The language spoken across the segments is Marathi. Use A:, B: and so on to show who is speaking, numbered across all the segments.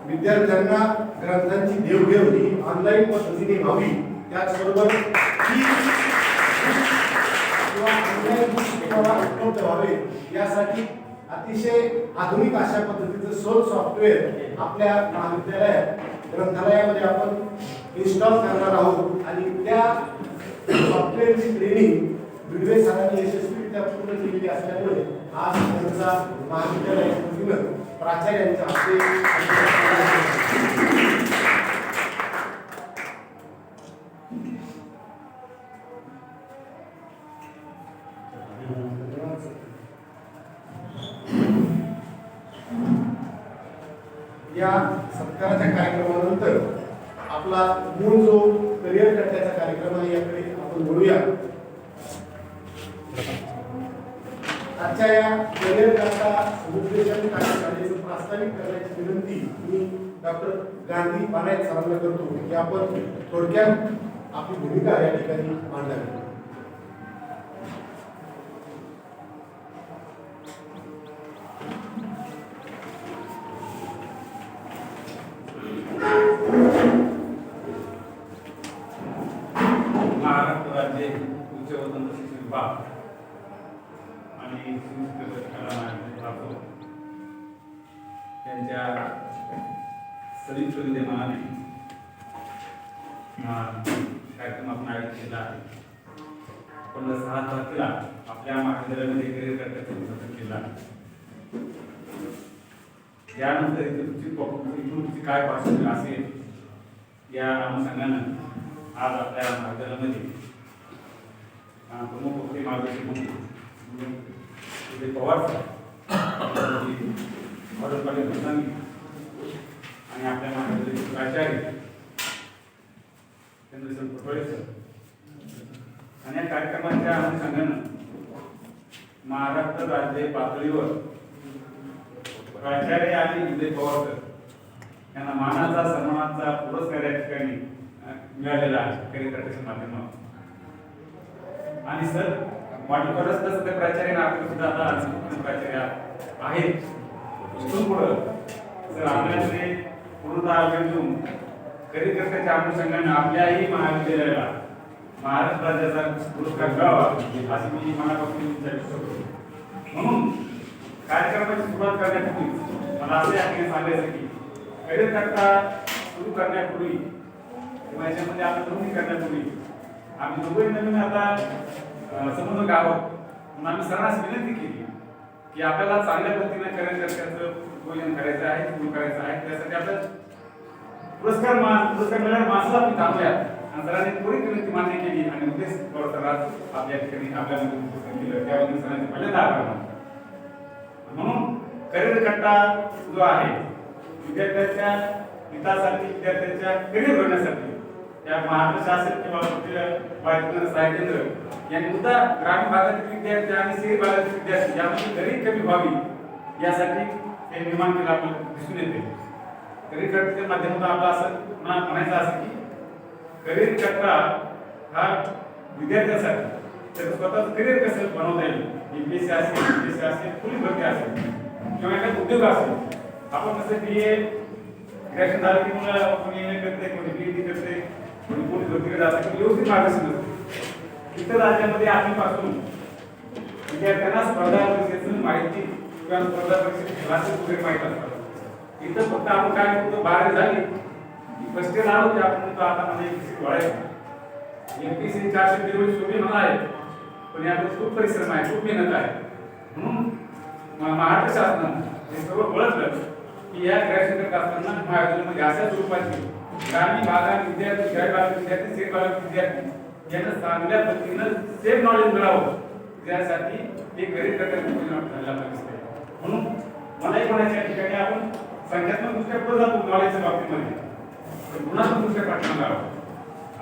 A: विद्यार्थ्यांना ग्रंथांची देवघेव ही ऑनलाईन पद्धतीने व्हावी, त्याचबरोबर उपलब्ध व्हावे यासाठी अतिशय आधुनिक अशा पद्धतीचं सोल सॉफ्टवेअर आपल्या महाविद्यालयात ग्रंथालयामध्ये आपण इन्स्टॉल करणार आहोत आणि त्या सॉफ्टवेअरची ट्रेनिंग बिडवे सरांनी यशस्वीरित्या पूर्ण केलेली असल्यामुळे आज त्यांचा महाविद्यालयाच्या वतीनं प्राचार्यांच्या हस्ते या सत्काराच्या कार्यक्रमानंतर आपला मूळ जो करिअर कट्ट्याचा कार्यक्रम आहे याकडे आपण वळूया. आजच्या या करिअर कट्टा समुपदेशन कार्यशाळेचं प्रास्ताविक करण्याची विनंती मी डॉक्टर गांधी बानायत सरांना करतो की आपण थोडक्यात आपली भूमिका या ठिकाणी मांडावी.
B: महाराष्ट्र राज्य उच्च व तंत्र शिक्षण विभाग आणि त्यांच्या संयुक्त विद्यमानाने कार्यक्रम आपण आयोजित केला आहे. आपण 6 तारखेला आपल्या महाविद्यालयामध्ये करिअर कट्ट्याचं उद्घाटन केलं आहे. यानंतर इथून काय पार्श्वभूमी असेल या अनुषंगानं आज आपल्या महाविद्यालयामध्ये प्रमुख वक्ते मार्गदर्शक म्हणून पवार आणि आपल्या महाविद्यालयाचे प्राचार्य चंद्रशेखर पटोळे सर आणि या कार्यक्रमाच्या अनुषंगानं महाराष्ट्र राज्य पातळीवर प्राचार्य आणि विजय पवार सर यांना मानाचा सन्मानाचा पुरस्कार या ठिकाणी मिळालेला आहे करिअर कट्ट्याच्या माध्यमातून. आणि सर वाटकरच तसं ते प्राचार्य आपल्याला सुद्धा आता प्राचार्य आहेत. इथून पुढं सर आपल्याकडे पूर्णतः वेळ देऊन करिअर कट्ट्याच्या अनुषंगाने आपल्याही महाविद्यालयाला महाराष्ट्र राज्याचा पुरस्कार मिळावा अशी मी मनापासून इच्छा करतो. म्हणून कार्यक्रमाची सुरुवात करण्यापूर्वी मला असे याठिकाणी सांगायचं की करिअर कट्टा सुरू करण्यापूर्वी किंवा याच्यामध्ये आपण नोंदणी करण्यापूर्वी आम्ही दोघे नवीन आता समन्वयक आहोत म्हणून आम्ही सरांना विनंती केली की आपल्याला चांगल्या पद्धतीने करिअर कट्ट्याचं नियोजन करायचं आहे, सुरू करायचं आहे. त्यासाठी आपल्याला पुरस्कार मिळाल्या माणसाला आपण थांबूया आणि सरांनी त्वरित विनंती मान्य केली आणि उद्देश सरात आपल्या ठिकाणी आपल्यामध्ये पुस्तक केलं. त्यामध्ये सरांचे पहिल्यांदा आभार मानतो. म्हणून करिअर कट्टा जो आहे विद्यार्थ्यांच्या हितासाठी विद्यार्थ्यांच्या करिअर घडण्यासाठी या महाराष्ट्र शासन किंवा सहाय्य केंद्र यांनी सुद्धा ग्रामीण भागातील विद्यार्थी आणि शहरी भागातील विद्यार्थी यामध्ये दरी कमी व्हावी यासाठी हे निर्माण केलं आपल्याला दिसून येते. करिअर कट्ट्याच्या माध्यमातून आपलं असं म्हणायचं असं की करिअर कट्टा हा विद्यार्थ्यांसाठी त्याचं स्वतःचं करिअर कसं बनवता येईल, एमपीएससी असेल, यूपीएससी असेल, पोलीस भरती असेल किंवा एखादा उद्योग असेल. आपण कसं BA ग्रॅज्युएशन झालं की मुलं कोणी MA करते, कोणी PhD करते, कोणी पोलीस भरतीकडे जातात, व्यवस्थित मार्गदर्शन असते. इतर राज्यामध्ये आधीपासून विद्यार्थ्यांना स्पर्धा परीक्षेची माहिती किंवा स्पर्धा परीक्षेचे क्लासेस वगैरे माहीत असतात. इथं फक्त आपण काय करतो 12वी झाली की फर्स्ट इयर आलो की आपण म्हणतो आता म्हणजे MPSC वळायचं. MPSC 400 दिवस सोपी मला आहे पण यामध्ये खूप परिश्रम आहे, खूप मेहनत आहे. म्हणून महाराष्ट्र शासनानं हे सर्व ओळखलं की या ग्रॅज्युएशन करत असताना महाविद्यालयामध्ये अशा स्वरूपाची ग्रामीण भागात विद्यार्थी, शहरी भागात विद्यार्थी, शहरी भागात विद्यार्थी यांना चांगल्या पद्धतीनं सेम नॉलेज मिळावं त्यासाठी हे करिअर कट्ट्याचं नियोजन झालेलं दिसतंय. म्हणून मलाही म्हणायच्या ठिकाणी आपण संख्यात्मक दृष्ट्या पुढे जातो नॉलेजच्या बाबतीमध्ये, गुणात्मक दृष्ट्या पाठिंबा लावा.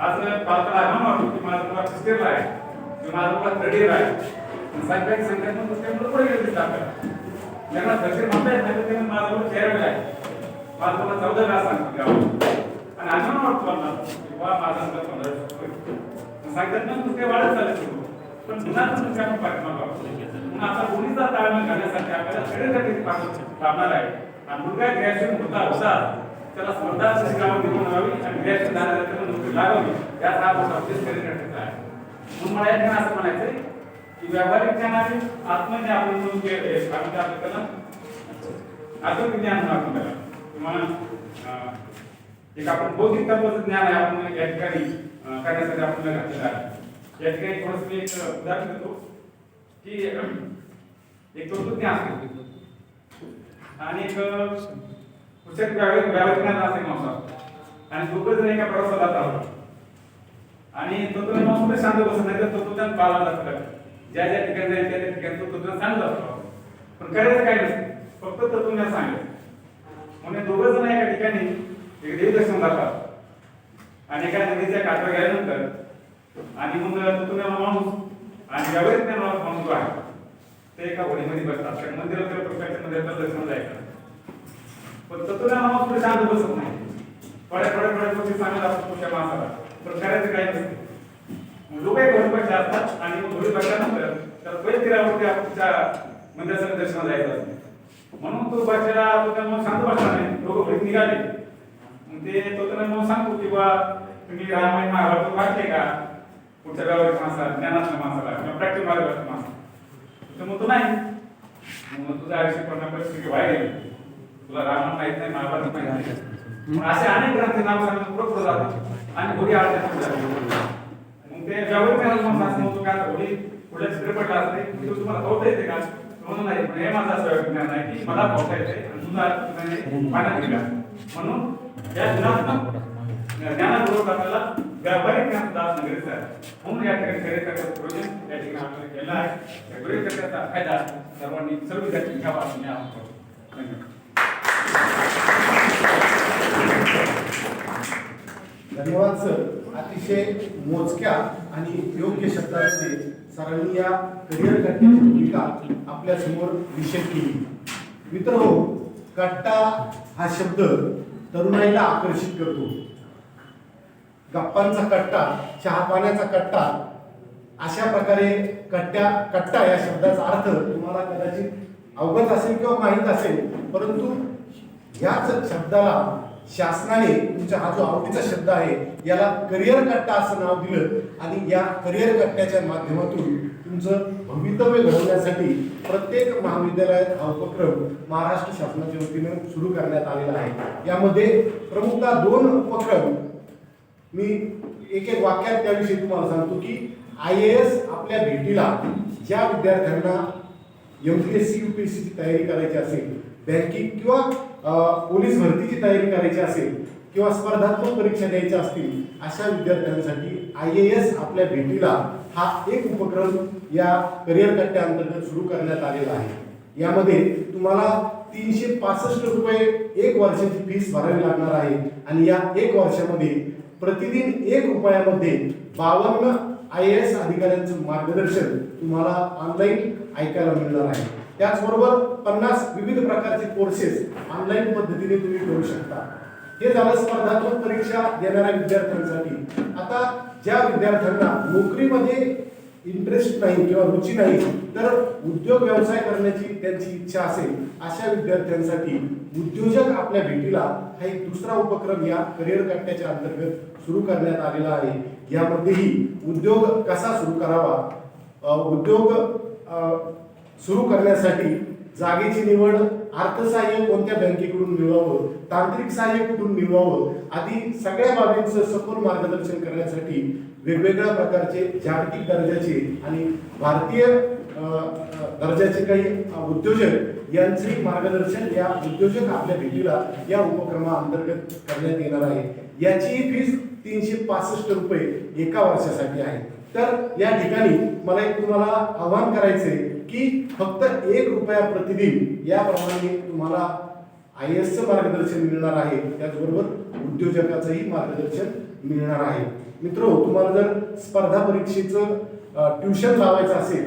B: आज पालकाला अभिमान वाटतो की माझा मुलगा फर्स्ट इयरला आहे किंवा माझा मुलगा थर्ड इयर आहे. संख्यात्मक दृष्ट्या पुढे गेले दिसतं आपल्याला. त्यांना फर्स्ट इयर म्हणता येत नाही तर त्यांना माझा मुलगा 4वीला आहे मला तुम्हाला 14 वेळा सांगतो गावात आणि अजून वाटतो मला की बा माझा अंदाज 15 शकतो सांगतात ना तुझे वाढत चालले पण पुन्हा तुमच्या आपण पाठिंबा म्हणून आता मुलीचा ताळमेळ घालण्यासाठी आपल्याला सगळ्यासाठी लाभणार आहे आणि मुलगा ग्रॅज्युएट होता त्याला स्पर्धा गावात घेऊन यावी आणि ग्रॅज्युएट झाल्यानंतर नोकरी लागावी यात हा मोठा उद्देश करिअर आहे म्हणून मला या ठिकाणी असं म्हणायचंय की व्यावहारिक ज्ञानाने आत्मज्ञान आपण म्हणून केले आपण आपल्याला आत्मज्ञान आपण त्याला किंवा एक आपण बौद्धिक तत्वाचं ज्ञान आहे आपण या ठिकाणी करण्यासाठी आपल्याला घातलेलं आहे या ठिकाणी थोडंसं मी एक उदाहरण देतो की एक तत्वज्ञान असते आणि एक पुस्तक व्यावहारिक ज्ञान असे माणूस आणि दोघं जण एका प्रवासाला जात आहोत आणि तत्वज्ञान सुद्धा शांत बसत नाही तर तत्वज्ञान पाळायला लागतं ज्या ज्या ठिकाणी जाईल त्या ठिकाणी तो तत्वज्ञान सांगत असतो पण करायचं काय नसते फक्त तत्वज्ञान सांगेल म्हणजे दोघं जण एका ठिकाणी एक देवदर्शन जातात आणि एका नदीच्या काठावर गेल्यानंतर आणि मग तत्वज्ञान माणूस आणि व्यावहारिक ज्ञान माणूस आहे ते एका होडीमध्ये बसतात कारण मंदिरात त्या प्रकारच्या मंदिरात दर्शन जायचं पण तत्वज्ञान माणूस पुढे शांत बसत नाही थोड्या गोष्टी सांगत असतो त्या माणसाला पण करायचं काय नसते लोक एक घोडी पैसे असतात आणि घोडी बसल्यानंतर त्याला पहिले तिरावरती आपल्या मंदिराचं दर्शन जायचं असते म्हणून तो बसलेला तो त्यांना शांत बसला नाही लोक घोडीत निघाले मग ते तो त्यांना सांगतो की बा तुम्ही रामायण महाभारत वाचले का पुढच्या व्यावहारिक माणसाला ज्ञानाच्या माणसाला किंवा प्रॅक्टिस मार्गाच्या माणसाला तर मग तो नाही मग तुझं आयुष्य पूर्ण परिस्थिती व्हायला गेली तुला रामायण माहित नाही महाभारत माहित नाही असे अनेक ग्रंथ नाव सांगून पुढे जातो आणि घोडी आळत्या मग ते व्यावहारिक माणूस असं म्हणतो का घोडी पुढल्या चित्रपटला असते तुम्हाला पोहता येते का म्हणून नाही पण हे माझं असं ज्ञान आहे की मला पोहता येते आणि तुझा पाण्यात गेला म्हणून या गुणात्मक ज्ञानाबरोबर आपल्याला व्यावहारिक ज्ञान सुद्धा असणं गरजेचं आहे म्हणून या ठिकाणी करिअर प्रोजेक्ट या ठिकाणी आपल्याला केला आहे या करिअर करण्याचा फायदा सर्वांनी सर्व विद्यार्थी घ्यावा असं मी आवाहन करतो
A: धन्यवाद सर. अतिशय मोजक्या आणि योग्य शब्दांमध्ये सरांनी या करिअर कट्ट्याची भूमिका आपल्या समोर विशद केली. मित्रहो, कट्टा हा शब्द तरुणाईला आकर्षित करतो. गप्पांचा कट्टा, चहा पाण्याचा कट्टा, अशा प्रकारे कट्टा या शब्दाचा अर्थ तुम्हाला कदाचित अवगत असेल किंवा माहीत असेल, परंतु याच शब्दाला शासनाने तुमचा हा जो आवडीचा शब्द आहे याला करिअर कट्टा असं नाव दिलं आणि या करिअर कट्ट्याच्या माध्यमातून तुमचं भवितव्य घडवण्यासाठी प्रत्येक महाविद्यालयात हा उपक्रम महाराष्ट्र शासनाच्या वतीनं सुरू करण्यात आलेला आहे. यामध्ये प्रमुखतः 2 उपक्रम मी एक वाक्यात त्याविषयी तुम्हाला सांगतो की IAS आपल्या भेटीला ज्या विद्यार्थ्यांना MPSC UPSC ची तयारी करायची असेल, बँकिंग किंवा पोलीस भरतीची तयारी करायची असेल किंवा स्पर्धात्मक परीक्षा द्यायच्या असतील अशा विद्यार्थ्यांसाठी IAS आपल्या भेटीला हा एक उपक्रम या करिअर कट्ट्या अंतर्गत सुरू करण्यात आलेला आहे. यामध्ये तुम्हाला 365 रुपये 1 वर्षाची फीस भरावी लागणार आहे आणि या 1 वर्षामध्ये प्रतिदिन 1 रुपयामध्ये 52 IAS अधिकाऱ्यांचं मार्गदर्शन तुम्हाला ऑनलाईन ऐकायला मिळणार आहे. त्याचबरोबर 50 विविध प्रकारचे कोर्सेस ऑनलाईन पद्धतीने तुम्ही करू शकता. हे झालं स्पर्धात्मक परीक्षा देणाऱ्या विद्यार्थ्यांसाठी. आता ज्या विद्यार्थ्यांना नोकरीमध्ये इंटरेस्ट नाही किंवा रुची नाही तर उद्योग व्यवसाय करण्याची त्यांची इच्छा असेल अशा विद्यार्थ्यांसाठी उद्योजक आपल्या भेटीला हा एक दुसरा उपक्रम या करिअर कट्ट्याच्या अंतर्गत सुरू करण्यात आलेला आहे. यामध्येही उद्योग कसा सुरू करावा, उद्योग सुरू करण्यासाठी जागेची निवड, अर्थसहाय्य कोणत्या बँकेकडून मिळवावं, तांत्रिक सहाय्य कुठून मिळवावं आदी सगळ्या बाबींचं सखोल मार्गदर्शन करण्यासाठी वेगवेगळ्या प्रकारचे जागतिक दर्जाचे आणि भारतीय दर्जाचे काही उद्योजक यांचे मार्गदर्शन या उद्योजक आपल्या भेटीला या उपक्रमाअंतर्गत करण्यात येणार आहे. याची फीस 365 रुपये 1 वर्षासाठी आहे. तर या ठिकाणी मला एक तुम्हाला आवाहन करायचंय की फक्त 1 रुपया प्रतिदिन याप्रमाणे तुम्हाला IASचं मार्गदर्शन मिळणार आहे, त्याचबरोबर उद्योजकाचंही मार्गदर्शन मिळणार आहे. मित्रो, तुम्हाला जर स्पर्धा परीक्षेचं ट्युशन लावायचं असेल,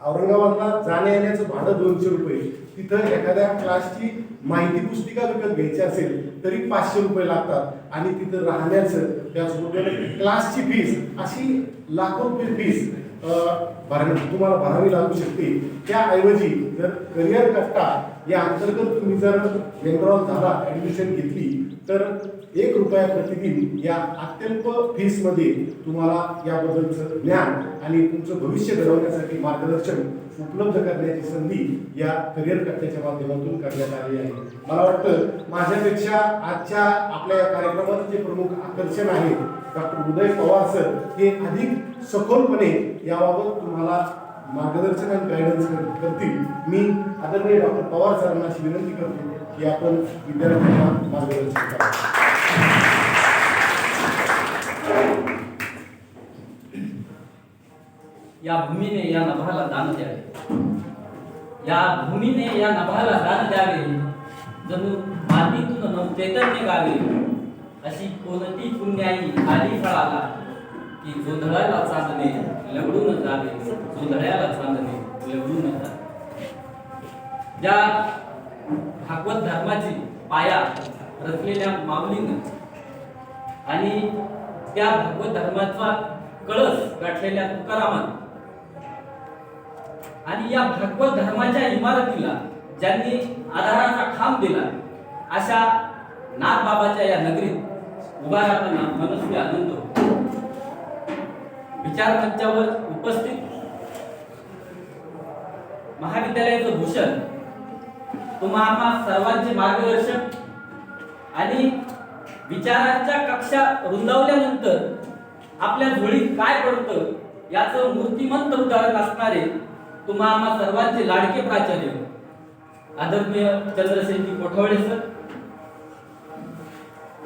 A: औरंगाबादला जाण्या येण्याचं भाडं 200 रुपये, तिथं एखाद्या क्लासची माहिती पुस्तिका विकत घ्यायची असेल तरी 500 रुपये लागतात आणि तिथं राहण्याचं त्याचबरोबर क्लासची फीस अशी लाखो रुपये फीस तुम्हाला भरावी लागू शकते. त्याऐवजी जर करिअर कट्टा या अंतर्गत तुम्ही जर एनरोल झाला, ऍडमिशन घेतली तर 1 रुपया प्रतिदिन या अत्यल्प फीसमध्ये तुम्हाला याबद्दलचं ज्ञान आणि तुमचं भविष्य घडवण्यासाठी मार्गदर्शन उपलब्ध करण्याची संधी या करिअर कट्ट्याच्या माध्यमातून करण्यात आली आहे. मला वाटतं माझ्यापेक्षा आजच्या आपल्या या कार्यक्रमाचं जे प्रमुख आकर्षण आहे डॉक्टर उदय पवार सर हे अधिक सखोलपणे याबाबत तुम्हाला मार्गदर्शन आणि गायडन्स करतील. मी आदरणीय डॉक्टर पवार सरांना अशी विनंती करतो की आपण विद्यार्थ्यांना मार्गदर्शन करावं.
C: या भूमीने या नभाला दान द्यावे, या भूमीने या नभाला दान द्यावे, जणू मातीतून नवचैतन्य गावे, अशी कोणती पुण्याई आली फळाला की जोंधळ्याला चांदणे लगडून जावे, जोंधळ्याला चांदणे लगडून जावे. ज्या भागवत धर्माची पाया रचलेल्या माऊलीनं आणि त्या भागवत धर्माचा कळस गाठलेल्या तुकारामानं आणि या भागवत धर्माच्या इमारतीला ज्यांनी आधाराचा खांब दिला अशा नागबाबाच्या या नगरीत उभा राहताना मनस्वी आनंद होतो. विचार मंचावर उपस्थित महाविद्यालयाचं भूषण तुम्हा सर्वांचे मार्गदर्शक आणि विचारांच्या कक्षा रुंदावल्यानंतर आपल्या झोळीत काय पडतं याचं मूर्तिमंत उदाहरण असणारे तुम्हा सर्वांचे लाडके प्राचार्य आदरणीय चंद्रसेनजी कोठवळे सर,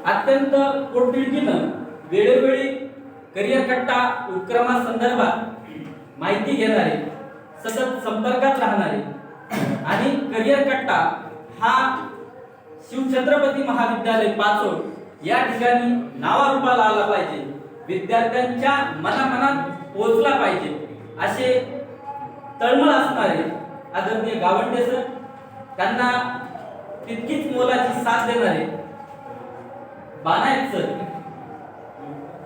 C: अत्यंत पोटतिडकीनं वेळोवेळी करिअर कट्टा उपक्रमासंदर्भात माहिती घेणारे, सतत संपर्कात राहणारे आणि करिअर कट्टा हा शिवछत्रपती महाविद्यालय पाचोड या ठिकाणी नावारूपाला आला पाहिजे, विद्यार्थ्यांच्या मनामनात पोहोचला पाहिजे असे तळमळ असणारे आदरणीय गावंडे सर, त्यांना तितकीच मोलाची साथ देणारे बानायत सर,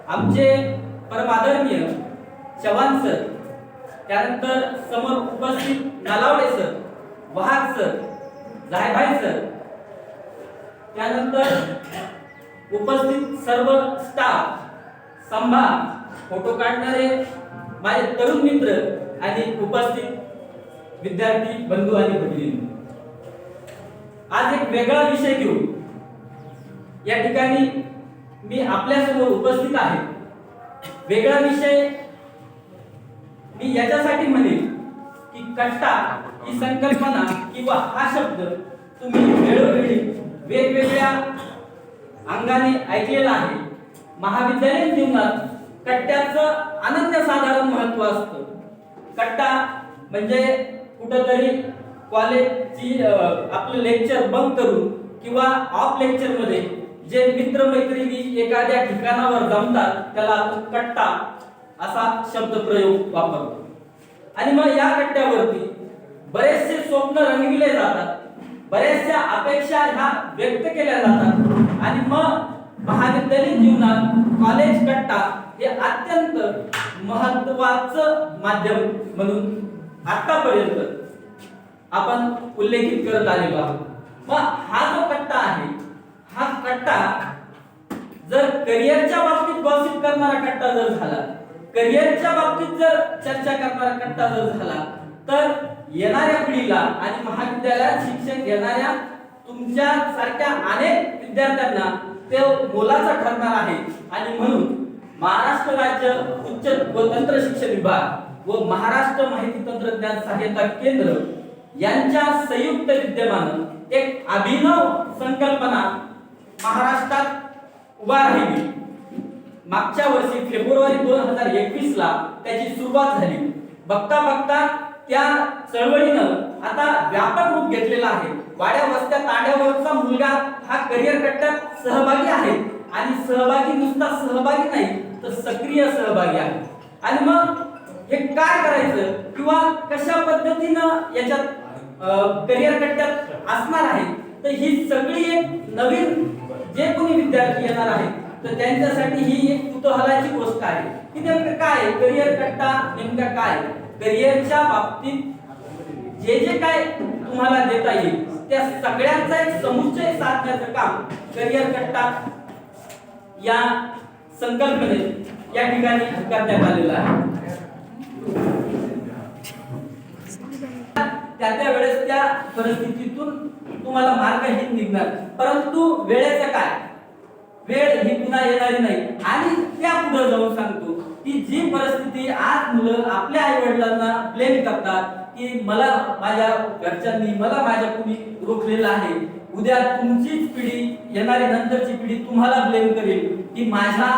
C: आमचे परमादरणीय चव्हाण सर, त्यानंतर समोर उपस्थित नालावडे सर, वाहक सर, जायभाई सर, त्यानंतर उपस्थित सर्व स्टाफ, संभा, फोटो काढणारे माझे तरुण मित्र आणि उपस्थित विद्यार्थी बंधू आणि भगिनी, आज एक वेगळा विषय घेऊन या ठिकाणी मी आपल्या समोर उपस्थित आहे. वेगळा विषय मी याच्यासाठी म्हणेन की कट्टा ही संकल्पना किंवा हा शब्द तुम्ही वेळोवेळी वेगवेगळ्या अंगाने ऐकलेला आहे. महाविद्यालयीन जीवनात कट्ट्याचं अनन्यसाधारण महत्त्व असतं. कट्टा म्हणजे कुठंतरी कॉलेजची आपलं लेक्चर बंक करून किंवा ऑफ लेक्चर मध्ये जे मित्र मैत्रिणी एखाद्या ठिकाणावर जमतात त्याला आपण कट्टा असा शब्द प्रयोग वापरतो. आणि मग या कट्ट्यावरती बरेचसे स्वप्न रंगविले जातात, बऱ्याचशा अपेक्षा ह्या व्यक्त केल्या जातात आणि मग महाविद्यालयीन जीवनात कॉलेज कट्टा हे अत्यंत महत्त्वाचं माध्यम म्हणून आतापर्यंत आपण उल्लेखित करत आलेलो आहोत. मग हा जो कट्टा आहे, हा कट्टा जर करिअरच्या बाबतीत गॉसिप करणारा कट्टा जर झाला, करिअरच्या बाबतीत जर चर्चा करणारा कट्टा जर झाला, तर येणाऱ्या पिढीला आणि महाविद्यालयात शिक्षण घेणाऱ्या तुमच्या सारख्या अनेक विद्यार्थ्यांना ते मोलाचा ठरणार आहे. आणि म्हणून महाराष्ट्र राज्य उच्च व तंत्र शिक्षण विभाग व महाराष्ट्र माहिती तंत्रज्ञान सहायता केंद्र यांच्या संयुक्त विद्यमानं एक अभिनव संकल्पना महाराष्ट्रात उभा राहिली. मागच्या वर्षी फेब्रुवारी 2021 ला त्याची सुरुवात झाली. बघता बघता त्या चळवळीनं आता व्यापक रूप घेतलेला आहे. वाड्या वस्त्या तांड्यावरचा मुलगा हा करिअर कट्ट्यात सहभागी आहे आणि सहभागी नुसता सहभागी नाही तर सक्रिय सहभागी आहे. आणि मग हे काय करायचं किंवा कशा पद्धतीनं याच्यात करिअर कट्ट्यात असणार आहे, तर ही सगळी एक नवीन जे कोणी विद्यार्थी येणार आहेत तर त्यांच्यासाठी ही एक कुतूहलाची गोष्ट आहे की नेमकं काय करिअर कट्टा, नेमका काय करिअरच्या बाबतीत जे जे काय तुम्हाला देता येईल त्या सगळ्यांचा एक समुच्चय साधण्याचं काम करिअर कट्टा या संकल्पनेत या ठिकाणी करण्यात आलेलं आहे. त्या वेळेस त्या परिस्थितीतून तुम्हाला मार्गहीन निघणार, परंतु वेळेचं काय, वेळ ही पुन्हा येणारी नाही. आणि त्या पुढे जाऊन सांगतो की जी परिस्थिती आज मुलं आपल्या आई वडिलांना ब्लेम करतात की मला माझ्या घरच्यांनी, मला माझ्या कुणी रोखलेलं आहे, उद्या तुमचीच पिढी, येणारी नंतरची पिढी तुम्हाला ब्लेम करेल की माझ्या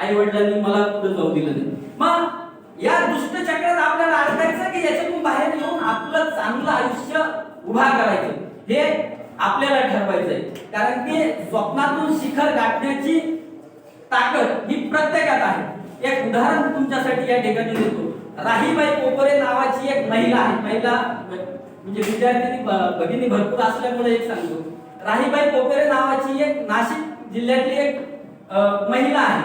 C: आई वडिलांनी मला पुढे जाऊ दिलं नाही. मग या दुष्टचक्रात आपल्याला अडकायचं की याच्यातून बाहेर येऊन आपलं चांगलं आयुष्य उभा करायचं हे आपल्याला ठरवायचंय. कारण की स्वप्नातून शिखर गाठण्याची ताकद ही प्रत्येकात आहे. एक उदाहरण तुमच्यासाठी या ठिकाणी देतो. राहीबाई पोपरे नावाची एक महिला आहे. महिला म्हणजे विद्यार्थिनी भगिनी भरपूर असल्यामुळे एक सांगतो. राहीबाई पोपरे नावाची एक नाशिक जिल्ह्यातली एक महिला आहे,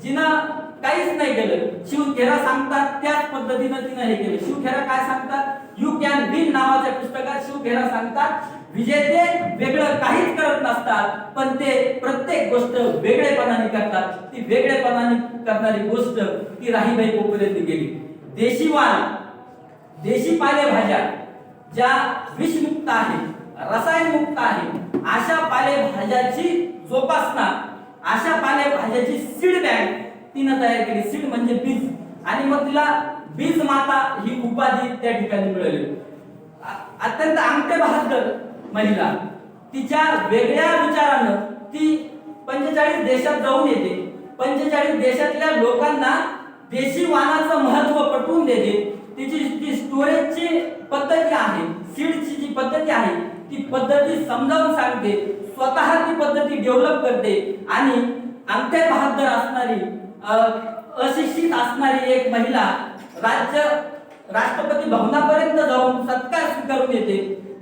C: जिनं काहीच नाही केलं. शिवखेरा सांगतात त्याच पद्धतीनं तिनं हे केलं. शिवखेरा काय सांगतात, यू कॅन विन नावाच्या पुस्तकात शिवखेरा सांगतात विजेते वेगळं काहीच करत नसतात, पण ते प्रत्येक गोष्ट वेगळेपणाने करतात. ती वेगळेपणाने करणारी गोष्ट ती राहीबाई पोपरेंनी केली. देशी वाण, देशी पालेभाज्या ज्या विषमुक्त आहे, रसायनमुक्त आहे, अशा पालेभाज्याची जोपासना, अशा पालेभाज्याची सीड बँक तिनं तयार केली. सीड म्हणजे बीज, आणि मग तिला बीज माता ही उपाधी त्या ठिकाणी मिळाली. अत्यंत अंगठे बहादर महिला, तिच्या वेगळ्या विचारानं ती 45 देशात जाऊन येते. 45 देशातल्या लोकांना देशी वाणाचं महत्त्व पटवून देते. तिची ती स्टोरेजची पद्धती आहे, सीडची जी पद्धती आहे ती पद्धती समजावून सांगते, स्वतः ती पद्धती डेव्हलप करते. आणि अंगठे बहादर असणारी, अशिक्षित असणारी एक महिला राष्ट्रपती भवनापर्यंत जाऊन सत्कार स्वीकारून येते.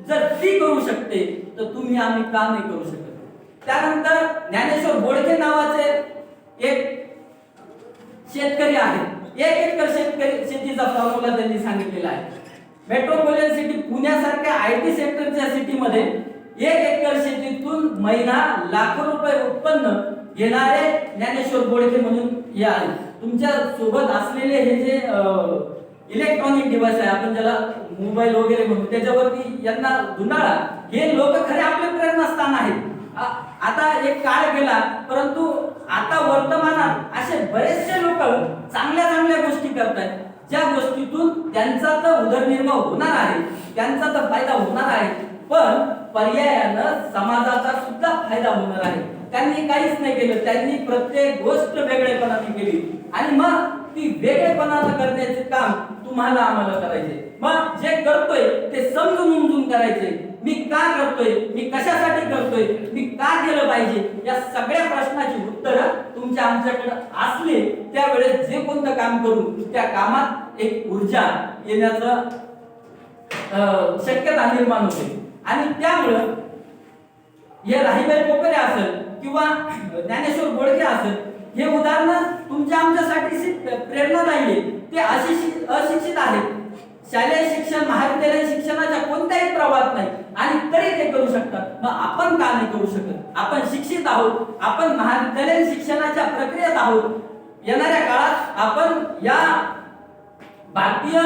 C: जर ती करू शकते तर तुम्ही आम्ही का नाही करू शकत. त्यानंतर ज्ञानेश्वर बोडके नावाचे एक शेतकरी आहेत. 1 एकर शेतीचा फॉर्म्युला त्यांनी सांगितलेला आहे. मेट्रोपॉलिटन सिटी पुण्यासारख्या IT सेक्टरच्या सिटीमध्ये 1 एकर शेतीतून महिना लाखो रुपये उत्पन्न घेणारे ज्ञानेश्वर बोडके म्हणून हे आहे. तुमच्या सोबत असलेले हे जे इलेक्ट्रॉनिक डिव्हाइस आहे, आपण ज्याला मोबाईल वगैरे म्हणतो, त्याच्यावरती यांना धुंडाळा. हे लोक खरे आपले प्रेरणास्थान आहेत. आता एक काळ गेला, परंतु आता वर्तमानात असे बरेचसे लोक चांगल्या चांगल्या गोष्टी करतात, ज्या गोष्टीतून त्यांचा तर उदरनिर्वाह होणार आहे, त्यांचा तर फायदा होणार आहे, पण पर्यायानं समाजाचा सुद्धा फायदा होणार आहे. त्यांनी काहीच नाही केलं, त्यांनी प्रत्येक गोष्ट वेगळेपणाने केली. आणि मग ती वेगळेपणानं करण्याचे काम तुम्हाला आम्हाला करायचे. मग जे करतोय ते समजून उमजून करायचे. मी का करतोय, मी कशासाठी करतोय, मी का केलं पाहिजे, या सगळ्या प्रश्नाची उत्तरं तुमच्या आमच्याकडे असले त्यावेळेस जे कोणतं काम करू त्या कामात एक ऊर्जा येण्याचं शक्यता निर्माण होते. आणि त्यामुळं हे राहीबाई पोपरे असेल किंवा ज्ञानेश्वर बोडके असेल, हे उदाहरण तुमच्या आमच्यासाठी प्रेरणादायी आहे. ते अशिक्षित आहेत, शालेय शिक्षण, महाविद्यालयीन शिक्षणाच्या कोणत्याही प्रवाहात नाही, आणि तरी ते करू शकतात. मग आपण का नाही करू शकत? आपण शिक्षित आहोत, आपण महाविद्यालयीन शिक्षणाच्या प्रक्रियेत आहोत. येणाऱ्या काळात आपण या भारतीय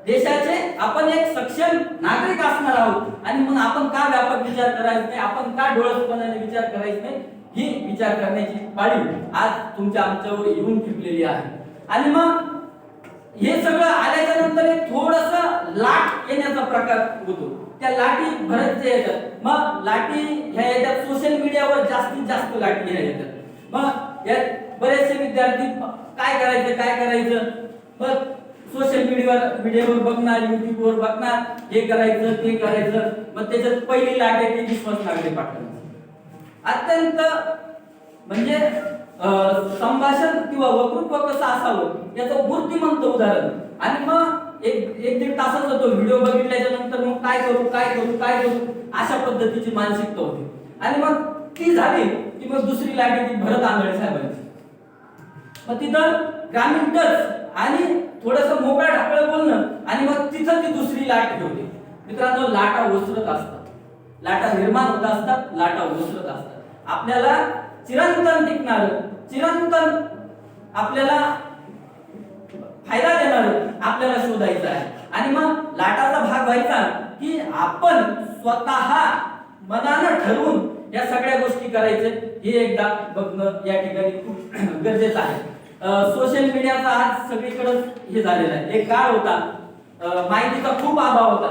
C: देशाचे आपण एक सक्षम नागरिक असणार आहोत. आणि मग आपण का व्यापक विचार करायचा नाही, आपण का डोळसपणाने विचार करायचा नाही, ही विचार करण्याची पाळी आज तुमच्या आमच्यावर येऊन ठेवलेली आहे. आणि मग हे सगळं आल्याच्या नंतर एक थोडंसं लाट येण्याचा प्रकार होतो. त्या लाटी बरेचसे येतात. मग लाटी ह्या येतात सोशल मीडियावर, जास्तीत जास्त लाटी ह्या येतात. मग यात बरेचसे विद्यार्थी काय करायचं, मग सोशल मीडियावर बघणार, युट्यूबवर बघणार, हे करायचं ते करायचं. मग त्याच्यात पहिली लाट येते विश्वास नागरे पाटण. अत्यंत म्हणजे संभाषण किंवा वक्तृत्व कसं असावं याचं मूर्तिमंत उदाहरण आणि मग एक दीड तासाचा तो व्हिडिओ बघितल्याच्या नंतर मग काय करू अशा पद्धतीची मानसिकता होती. आणि मग ती झाली की मग दुसरी लाट येते भरत आंधळे साहेबांची. मग तिथं ग्रामीण टच आणि थोडंसं मोकळं ढाकळं बोलणं आणि मग तिथं ती दुसरी लाट ठेवली. मित्रांनो, लाटा ओसरत असतात, लाटा निर्माण होत असतात, लाटा ओसरत असतात. आपल्याला चिरंतन टिकणार, चिरंतन आपल्याला फायदा देणार आपल्याला शोधायचं आहे. आणि मग लाटाचा भाग व्हायचा की आपण स्वतः मनानं ठरवून या सगळ्या गोष्टी करायचे हे एकदा बघणं या ठिकाणी खूप गरजेचं आहे. सोशल मीडियाचा आज सगळीकडे हे झालेलं आहे. एक काळ होता माहितीचा खूप अभाव होता.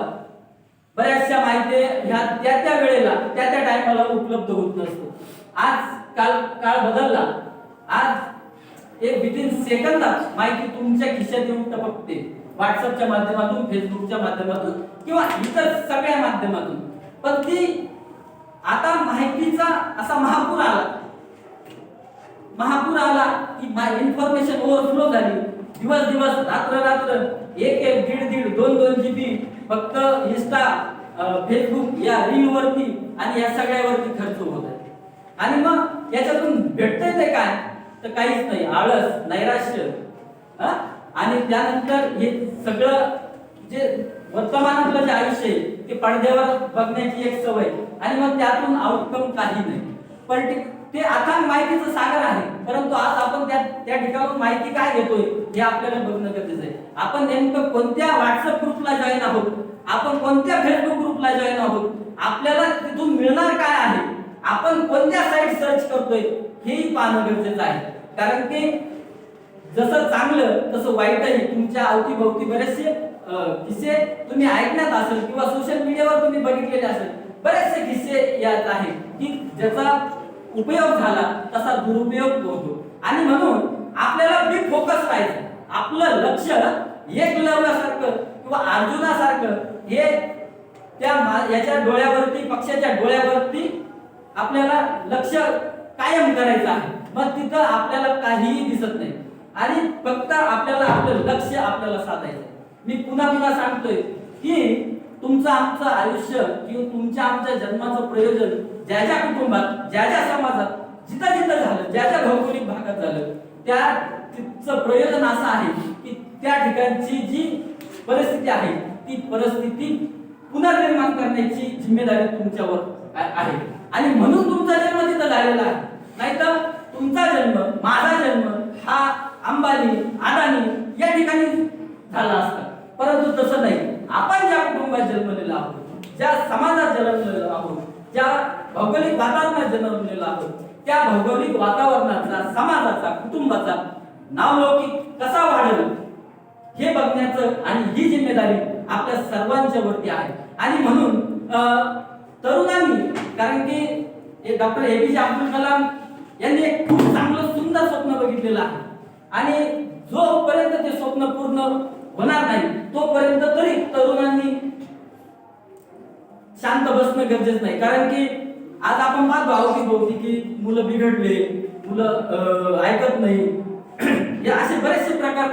C: बऱ्याचशा माहिती ह्या त्या वेळेला त्या टायमाला उपलब्ध होत नसतो. आज काळ बदलला. आज एक विदिन सेकंदात माहिती तुमच्या खिशात येऊन टपकते. व्हॉट्सअपच्या माध्यमातून, फेसबुकच्या माध्यमातून किंवा इतर सगळ्या माध्यमातून. पण ती आता माहितीचा असा महापूर आला की इन्फॉर्मेशन ओव्हरफ्लो झाली. दिवस रात्र एक दीड 2 GB फक्त इंस्टा, फेसबुक या रील वरती आणि या सगळ्यावरती खर्च होत आहे. आणि मग याच्यातून भेटतंय ते काय, तर काहीच नाही. आळस, नैराश्य आणि त्यानंतर हे सगळं जे वर्तमानातलं जे आयुष्य आहे ते पडद्यावर बघण्याची एक सवय आणि मग त्यातून आउटकम काही नाही. ते अथांग माहितीचं सागर आहे, परंतु आज आपण त्या ठिकाणून माहिती काय घेतोय हे आपल्याला बघणं गरजेचं आहे. आपण नेमकं कोणत्या व्हॉट्सअप ग्रुपला जॉईन आहोत, आपण कोणत्या फेसबुक ग्रुपला जॉईन आहोत, आपल्याला तिथून मिळणार काय आहे, आपण कोणत्या साईट सर्च करतोय हेही पाहणं गरजेचं आहे. कारण की जसं चांगलं तसं वाईटही तुमच्या अवतीभोवती बरेचसे किस्से तुम्ही ऐकण्यात असेल किंवा सोशल मीडियावर तुम्ही बघितलेले असेल. बरेचसे किस्से यात आहेत की ज्याचा उपयोग झाला तसा दुरुपयोग होतो. आणि म्हणून आपल्याला बी फोकस पाहिजे. आपलं लक्ष एकलव्यासारखं किंवा अर्जुनासारखं हे याच्या डोळ्यावरती, पक्षाच्या डोळ्यावरती आपल्याला लक्ष कायम करायचं आहे. मग तिथं आपल्याला काहीही दिसत नाही आणि फक्त आपल्याला आपलं लक्ष आपल्याला साधायचं. मी पुन्हा सांगतोय की तुमचं आमचं आयुष्य किंवा तुमच्या आमच्या जन्माचं प्रयोजन ज्या कुटुंबात, ज्या समाजात जिथं झालं, ज्या भौगोलिक भागात झालं, तिचं प्रयोजन असं आहे की त्या ठिकाणची जी परिस्थिती आहे ती परिस्थिती पुनर्निर्माण करण्याची जिम्मेदारी तुमच्यावर आहे. आणि म्हणून तुमचा जन्म तिथं झालेला आहे. नाहीतर तुमचा जन्म, माझा जन्म हा अंबानी, अदानी या ठिकाणी झाला असता. परंतु तसं नाही. आपण ज्या कुटुंबात जन्मलेलो आहोत, ज्या समाजात जन्मलेलो आहोत, ज्या भौगोलिक वातावरणात जन्मलेलो आहोत, त्या भौगोलिक वातावरणाचा, समाजाचा, कुटुंबाचा नावलौकिक कसा वाढेल हे बघण्याचं आणि ही जिम्मेदारी आपल्या सर्वांच्या वरती आहे. आणि म्हणून तरुणांनी, कारण की डॉक्टर APJ अब्दुल कलाम यांनी एक खूप चांगलं सुंदर स्वप्न बघितलेलं आहे आणि जोपर्यंत ते स्वप्न पूर्ण होणार नाही तोपर्यंत तरी तरुणांनी शांत बसणं गरजेचं नाही. कारण की आज आपण पाहतो अवतीभोवती की मुलं बिघडले, मुलं ऐकत नाही, हे असे बरेचसे प्रकार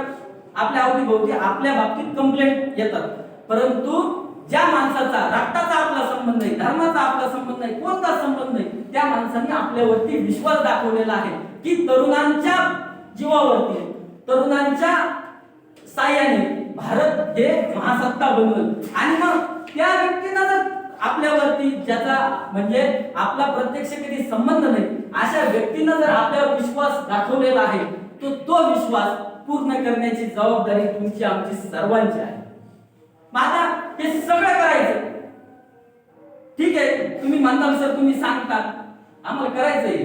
C: आपल्या अवतीभोवती आपल्या बाबतीत कंप्लेंट येतात. परंतु ज्या माणसाचा रक्ताचा आपला संबंध नाही, धर्माचा आपला संबंध नाही, कोणताच संबंध नाही, त्या माणसाने आपल्यावरती विश्वास दाखवलेला आहे की तरुणांच्या जीवावरती, तरुणांच्या साह्याने भारत हे महासत्ता बनवेल. आणि मग त्या व्यक्तीनं जर आपल्यावरती, ज्याचा म्हणजे आपला प्रत्यक्ष कधी संबंध नाही, अशा व्यक्तीनं जर आपल्यावर विश्वास दाखवलेला आहे, तो विश्वास पूर्ण करण्याची जबाबदारी तुमची, आमची सर्वांची आहे. आता हे सगळं करायचं ठीक आहे, तुम्ही म्हणताल सर, तुम्ही सांगता, आम्हाला करायचंय.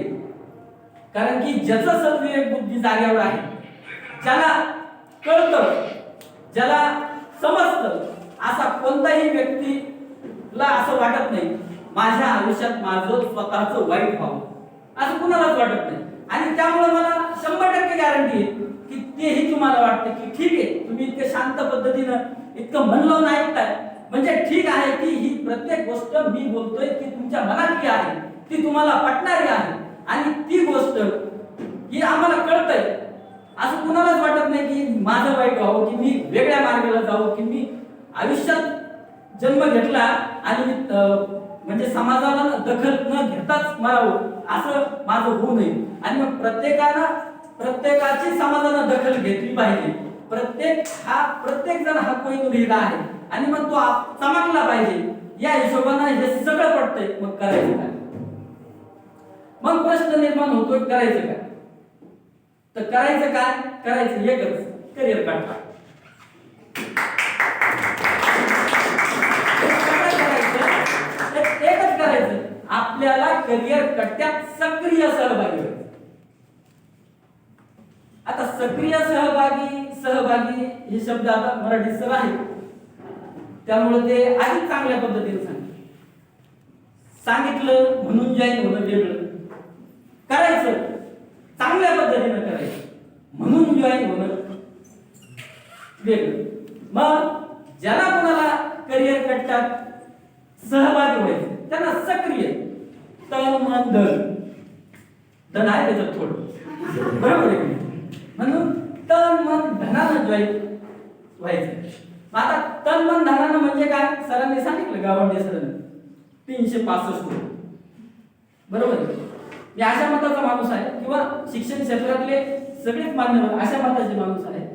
C: कारण की ज्याचं सद्विवेक बुद्धी जाग्यावर आहे, ज्याला कळतं, ज्याला समजतं, असा कोणताही व्यक्तीला असं वाटत नाही माझ्या आयुष्यात माझं स्वतःचं वाईट व्हावं, असं कुणालाच वाटत नाही. आणि त्यामुळे मला 100% गॅरंटी आहे की तेही तुम्हाला वाटतं की ठीक आहे, तुम्ही इतकं शांत पद्धतीनं इतकं मन लावून ऐकताय, म्हणजे ठीक आहे की ही प्रत्येक गोष्ट मी बोलतोय ती तुमच्या मनातली आहे, ती तुम्हाला पटणारी आहे आणि ती गोष्ट ही आम्हाला कळतंय. असं कुणालाच वाटत नाही की माझं वाईट व्हावं, की मी वेगळ्या मार्गाला जावं, की मी आयुष्यात जन्म घेतला आणि मी म्हणजे समाजाला दखल न घेताच मरावं असं माझं होऊ नये. आणि मग प्रत्येकाची समाजानं दखल घेतली पाहिजे. प्रत्येक जण हा कोणी लिहिला आहे आणि मग तो चमकला पाहिजे. या हिशोबानं हे सगळं पडतंय. मग करायचं काय? मग प्रश्न निर्माण होतोय, करायचं काय? तर करायचं काय? करायचं एकच, करिअर काढा. एकच करायचं, आपल्याला करिअर कट्ट्यात सक्रिय सहभागी व्हायचं. आता सक्रिय सहभागी हे शब्द आता मराठीत सर आहे, त्यामुळे ते अधिक चांगल्या पद्धतीने सांगितलं म्हणून जॉईन होणं वेगळं, करायचं चांगल्या पद्धतीने करायचं म्हणून जॉईन होणं वेगळं. मग ज्याला कोणाला करिअर कट्ट्यात सहभागी व्हायचं त्यांना सक्रिय तन मन धन आहे त्याच्यात थोडं, बरोबर आहे. म्हणून तन मन धनानं जॉईन व्हायचं. आता तन मन धनानं म्हणजे काय? सरांनी सांगितलं, गावंडे सरांनी 365, बरोबर आहे. मी अशा मताचा माणूस आहे, किंवा शिक्षण क्षेत्रातले सगळेच मान्यवर अशा मताचे माणूस आहे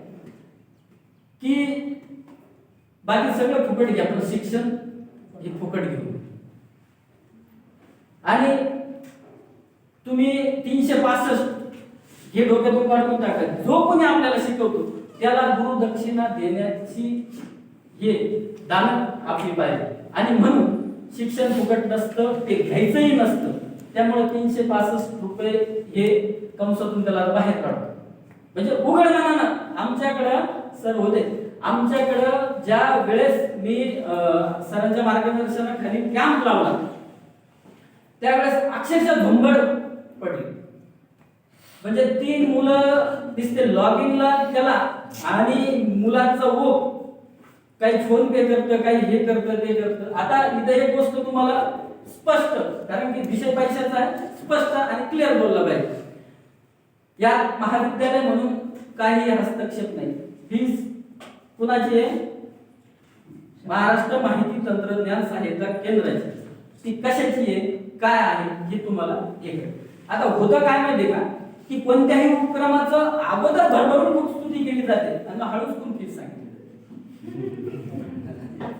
C: की बाकी सगळं फुकट घ्या पण शिक्षण हे फुकट घेऊ. आणि तुम्ही 365 हे डोक्यातून काढून टाका. जो कोणी आपल्याला शिकवतो त्याला गुरुदक्षिणा देण्याची हे दान आपली पाहिजे. आणि म्हणून शिक्षण फुकट नसतं, ते घ्यायचंही नसतं. त्यामुळे 365 रुपये हे कंसातून त्याला बाहेर काढतो. म्हणजे उघड मनानं आमच्याकडं सर होते. आमच्याकडं ज्या वेळेस मी सरांच्या मार्गदर्शनाखाली कॅम्प लावला त्यावेळेस अक्षरशः झुंबड पडली. म्हणजे 3 मुलं दिसते लॉगिनला त्याला, आणि मुलांचा ओघ काही फोन पे करतं, काही हे करतं, ते करतं. आता इथं एक गोष्ट तुम्हाला स्पष्ट, कारण की विषय पैशाचा आहे, स्पष्ट आणि क्लिअर बोलला पाहिजे. या महाविद्यालय म्हणून काही हस्तक्षेप नाही. फीस कुणाची आहे? महाराष्ट्र माहिती तंत्रज्ञान सहायता केंद्राची. ती कशाची आहे, काय आहे हे तुम्हाला एक. आता होतं काय माहिती का, की कोणत्याही उपक्रमाचं अगोदर भरभरून खूप स्तुती केली जाते आणि हळूच कोण फीस सांगितली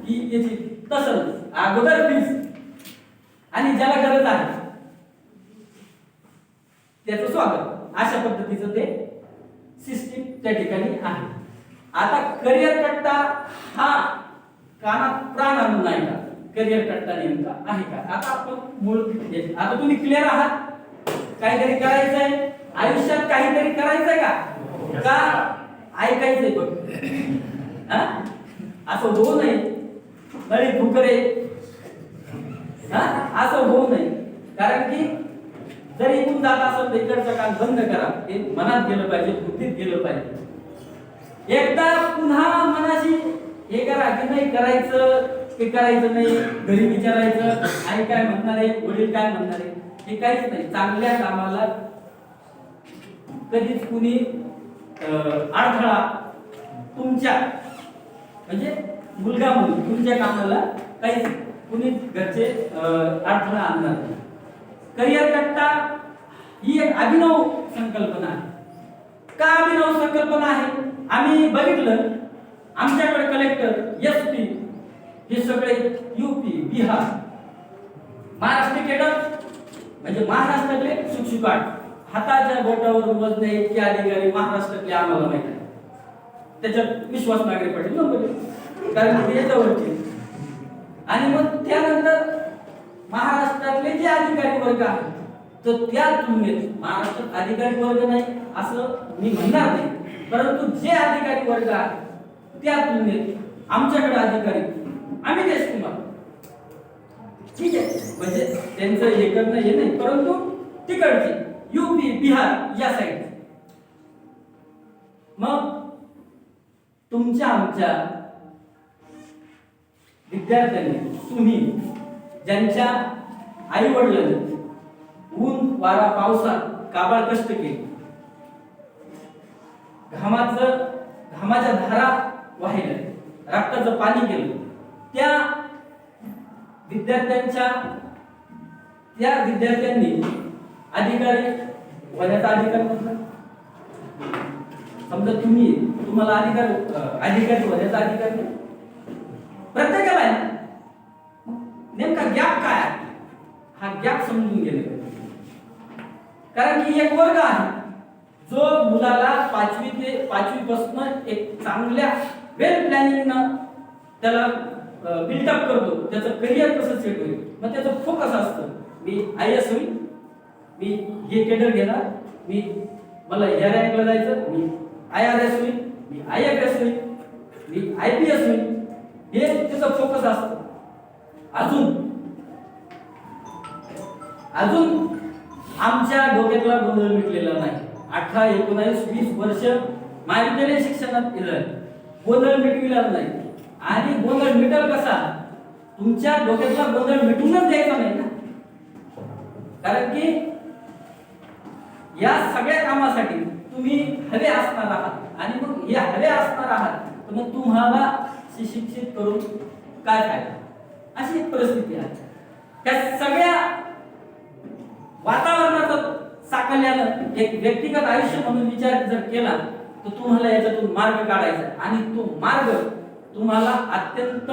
C: की याची, तसंच अगोदर फीस आणि ज्याला गरज आहे त्याचं स्वागत, अशा पद्धतीचं ते सिस्टीम त्या ठिकाणी आहे. आता करिअर कट्टा हा कानात प्राण आणून नाही का? करिअर कट्टा नेमका आहे का? आता आपण मूळ, आता तुम्ही क्लिअर आहात? काहीतरी करायचंय आयुष्यात, काहीतरी करायचंय का ऐकायचंय बघ. असं होऊ नये बळी फुकरे, असं होऊ नये. कारण की जर इथून जात असेल तर इकडचं काम बंद करा. ते मनात गेलं पाहिजे, बुद्धीत गेलं पाहिजे. एकदा पुन्हा मनाशी हे करा की नाही करायचं, ते करायचं नाही. घरी विचारायचं आई काय म्हणणार आहे, वडील काय म्हणणार आहे, हे काहीच नाही. चांगल्या कामाला कधीच कुणी अडथळा तुमच्या, म्हणजे मुलगा मुली तुमच्या कामाला काही कुणी घरचे अडथळा आणणार नाही. करिअर कट्टा ही एक अभिनव संकल्पना आहे. का अभिनव संकल्पना आहे? आम्ही बघितलं, आमच्याकडे कलेक्टर, SP हे सगळे UP, बिहार, महाराष्ट्र केडर म्हणजे महाराष्ट्रातले शिक्षुकाट, हाताच्या बोटावर मोजणे इतके अधिकारी महाराष्ट्रातले आम्हाला माहिती आहे. त्याच्यात विश्वास नागरे पाटील नंबर, कारण ते याच्यावरचे. आणि मग त्यानंतर महाराष्ट्रातले जे अधिकारी वर्ग आहेत, तर त्या तुलनेत महाराष्ट्रात अधिकारी वर्ग नाही असं मी म्हणणार नाही, परंतु जे अधिकारी वर्ग आहेत त्या तुलनेत आमच्याकडे अधिकारी आम्ही देशकुमार, ठीक आहे, म्हणजे त्यांचं हे करणं हे नाही, परंतु तिकडचे UP, बिहार या साईड. मग तुमच्या आमच्या विद्यार्थ्यांनी, तुम्ही ज्यांच्या आई वडिलांनी ऊन वारा पावसात काबाड कष्ट केले, घामाच्या धारा वाहिल्या, रक्ताचं पाणी केलं, त्या विद्यार्थ्यांनी अधिकारी होण्याचा अधिकार नसला. समजा तुम्हाला अधिकारी होण्याचा अधिकार नाही, प्रत्येकाला आहे ना. नेमका गॅप काय आहे? हा गॅप समजून गेले. कारण की एक वर्ग आहे जो मुलाला 5वी ते 5वी पासून एक चांगल्या वेल प्लॅनिंग त्याला बिल्डअप करतो, त्याचं करिअर कसं सेट होईल. मग त्याचं फोकस असतं, मी IAS होईल, मी हे केडर घेणार, मला या रँकला जायचं, मी IRS होईल, मी IFS होईल, मी IPS होईल, हे त्याचं फोकस असतं. अजून आमच्या डोक्यातला गोंधळ मिटलेला नाही. 18, 19, 20 वर्ष महाविद्यालय शिक्षणात गेलं, गोंधळ मिटविला नाही. आणि गोंधळ मिटल कसा? तुमच्या डोक्यातला गोंधळ मिटूनच द्यायचा नाही ना. कारण की या सगळ्या कामासाठी तुम्ही हवे असणार आहात, आणि मग हे हवे असणार आहात तर मग तुम्हाला शिक्षित करून काय फायदा, अशी एक परिस्थिती आहे. त्या सगळ्या वातावरणाचं साकल्यानं एक व्यक्तिगत आयुष्य म्हणून विचार जर केला तर तुम्हाला याच्यातून मार्ग काढायचा, आणि तो मार्ग तुम्हाला अत्यंत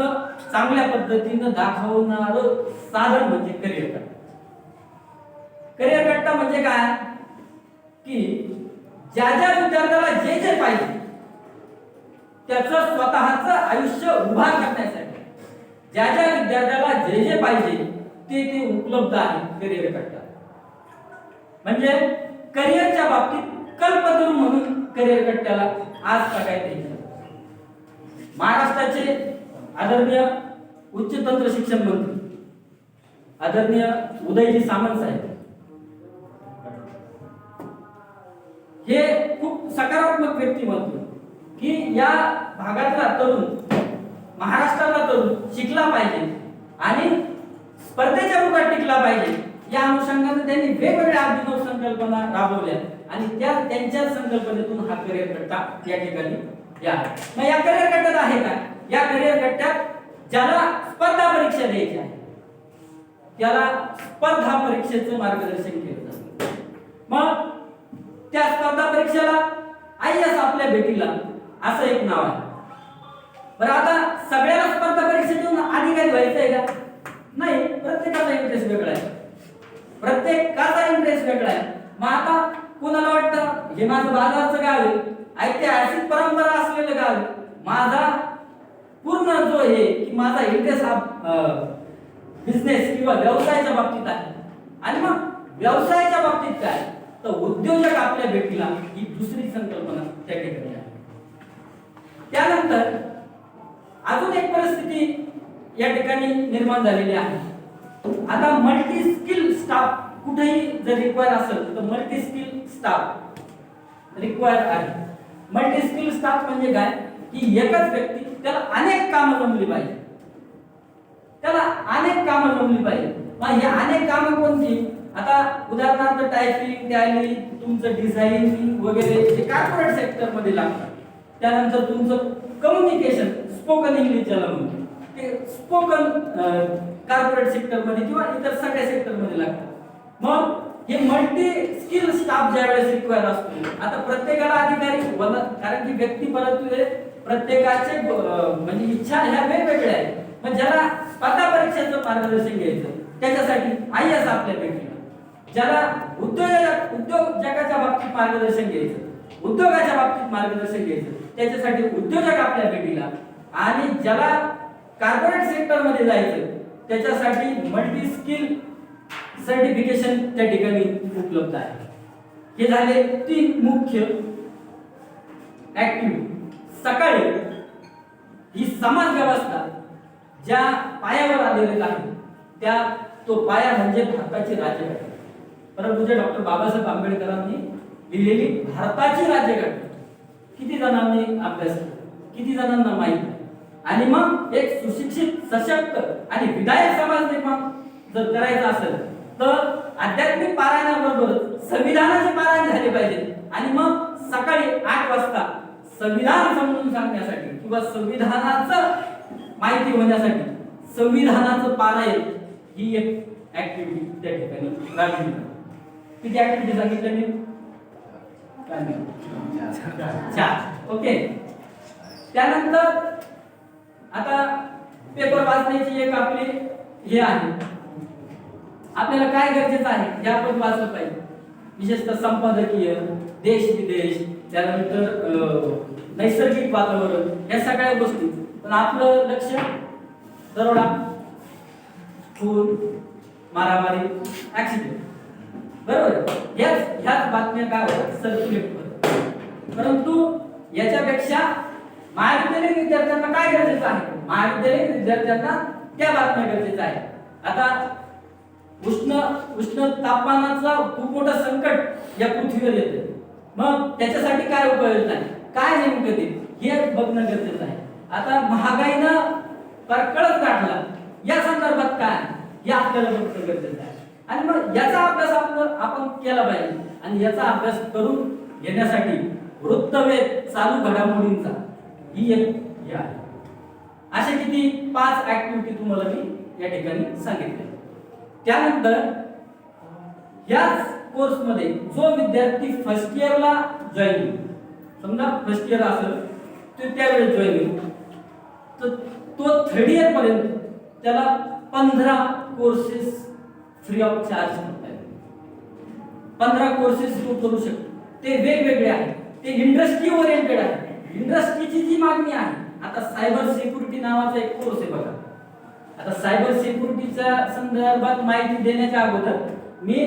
C: चांगल्या पद्धतीनं दाखवणारं साधन म्हणजे करिअर कट्टा. करिअर कट्टा म्हणजे काय की ज्या विद्यार्थ्याला जे पाहिजे त्याचं स्वतःचं आयुष्य उभा करण्यासाठी ज्या विद्यार्थ्याला जे पाहिजे ते उपलब्ध आहे करिअर कट्टा. म्हणजे करिअरच्या बाबतीत कल्पतरू म्हणून करिअर कट्ट्याला आज काय द्यायचं. महाराष्ट्राचे आदरणीय उच्च तंत्र शिक्षण मंत्री आदरणीय उदयजी सामंत साहेब हे खूप सकारात्मक व्यक्तिमत्व की या भागातला तरुण, महाराष्ट्रातला तरुण शिकला पाहिजे आणि स्पर्धेच्या मुखात टिकला पाहिजे, या अनुषंगाने त्यांनी वेगवेगळ्या अभिनव संकल्पना राबवल्या आणि त्यांच्या संकल्पनेतून हा करिअर कट्टा या ठिकाणी मग या करिअर कट्ट्यात आहे का? या करिअर कट्ट्यात ज्याला स्पर्धा परीक्षा द्यायची आहे त्याला स्पर्धा परीक्षेचं मार्गदर्शन केलं जातं. मग त्या स्पर्धा परीक्षेला IAS आपल्या भेटीला असं एक नाव आहे. बरं, आता सगळ्याला स्पर्धा परीक्षा देऊन अधिकारी व्हायचं आहे का? नाही, प्रत्येकाचा इंटरेस्ट वेगळा आहे, प्रत्येकाचा इंटरेस्ट वेगळा आहे. मग आता कोणाला वाटतं हे माझं बाजारचं गाव आहे, ऐतिहासिक परंपरा असलेलं गाव आहे, माझा पूर्ण जो आहे की माझा इंटरेस्ट हा बिझनेस किंवा व्यवसायाच्या बाबतीत आहे. आणि मग व्यवसायाच्या बाबतीत काय तर उद्योजक आपल्या भेटीला ही दुसरी संकल्पना त्या ठिकाणी आहे. त्यानंतर अजून एक परिस्थिती या ठिकाणी निर्माण झालेली आहे. आता मल्टी स्किल स्टाफ कुठेही जर रिक्वायर असेल तर मल्टी स्किल स्टाफ रिक्वायर आहे. मल्टी स्किल स्टाफ म्हणजे काय की एकच व्यक्ती त्याला अनेक कामं जमली पाहिजे, मग हे अनेक कामं कोणती? आता उदाहरणार्थ टायपिंग, टॅली, तुमचं डिझायनिंग वगैरे जे कॉर्पोरेट सेक्टर मध्ये लागतात. त्यानंतर तुमचं कम्युनिकेशन, स्पोकन इंग्लिश ज्याला म्हणतो, ते स्पोकन कॉर्पोरेट सेक्टर मध्ये किंवा इतर सगळ्या सेक्टर मध्ये लागतात. मग हे मल्टी स्किल स्टाफ ज्यावेळेस रिक्वायर असतो, आता प्रत्येकाला अधिकारी होणार, कारण की व्यक्तिपरत्व प्रत्येकाचे म्हणजे इच्छा ह्या वेगवेगळ्या आहेत. मग ज्याला स्पर्धा परीक्षेचं मार्गदर्शन घ्यायचं त्याच्यासाठी IAS आपल्या भेटीला, ज्याला उद्योजकाच्या बाबतीत मार्गदर्शन घ्यायचं, उद्योगाच्या बाबतीत मार्गदर्शन घ्यायचं त्याच्यासाठी उद्योजक आपल्या भेटीला, आणि ज्याला कॉर्पोरेट सेक्टर मध्ये जायचं त्याच्यासाठी मल्टी स्किल सर्टिफिकेशन त्या ठिकाणी उपलब्ध आहे. हे झाले 3 मुख्य ऍक्टिव्हिटी. सकाळी ही समाज व्यवस्था ज्या पायावर आलेली आहे तो पाया म्हणजे भारताची राज्यघटना. परंतु डॉक्टर बाबासाहेब आंबेडकरांनी लिहिलेली भारताची राज्यघटना किती जणांनी अभ्यास केला, किती जणांना माहिती आहे? आणि मग एक सुशिक्षित, सशक्त आणि विधायक समाज निर्माण जर करायचा असेल तर आध्यात्मिक पारायणाबरोबर संविधानाचे पारायण झाले पाहिजे, आणि मग सकाळी 8 वाजता संविधान समजून सांगण्यासाठी किंवा संविधानाचं माहिती होण्यासाठी संविधानाचं पारायण ही एक ऍक्टिव्हिटी त्या ठिकाणी राबवली जाते. किती ऍक्टिव्हिटी सांगितल्या मी? 4. ओके. त्यानंतर आता पेपर वाचण्याची एक आपली हे आहे. आपल्याला काय गरजेचं आहे हे आपण वाचलं पाहिजे. विशेषतः संपादकीय, देश विदेश, त्यानंतर नैसर्गिक वातावरण, या सगळ्या गोष्टी. पण आपलं लक्ष दरोडा, खून, मारामारी, ऍक्सिडेंट, बरोबर. ह्याच बातम्या काय होतात, सर्क्युलेट होतात. परंतु याच्यापेक्षा महाविद्यालयीन विद्यार्थ्यांना काय गरजेचं आहे? महाविद्यालयीन विद्यार्थ्यांना त्या बातम्या गरजेचं आहे. आता उष्ण तापमानाचा खूप मोठं संकट या पृथ्वीवर येतं. मग त्याच्यासाठी काय उपाययोजना आहे, काय नेमकं ते हे बघणं गरजेचं आहे. आता महागाईनं कळत गाठला, या संदर्भात काय हे आपल्याला बघणं गरजेचं आहे. आणि मग याचा अभ्यास आपण केला पाहिजे. आणि याचा अभ्यास करून घेण्यासाठी वृत्तवेध, चालू घडामोडींचा ही एक हे आहे. असे किती 5 ऍक्टिव्हिटी तुम्हाला मी या ठिकाणी सांगितले. त्यानंतर याच कोर्समध्ये जो विद्यार्थी फर्स्ट इयरला जॉईन होईल, समजा फर्स्ट इयर असेल तो त्यावेळेस जॉईन होईल, तर तो 3rd इयर पर्यंत त्याला 15 कोर्सेस फ्री ऑफ चार्ज करता येतील. 15 कोर्सेस तो करू शकतो. ते वेगवेगळे आहेत, ते इंडस्ट्री ओरिएंटेड आहे. इंडस्ट्रीची जी मागणी आहे, आता सायबर सिक्युरिटी नावाचा एक कोर्स आहे बघा. आता सायबर सिक्युरिटीच्या संदर्भात माहिती देण्याच्या अगोदर मी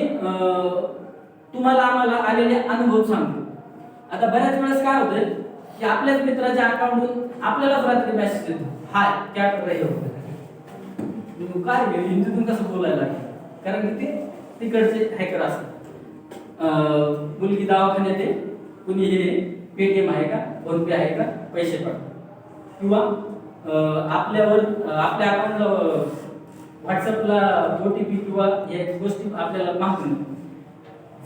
C: तुम्हाला आम्हाला आलेले अनुभव सांगतो. आता बऱ्याच वेळेस काय होतंय की आपल्याच मित्राच्या अकाउंटवरून आपल्यालाच रात्री मेसेज येतो, हाय क्या कर रहे हो. काय हिंदीतून कसं बोलायला लागेल, कारण की ते तिकडचे हॅकर असतात. मुलगी दवाखान्यात आहे, कुणी हे पेटीएम आहे का, फोन पे आहे का, पैसे पाठवा. किंवा आपल्या अकाउंटला व्हॉट्सअपला OTP किंवा या गोष्टी आपल्याला मागून.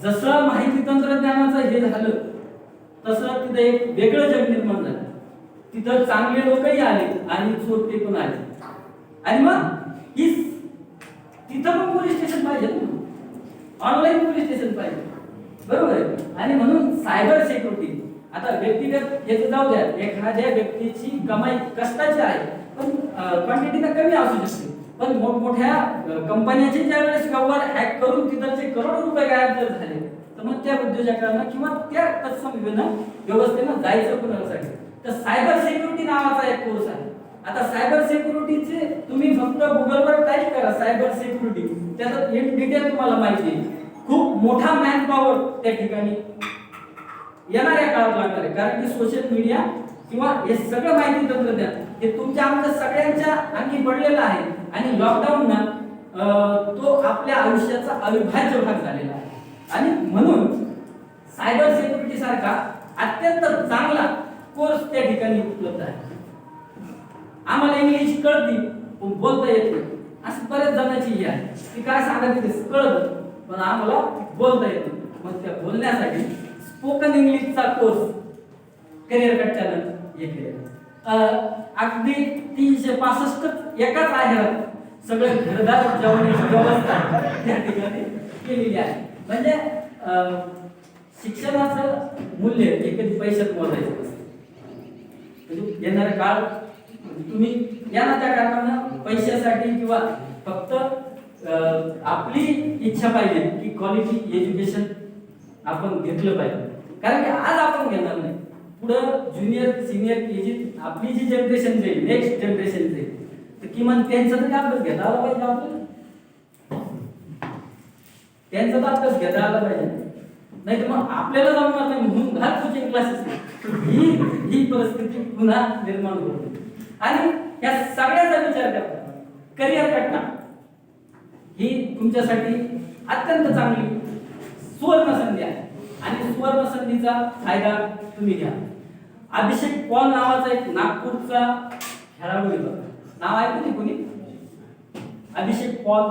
C: जसं माहिती तंत्रज्ञानाचं हे झालं तसं तिथं एक वेगळं जग निर्माण झालं. तिथं चांगले लोकही आले आणि चोरटे पण आले. आणि मग तिथं पण पोलीस स्टेशन पाहिजे ना, ऑनलाईन पोलीस स्टेशन पाहिजे, बरोबर आहे. आणि म्हणून सायबर सिक्युरिटी आता व्यक्तिगत याचं जाऊ द्या, एखाद्या व्यक्तीची कमाई कष्टाची आहे पण क्वांटिटी तर कमी असू शकते. पण मोठमोठ्या कंपन्यांचे ज्या वेळेस व्यवहार हॅक करून तिथलचे करोडो रुपये गायब जर झाले, तर मग त्या उद्योजकांना किंवा त्या तत्सम व्यवस्थेनं जायचं कोणासाठी. तर सायबर सिक्युरिटी नावाचा एक कोर्स आहे. आता सायबर सिक्युरिटीचे तुम्ही फक्त गुगलवर टाईप करा सायबर सिक्युरिटी, त्याचं इन डिटेल तुम्हाला माहिती आहे. खूप मोठा मॅन पॉवर त्या ठिकाणी येणाऱ्या काळात लागणार आहे. कारण की सोशल मीडिया किंवा हे सगळं माहिती तंत्रज्ञान हे तुमच्या आमच्या सगळ्यांच्या अंगी पडलेलं आहे. आणि लॉकडाऊन तो आपल्या आयुष्याचा अविभाज्य भाग झालेला आहे. आणि म्हणून सायबर सिक्युरिटी सारखा अत्यंत चांगला कोर्स त्या ठिकाणी उपलब्ध आहे. आम्हाला इंग्लिश कळती पण बोलता येत नाही, असं बऱ्याच जणांची ही आहे की काय सांगायचं ते कळतं पण आम्हाला बोलता येत नाही. मग त्या बोलण्यासाठी स्पोकन इंग्लिशचा कोर्स करिअर कट चॅनल हे केलेला. अगदी 365 एकाच आहेरात सगळे घरदार जेवणाची व्यवस्था त्या ठिकाणी केलेली आहे. म्हणजे शिक्षणाचं मूल्य हे कधी पैशात मोजायचं नसतं. म्हणजे येणारा काळ तुम्ही या ना त्या कारणानं पैशासाठी किंवा फक्त आपली इच्छा पाहिजे की क्वालिटी एज्युकेशन आपण घेतलं पाहिजे. कारण की आज आपण घेणार नाही, पुढं ज्युनियर सिनियर केजी आपली जी जनरेशन जाईल, नेक्स्ट जनरेशन जाईल, तर किमान त्यांचा तरी अभ्यास घेता आला पाहिजे. आपल्याला त्यांचा तर अभ्यास घेता आला पाहिजे. नाही तर मग आपल्याला जमणार नाही म्हणून घाल कोचिंग क्लासेस, ही परिस्थिती पुन्हा निर्माण होते. आणि या सगळ्याचा विचार करता करिअर कटना ही तुमच्यासाठी अत्यंत चांगली सुवर्ण संधी आहे. आणि सुवर्ण संधीचा फायदा तुम्ही घ्या. अभिषेक पॉल नावाचा एक नागपूरचा खेळाडू आहे, नाव ऐकलं नाही कोणी? अभिषेक पॉल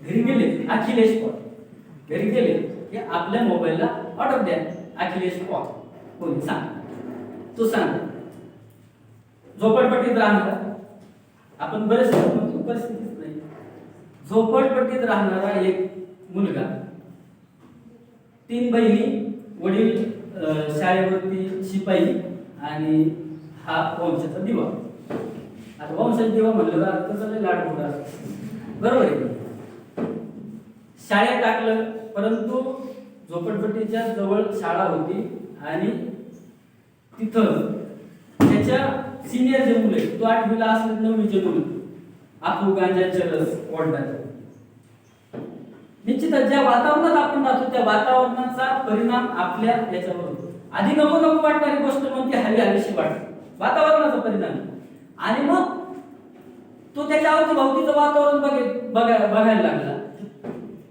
C: घरी गेले, अखिलेश पॉल घरी गेले की आपल्या मोबाईलला ऑर्डर द्या, अखिलेश पॉल कोणी सांग, तू सांग. झोपडपट्टीत राहणारा, आपण बरेच म्हणतो परिस्थितीच नाही, झोपडपट्टीत राहणारा एक मुलगा, 3 बहिणी, वडील शाळेवरती शिपाई आणि हा वंशाचा दिवा. आता वंशाचा दिवा म्हणलं तर कसं लाड मोठा बरोबर आहे. शाळेत टाकलं, परंतु झोपडपट्टीच्या जवळ शाळा होती आणि तिथं त्याच्या सिनियर जे मुलं आहेत, तो 8वीला असले 9वीचे मुलं आपू गांजा चरस ओढतात. निश्चितच ज्या वातावरणात आपण राहतो त्या वातावरणाचा परिणाम आपल्या याच्यावर होतो. आधी नको नको वाटणारी गोष्ट म्हणजे हवी हवीशी वाटते, वातावरणाचा परिणाम. आणि मग तो त्याच्या अवतीभोवतीचं वातावरण बघायला लागला.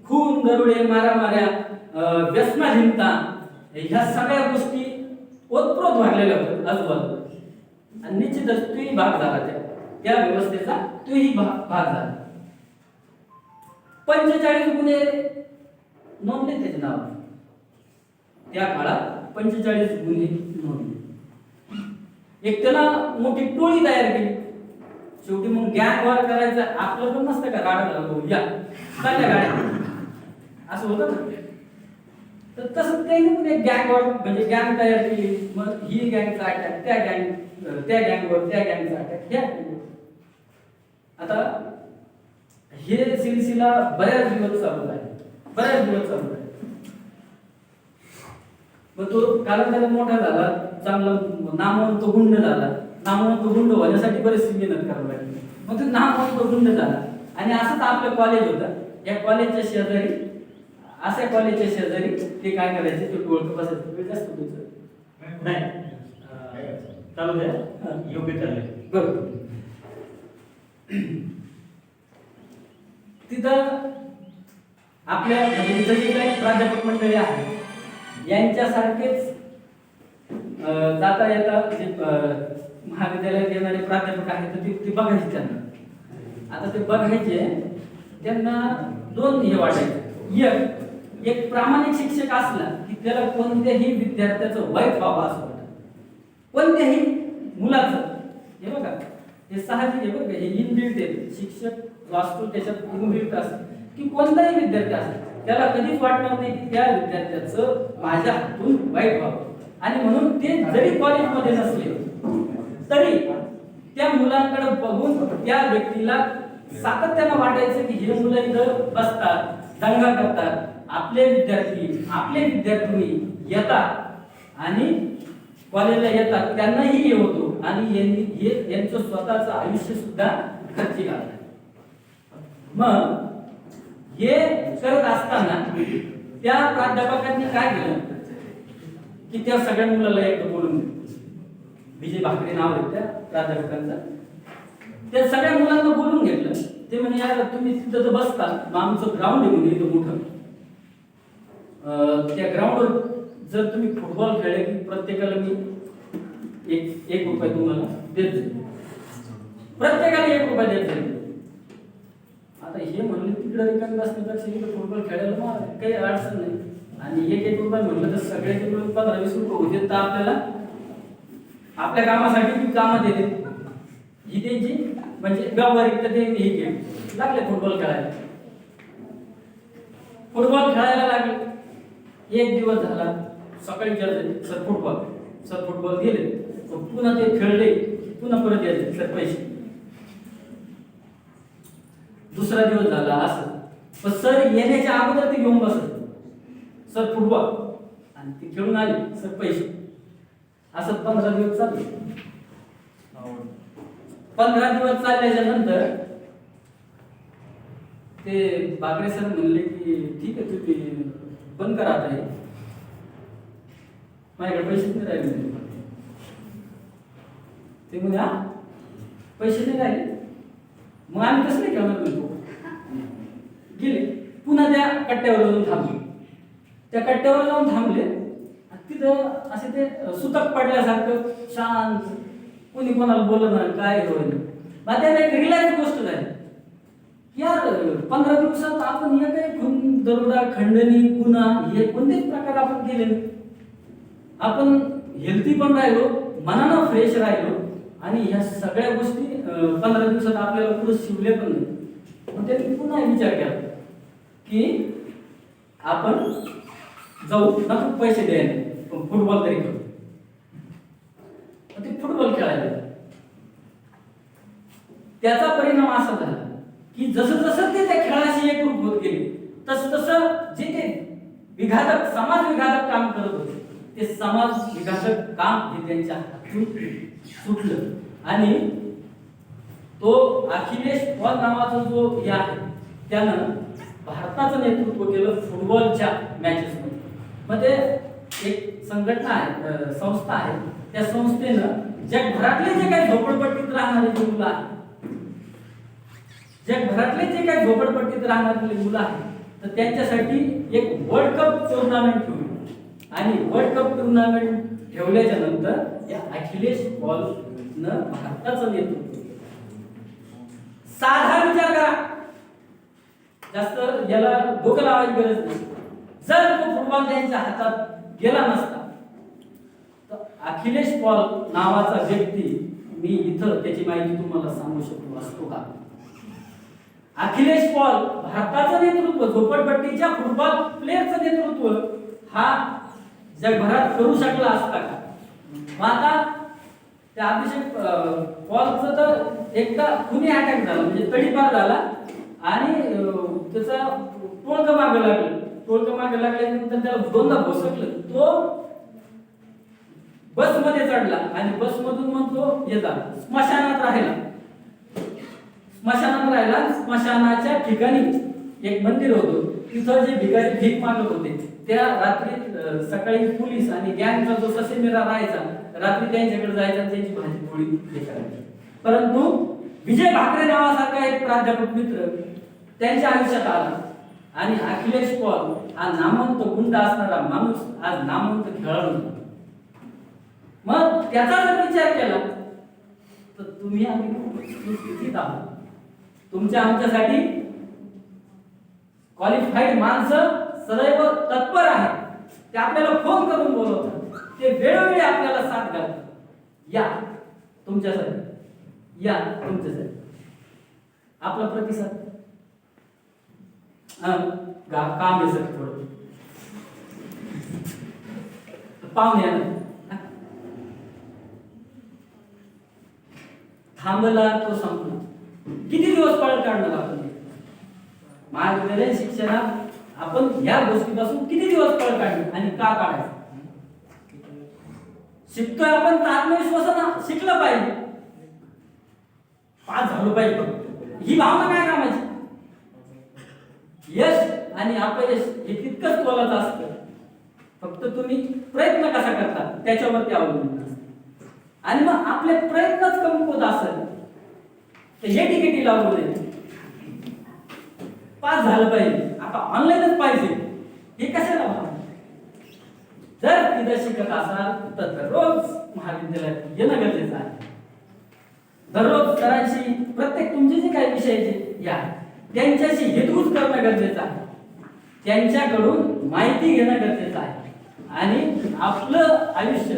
C: खून, दरोडे, मारामाऱ्या, व्यसनाधीनता, ह्या सगळ्या गोष्टी ओतप्रोत वाढलेल्या होत्या आजूबाजूला. आणि निश्चितच तोही भाग झाला त्या व्यवस्थेचा, तोही भाग झाला. 45 गुन्हे नोंदले त्याच्या नावावर. त्या काळात 45 गुन्हे नोंदले. एक त्याला मोठी टोळी तयार केली. शेवटी मग गँग वॉर करायचं आपलं पण नसतं का, गाडा या चालल्या गाड्या असं होतं ना. तर तसं त्यांनी पण एक गँग वॉर म्हणजे गँग तयार केली. मग ही गँगचा अटॅक, त्या गँगवर, त्या गँगचा अटॅक, ह्या. आता हे सिलसिला बऱ्याच दिवस चालू आहे. मग तो कालांतराने मोठा झाला, चांगला नामवंत गुंड झाला. नामवंत गुंड होण्यासाठी बरेचशी मेहनत करावी लागली. मग तो नामवंत गुंड झाला. आणि असंच आपलं कॉलेज होतं. या कॉलेजच्या शेजारी, अशा कॉलेजच्या शेजारी ते काय करायचे, ते ओळख बसायचं. वेळ जास्त तुझं नाही चालू द्या, योग्य चाललंय बरोबर. तिथं आपल्या म्हणजे इथं जे काही प्राध्यापक मंडळी आहे यांच्यासारखेच जाता येता जे महाविद्यालयात येणारे प्राध्यापक आहेत तर ते बघायचे त्यांना. आता ते बघायचे, त्यांना 2 हे वाटायचे. एक प्रामाणिक शिक्षक असला की त्याला कोणत्याही विद्यार्थ्याचं वाईट व्हावं असं वाटतं, कोणत्याही मुलाचं. हे बघा, हे साहजिक आहे बघा, हे इनबिल्ट आहे. शिक्षक जो असतो त्याच्यात इनबिल्ट असतं की कोणताही विद्यार्थी असेल त्याला कधीच वाटणार नाही की त्या विद्यार्थ्याचं माझ्या हातून वाईट व्हावं. आणि म्हणून ते जरी कॉलेजमध्ये नसले तरी त्या मुलांकडे बघून त्या व्यक्तीला सातत्यानं वाटायचं की हे मुलं इथं बसतात, दंगा करतात, आपले विद्यार्थी येतात आणि कॉलेजला येतात, त्यांनाही हे होतो आणि यांचं स्वतःचं आयुष्य सुद्धा खर्ची घालतात. मग हे करत असताना त्या प्राध्यापकांनी काय केलं की त्या सगळ्या मुलाला एकदा बोलून विजय भाकरे नाव आहे त्या प्राध्यापकांचं. त्या सगळ्या मुलांना बोलून घेतलं. ते म्हणे यार तुम्ही तिथं तर बसता, मग आमचं ग्राउंड आहे म्हणजे इथं मोठं. त्या ग्राउंडवर जर तुम्ही फुटबॉल खेळले की प्रत्येकाला मी एक रुपये तुम्हाला देत जाईल, प्रत्येकाला 1 रुपया देत जाईल. आता हे म्हणले तिकडे रिकामी बसण्यापेक्षा इकडे फुटबॉल खेळायला मग काही अडचण नाही. आणि 1 रुपया म्हणलं तर सगळ्याचे मिळून 15-20 रुपये होते, तर आपल्याला आपल्या कामासाठी कामं देते. ही त्यांची म्हणजे व्यावहारिकता ते हे गेम लागले फुटबॉल खेळायला. फुटबॉल खेळायला लागले. 1 दिवस झाला, सकाळी सर फुटबॉल गेले, पुन्हा ते खेळले, पुन्हा परत यायचे सर पैसे. दुसरा दिवस झाला असं, पण सर येण्याच्या अगोदर ते घेऊन बसत, सर फुटबॉल, आणि ते खेळून आले सर पैसे. असं 15 दिवस चालले. 15 दिवस चालल्याच्या नंतर ते बागरे सर म्हणले की ठीक आहे तुम्ही बंद करा आता, हे माझ्याकडे पैसेच नाही राहिले. ते म्हणजे हा पैसे नाही राहिले, मग आम्ही कसं नाही खेळणार म्हणतो. गेले पुन्हा त्या कट्ट्यावर जाऊन थांबले. त्या कट्ट्यावर जाऊन थांबले, तिथं असे ते सुतक पडल्यासारखं शांत, कोणी कोणाला बोलत नाही, काय होईल. मग त्याला एक रिलॅक्स गोष्ट झाली, यार 15 दिवसात आपण हे काही खून, दरोडा, खंडणी, गुन्हा हे कोणतेच प्रकार आपण केले नाही. आपण हेल्थी पण राहिलो, मनानं फ्रेश राहिलो आणि ह्या सगळ्या गोष्टी 15 दिवसात आपल्याला पुढे शिवले पण नाही. मग त्यांनी पुन्हा विचार केला की आपण जाऊ नको पैसे द्यायला, पण फुटबॉल तरी करू. ते फुटबॉल खेळायला त्याचा परिणाम असा झाला की जसं जसं ते त्या खेळाशी एकरूप होत गेले तसं तसं जे ते विघातक समाज विघातक काम करत होते ते समाज विघातक काम हे त्यांच्या हातून सुटलं आणि तो अखिलेश पॉल नावाचा जो हे आहे त्यानं भारताचं नेतृत्व केलं फुटबॉलच्या मॅचेस मध्ये. मग ते एक संघटना आहे, संस्था आहे, त्या संस्थेनं जगभरातले जे काही झोपडपट्टीत राहणारे जे मुलं आहेत, जगभरातले जे काही झोपडपट्टीत राहणारे मुलं आहेत तर त्यांच्यासाठी एक वर्ल्ड कप टुर्नामेंट ठेवली आणि वर्ल्ड कप टुर्नामेंट ठेवल्याच्या नंतर या अखिलेश पॉलनं भारताचं नेतृत्व केलं. साधा विचार करा, जास्त याला डोकं लावायची गरज नाही. जर तो फुटबॉल त्यांच्या हातात गेला नसता तर अखिलेश पॉल नावाचा व्यक्ती, मी इथं त्याची माहिती तुम्हाला सांगू शकतो असतो का? अखिलेश पॉल भारताचं नेतृत्व, झोपडपट्टीच्या फुटबॉल प्लेअरचं नेतृत्व हा जगभरात करू शकला असता का? मग आता त्या अभिषेक पॉलचं तर एकदा खुनी अटॅक झाला, म्हणजे तडीपार झाला आणि त्याचा टोळकं मागे लागलं. टोळकं मागे लागल्यानंतर त्याला दोनदा भोसकलं. तो बसमध्ये चढला आणि बसमधून मग तो येतात स्मशानात राहिला. स्मशानाच्या ठिकाणी एक मंदिर होतं, तिथं जे भिकारी भीक मागत होते त्या रात्री सकाळी पोलीस आणि गँगचा जो ससेमिरा राहायचा, रात्री त्यांच्याकडे जायचा आणि त्यांची भाजी पोळी हे करायची. परंतु विजय भाकरे नावासारखा एक प्राध्यापक मित्र त्यांच्या आयुष्यात आला आणि अखिलेश पॉल हा नामवंत गुंड असणारा माणूस आज नामवंत खेळाडू झाला. मग त्याचा जर विचार केला तर तुम्ही आम्ही स्थितीत आहोत. तुमच्या आमच्यासाठी क्वालिफाईड माणसं सदैव तत्पर आहेत. ते आपल्याला फोन करून बोलवतात, ते वेळोवेळी आपल्याला साथ घालतात. या तुमच्यासाठी, या तुमच्यासाठी. आपला प्रतिसाद काम आहे सर, थोडं पाहुणे थांबला तो संपला. किती दिवस पळ काढणार आपण? महाविद्यालयीन शिक्षणात आपण या गोष्टीपासून किती दिवस पळ काढणार आणि का काढायचं? शिकतोय आपण तर आत्मविश्वासानं शिकलं पाहिजे, पास झालं पाहिजे, ही भावना काय कामाची? यश आणि अपयश हे तितकंच तोलाचं असतं, फक्त तुम्ही प्रयत्न कसा करता त्याच्यावरती अवलंबून असतं. आणि मग आपले प्रयत्नच कमकुवत असेल तर हे तिकीटी लावू नये. पास झालं पाहिजे, आता ऑनलाईनच पाहिजे, हे कशाला भाव? जर तिथं शिकत असाल तर दररोज महाविद्यालयात येणं गरजेचं आहे. दररोज सरांशी प्रत्येक तुमचे जे काही विषयाचे या त्यांच्याशी हितगुज करणं गरजेचं आहे. त्यांच्याकडून माहिती घेणं गरजेचं आहे आणि आपलं आयुष्य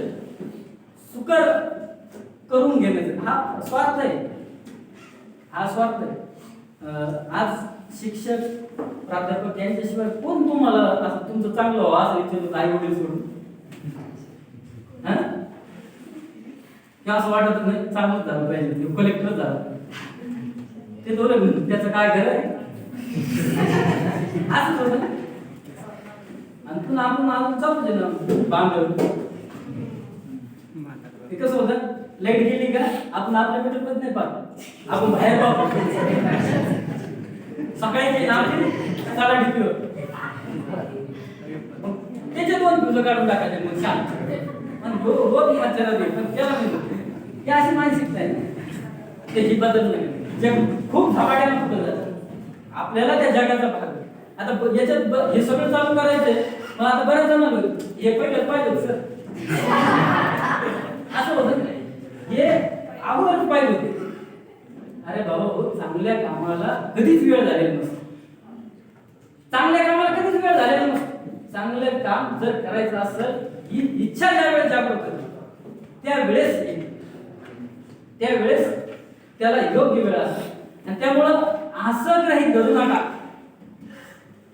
C: सुकर करून घेण्याचं हा स्वार्थ आहे. हा स्वार्थ आहे. आज शिक्षक प्राध्यापक यांच्याशिवाय कोण तुम्हाला असं तुमचं चांगलं व्हावं असं विचारत आई वडील सोडून असं वाटत नाही चांगलं झालं पाहिजे, कलेक्टर झालं ते दोन त्याचं काय घर आहे असंच होतं. आणि पुन्हा आपण अजून चालू ना बांधव ते कसं होतं, लाईट गेली का आपण आपल्या मीटर नाही पाहत, आपण बाहेर पाहतो. सकाळी साडा ढिपीवर त्याचे दोन तुझं काढून टाकायचे मग शांत रोज मच्छरा दे पण त्याला नाही. अशी मानसिकता आहे ना, त्याची बदल नाही. जग खूप झपाट्याने फुटत आपल्याला त्या जगाचा भाग. आता याच्यात हे सगळं चालू करायचंय, मग आता बऱ्याच जण हे पहिलं पाहिजे सर असं होतं, हे अगोदरच पाहिजे होते. अरे बाबा हो, चांगल्या कामाला कधीच वेळ झालेला नसतो. चांगल्या कामाला कधीच वेळ झालेला नसतो. चांगलं काम जर करायचं असेल ही इच्छा ज्यावेळेस जागृत होते त्यावेळेस त्याला योग्य वेळ असते. आणि त्यामुळं असं काही धरू नका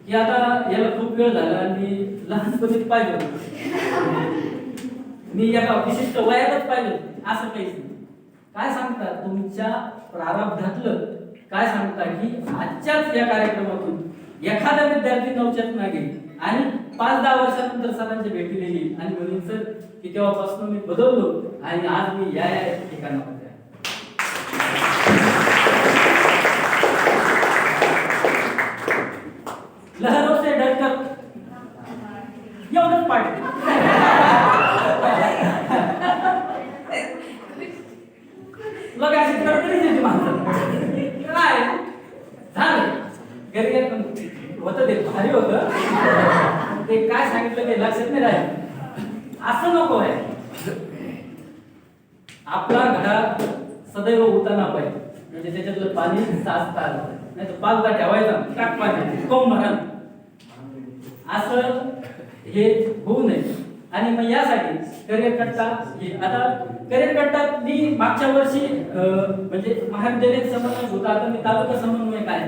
C: की आता याला खूप वेळ झाला आणि लहानपणीच पाहिजे होतं. मी एका विशिष्ट वयातच पाहिजे होतं. असं काहीच नाही. काय सांगता तुमच्या प्रारब्धातलं काय सांगता की आजच्याच या कार्यक्रमातून एखादा विद्यार्थी नवचेतना घेईल आणि 5-10 वर्षानंतर सरांच्या भेटीला येईल आणि म्हणेल सर की तेव्हापासून मी बदललो आणि आज मी या ठिकाणावर आहे. लहरों से डरकर एवढंच पाठ. लोक अशी तरतरीच येते माणसं. काय झालं घरी होतं ते भारी होतं. ते काय सांगितलं ते लक्षात नाही राहिलं. असं नको आहे. आपला घडा सदैव उताना पाहिजे म्हणजे त्याच्यातलं पाणी साचता आलं नाही तर पालता ठेवायचा टाक पाणी कोंब भरण असं हे होऊ नये. आणि मग यासाठी करिअर कट्टा आता करिअर कट्टा मी मागच्या वर्षी म्हणजे महाविद्यालयीन समन्वय होता. आता मी तालुका समन्वयक आहे.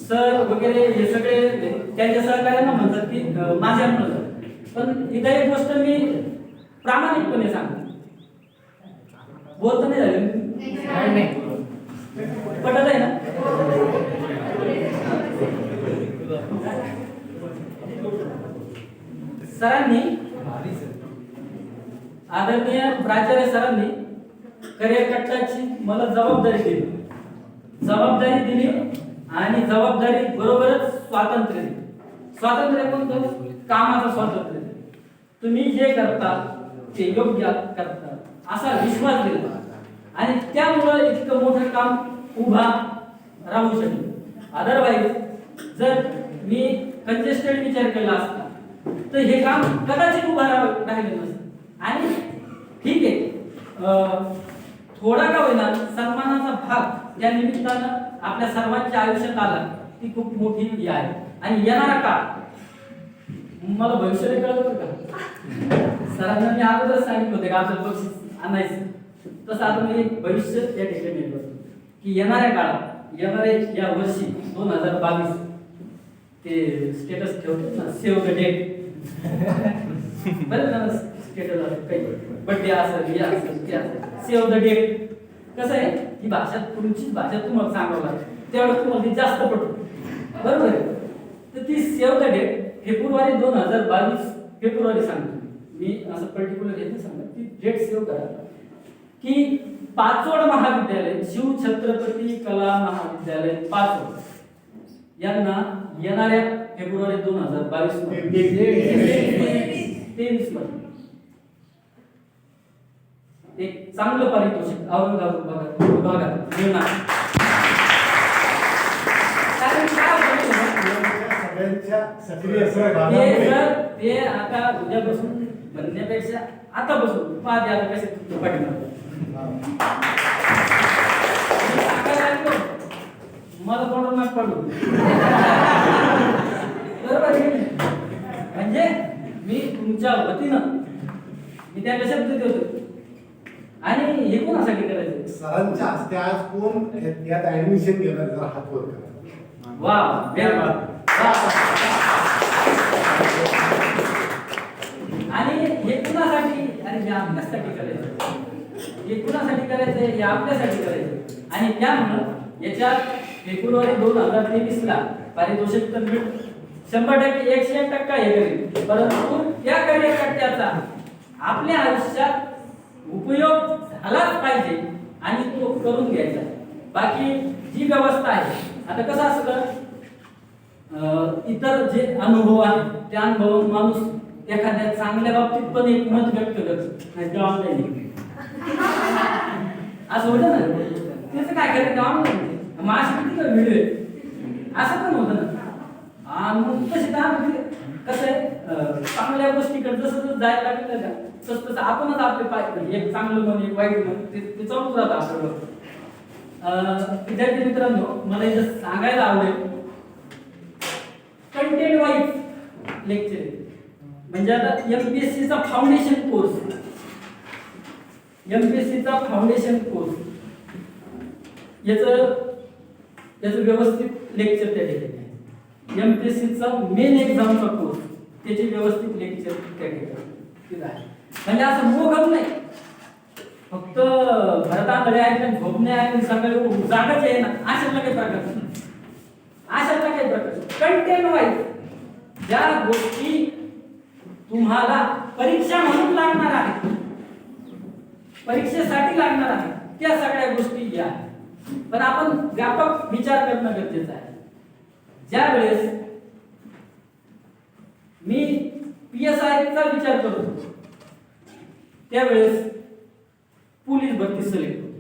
C: सर वगैरे हे सगळे त्यांच्या सहकार्यांना म्हणतात की माझ्या म्हणतात. पण इथं एक गोष्ट मी प्रामाणिकपणे सांगतो. बोलत नाही झालं पटत आहे ना. सरांनी आदरणीय प्राचार्य सरांनी करिअर कट्टाची मला जबाबदारी दिली आणि जबाबदारी बरोबरच स्वातंत्र्य दिली. स्वातंत्र्य कोणतं? कामाचं स्वातंत्र्य. तुम्ही जे करता ते योग्य करता असा विश्वास दिला आणि त्यामुळे इतकं मोठं काम उभा राहू शकलं. अदरवाईज जर मी कंजेस्टेड विचार केला असता तर हे काम कदाचित उभा राहिलं नसतं. आणि ठीक आहे थोडा का होईना सन्मानाचा भाग या निमित्तानं आपल्या सर्वांच्या आयुष्यात आला ती खूप मोठी ही आहे. आणि येणारा काळ मला भविष्याला कळत होतं का सरांना मी अगोदर सांगितलं होते का आपलं बक्षीस आणायचं. तसं आता मी भविष्य या ठिकाणी येतो की येणाऱ्या काळात येणाऱ्या या वर्षी 2022 ते स्टेटस ठेवतो ना सेव्ह द डेट बरं ना स्टेटस काही बर्थडे असेल हे असेल ते असेल सेव्ह द डेट. कसं आहे ही भाषा तुमची भाषा तुम्हाला सांगावं लागेल त्यावेळेस तुम्हाला ती जास्त पडतो बरोबर आहे. तर ती सेव्ह द डेट फेब्रुवारी 2022 फेब्रुवारी सांगतो मी असं पर्टिक्युलर येते सांगा ती डेट सेव्ह करा की पाचोड महाविद्यालय शिव छत्रपती कला महाविद्यालय पाचोड यांना येणाऱ्या फेब्रुवारी 2022 23 मध्ये एक चांगलं पारितोषिक औरंगाबाद विभागात मिळणार. कारण
A: सगळ्यांच्या सक्रिय सहभागामुळे
C: ते आता उद्यापासून म्हणण्यापेक्षा आता बसून पाहते आता कसे तुमच्या पाठीमागे मला कोणाला नाही पडू बरोबर म्हणजे मी तुमच्या वतीनं मी त्या शब्द देतो. आणि हे कोणासाठी करायचं?
A: सरांच्या हस्ते आज कोण यात ऍडमिशन घेणार जरा हात वर करा.
C: वा आणि हे कुणासाठी? आणि हे आपल्यासाठी करायचं. हे कुणासाठी करायचं? हे आपल्यासाठी करायचं. आणि त्यामुळं याच्यात फेब्रुवारी 2023 ला पारितोषिक तर 100% 101% हे करेल. परंतु त्या करिअर कट्ट्याचा आपल्या आयुष्यात उपयोग झालाच पाहिजे आणि तो करून घ्यायचा. बाकी जी व्यवस्था आहे आता कसं असतं इतर जे अनुभव आहेत त्या अनुभव माणूस एखाद्या चांगल्या बाबतीत पण एक मत व्यक्त करतो नाही ऑनलाईन असं होतं ना. त्याचं काय करायचं ऑनलाईन माझी किती का व्हिडिओ आहे असं पण होतं ना. आणि मग तशी कसं आहे चांगल्या गोष्टीकडे जसं जसं जायला लागलं का तसं तसं आपणच आपले पाय एक चांगलं मन एक वाईट मन ते चालूच राहतं आपल्याला. विद्यार्थी मित्रांनो मला इथं सांगायला आवडेल कंटेंट वाईज लेक्चर म्हणजे आता एमपीएससीचा फाउंडेशन कोर्स, एमपीएससीचा फाउंडेशन कोर्स याचं व्यवस्थित लेक्चर त्या ठिकाणी आहे. एमपीएससीचा मेन एक्झामचा कोर्स त्याचे व्यवस्थित लेक्चर त्या ठिकाणी आहे. म्हणजे असं मोघम नाही, फक्त भरताकडे आहे झोपणे आहे सगळे जागाच आहे ना, अशातला काही प्रकार नाही. अशातला काही प्रकार कंटेंट वाईज ज्या गोष्टी तुम्हाला परीक्षा म्हणून लागणार आहे, परीक्षेसाठी लागणार आहे, त्या सगळ्या गोष्टी या. पण आपण व्यापक विचार करणं गरजेचं आहे. ज्या वेळेस मी PSI चा विचार करतो त्यावेळेस पोलीस भरती सिलेक्ट होते,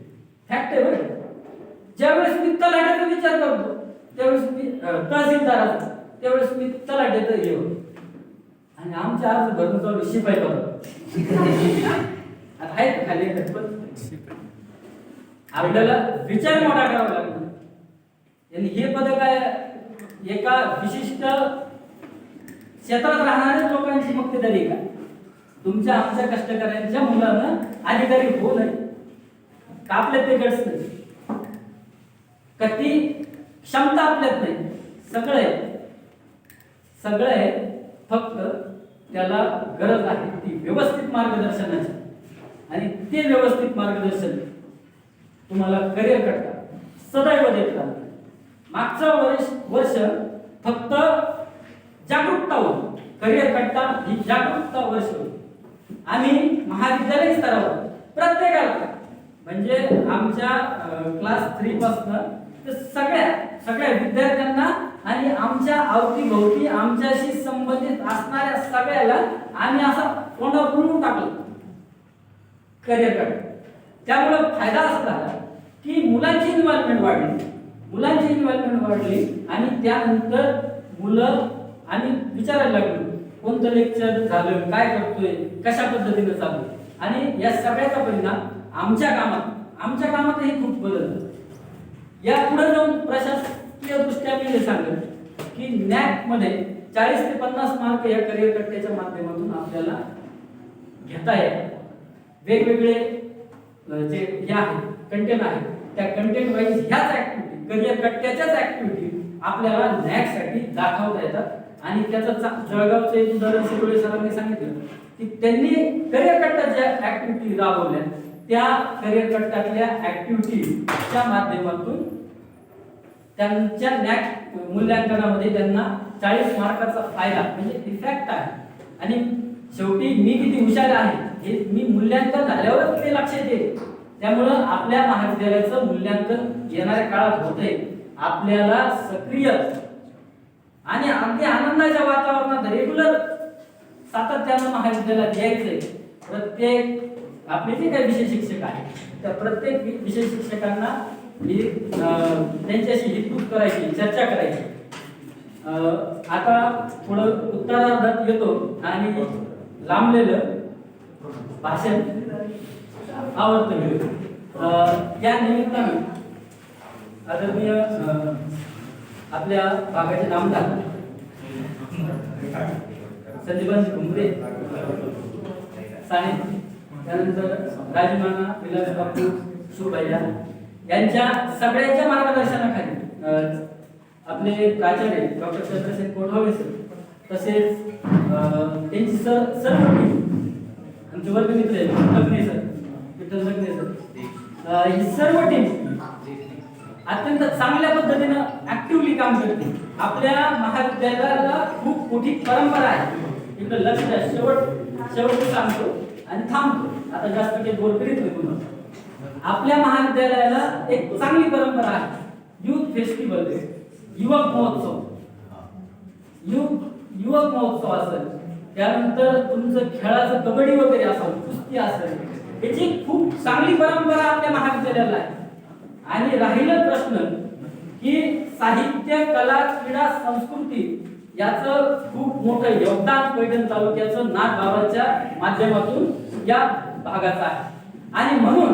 C: फॅक्ट आहे बरं. ज्यावेळेस मी तलाठ्याचा विचार करतो त्यावेळेस मी तहसीलदाराचा, त्यावेळेस मी तलाठ्याचा हे होतो. आणि आमच्या अर्ज भरून चालू शिपाई बघा आता आहेत खाली पण आपल्याला विचार मोठा करावा लागतो. आणि हे पद काय एका विशिष्ट क्षेत्रात राहणाऱ्या लोकांची मक्तेदारी का तुमच्या आमच्या कष्टकऱ्यांच्या मुलांना अधिकारी हो नाही का आपल्यात ते गट्स नाही का ती क्षमता आपल्यात नाही. सगळं आहे फक्त त्याला गरज आहे ती व्यवस्थित मार्गदर्शनाची. आणि ते व्यवस्थित मार्गदर्शन तुम्हाला करिअर कट्टा सदैव देत राहतो. मागचं वर्ष फक्त जागरूकता होती, करिअर कट्टा ही जागरूकता वर्ष होती. आम्ही महाविद्यालय स्तरावर प्रत्येकाला म्हणजे आमच्या क्लास 3 पासून तर सगळ्या विद्यार्थ्यांना आणि आमच्या अवतीभोवती आमच्याशी संबंधित असणाऱ्या सगळ्याला आम्ही असा तोंडावर बोलून टाकलं करिअर कट्टा. त्यामुळे फायदा असा झाला की मुलांची इन्व्हॉल्वमेंट वाढली आणि त्यानंतर मुलं आम्ही विचारायला लागलो कोणतं लेक्चर झालं, काय करतोय, कशा पद्धतीने चालू. आणि या सगळ्याचा परिणाम आमच्या कामातही खूप बदल. या पुढे जाऊन प्रशासकीय दृष्ट्या मी हे सांगेन की नॅक मध्ये 40 ते 50 मार्क या करिअर कट्ट्याच्या माध्यमातून आपल्याला घेता येतात. वेगवेगळे जे हे आहेत कंटेंट आहेत त्या कंटेंट वाईज ह्याच ऍक्टिव्हिटी करिअर कट्ट्याच्याच ऍक्टिव्हिटी आपल्याला नॅकसाठी दाखवता येतात. आणि त्याचं जळगावचं एक उदाहरण शिरोळे सरांनी सांगितलं की त्यांनी करिअर कट्ट्याच्या ऍक्टिव्हिटी राबवल्या. त्या करिअर कट्ट्यातल्या ऍक्टिव्हिटीच्या माध्यमातून त्यांच्या नॅक मूल्यांकनामध्ये त्यांना 40 मार्काचा फायदा म्हणजे इफेक्ट आहे. आणि शेवटी मी किती हुशार आहे हे मी मूल्यांकन झाल्यावरच ते लक्षात येईल. त्यामुळं आपल्या महाविद्यालयाचं मूल्यांकन येणाऱ्या काळात होतंय. आपल्याला सक्रिय आणि अगदी आनंदाच्या वातावरणात रेग्युलर सातत्यानं महाविद्यालयात यायचंय. प्रत्येक आपले जे काही विषय शिक्षक आहेत त्या प्रत्येक विषय शिक्षकांना त्यांच्याशी हितगुज करायची, चर्चा करायची. आता थोडं उत्तरार्धात येतो आणि लांबलेलं भाषण आवडतं मी. त्या निमित्तानं आदरणीय आपल्या भागाचे नामदार संदीपांजी घुमरे साने, त्यानंतर राजमाना विलास बापू सुभैया यांच्या सगळ्यांच्या मार्गदर्शनाखाली आपले प्राचार्य डॉक्टर चंद्रशेखर कोठावळे सर तसेच त्यांची सर्व टीम आमचे वर्गमित्र लग्ने सर विठ्ठल लग्ने सर ही सर्व टीम अत्यंत चांगल्या पद्धतीनं ऍक्टिव्हली काम करते. आपल्या महाविद्यालयाला खूप मोठी परंपरा आहे. इकडे लक्ष द्या. शेवट सांगतो आणि थांबतो. आता जास्त काही बोल करीत नाही पुन्हा. आपल्या महाविद्यालयाला एक चांगली परंपरा आहे. युथ फेस्टिवल, युवक महोत्सव. युवक महोत्सव असेल, त्यानंतर तुमचं खेळाचं कबड्डी वगैरे असेल, कुस्ती असेल, याची खूप चांगली परंपरा आपल्या महाविद्यालयाला आहे. आणि राहिला प्रश्न की साहित्य, कला, क्रीडा, संस्कृती याचं खूप मोठं योगदान पैठण तालुक्याचं नाथ बाबाच्या माध्यमातून या भागाचं आहे. आणि म्हणून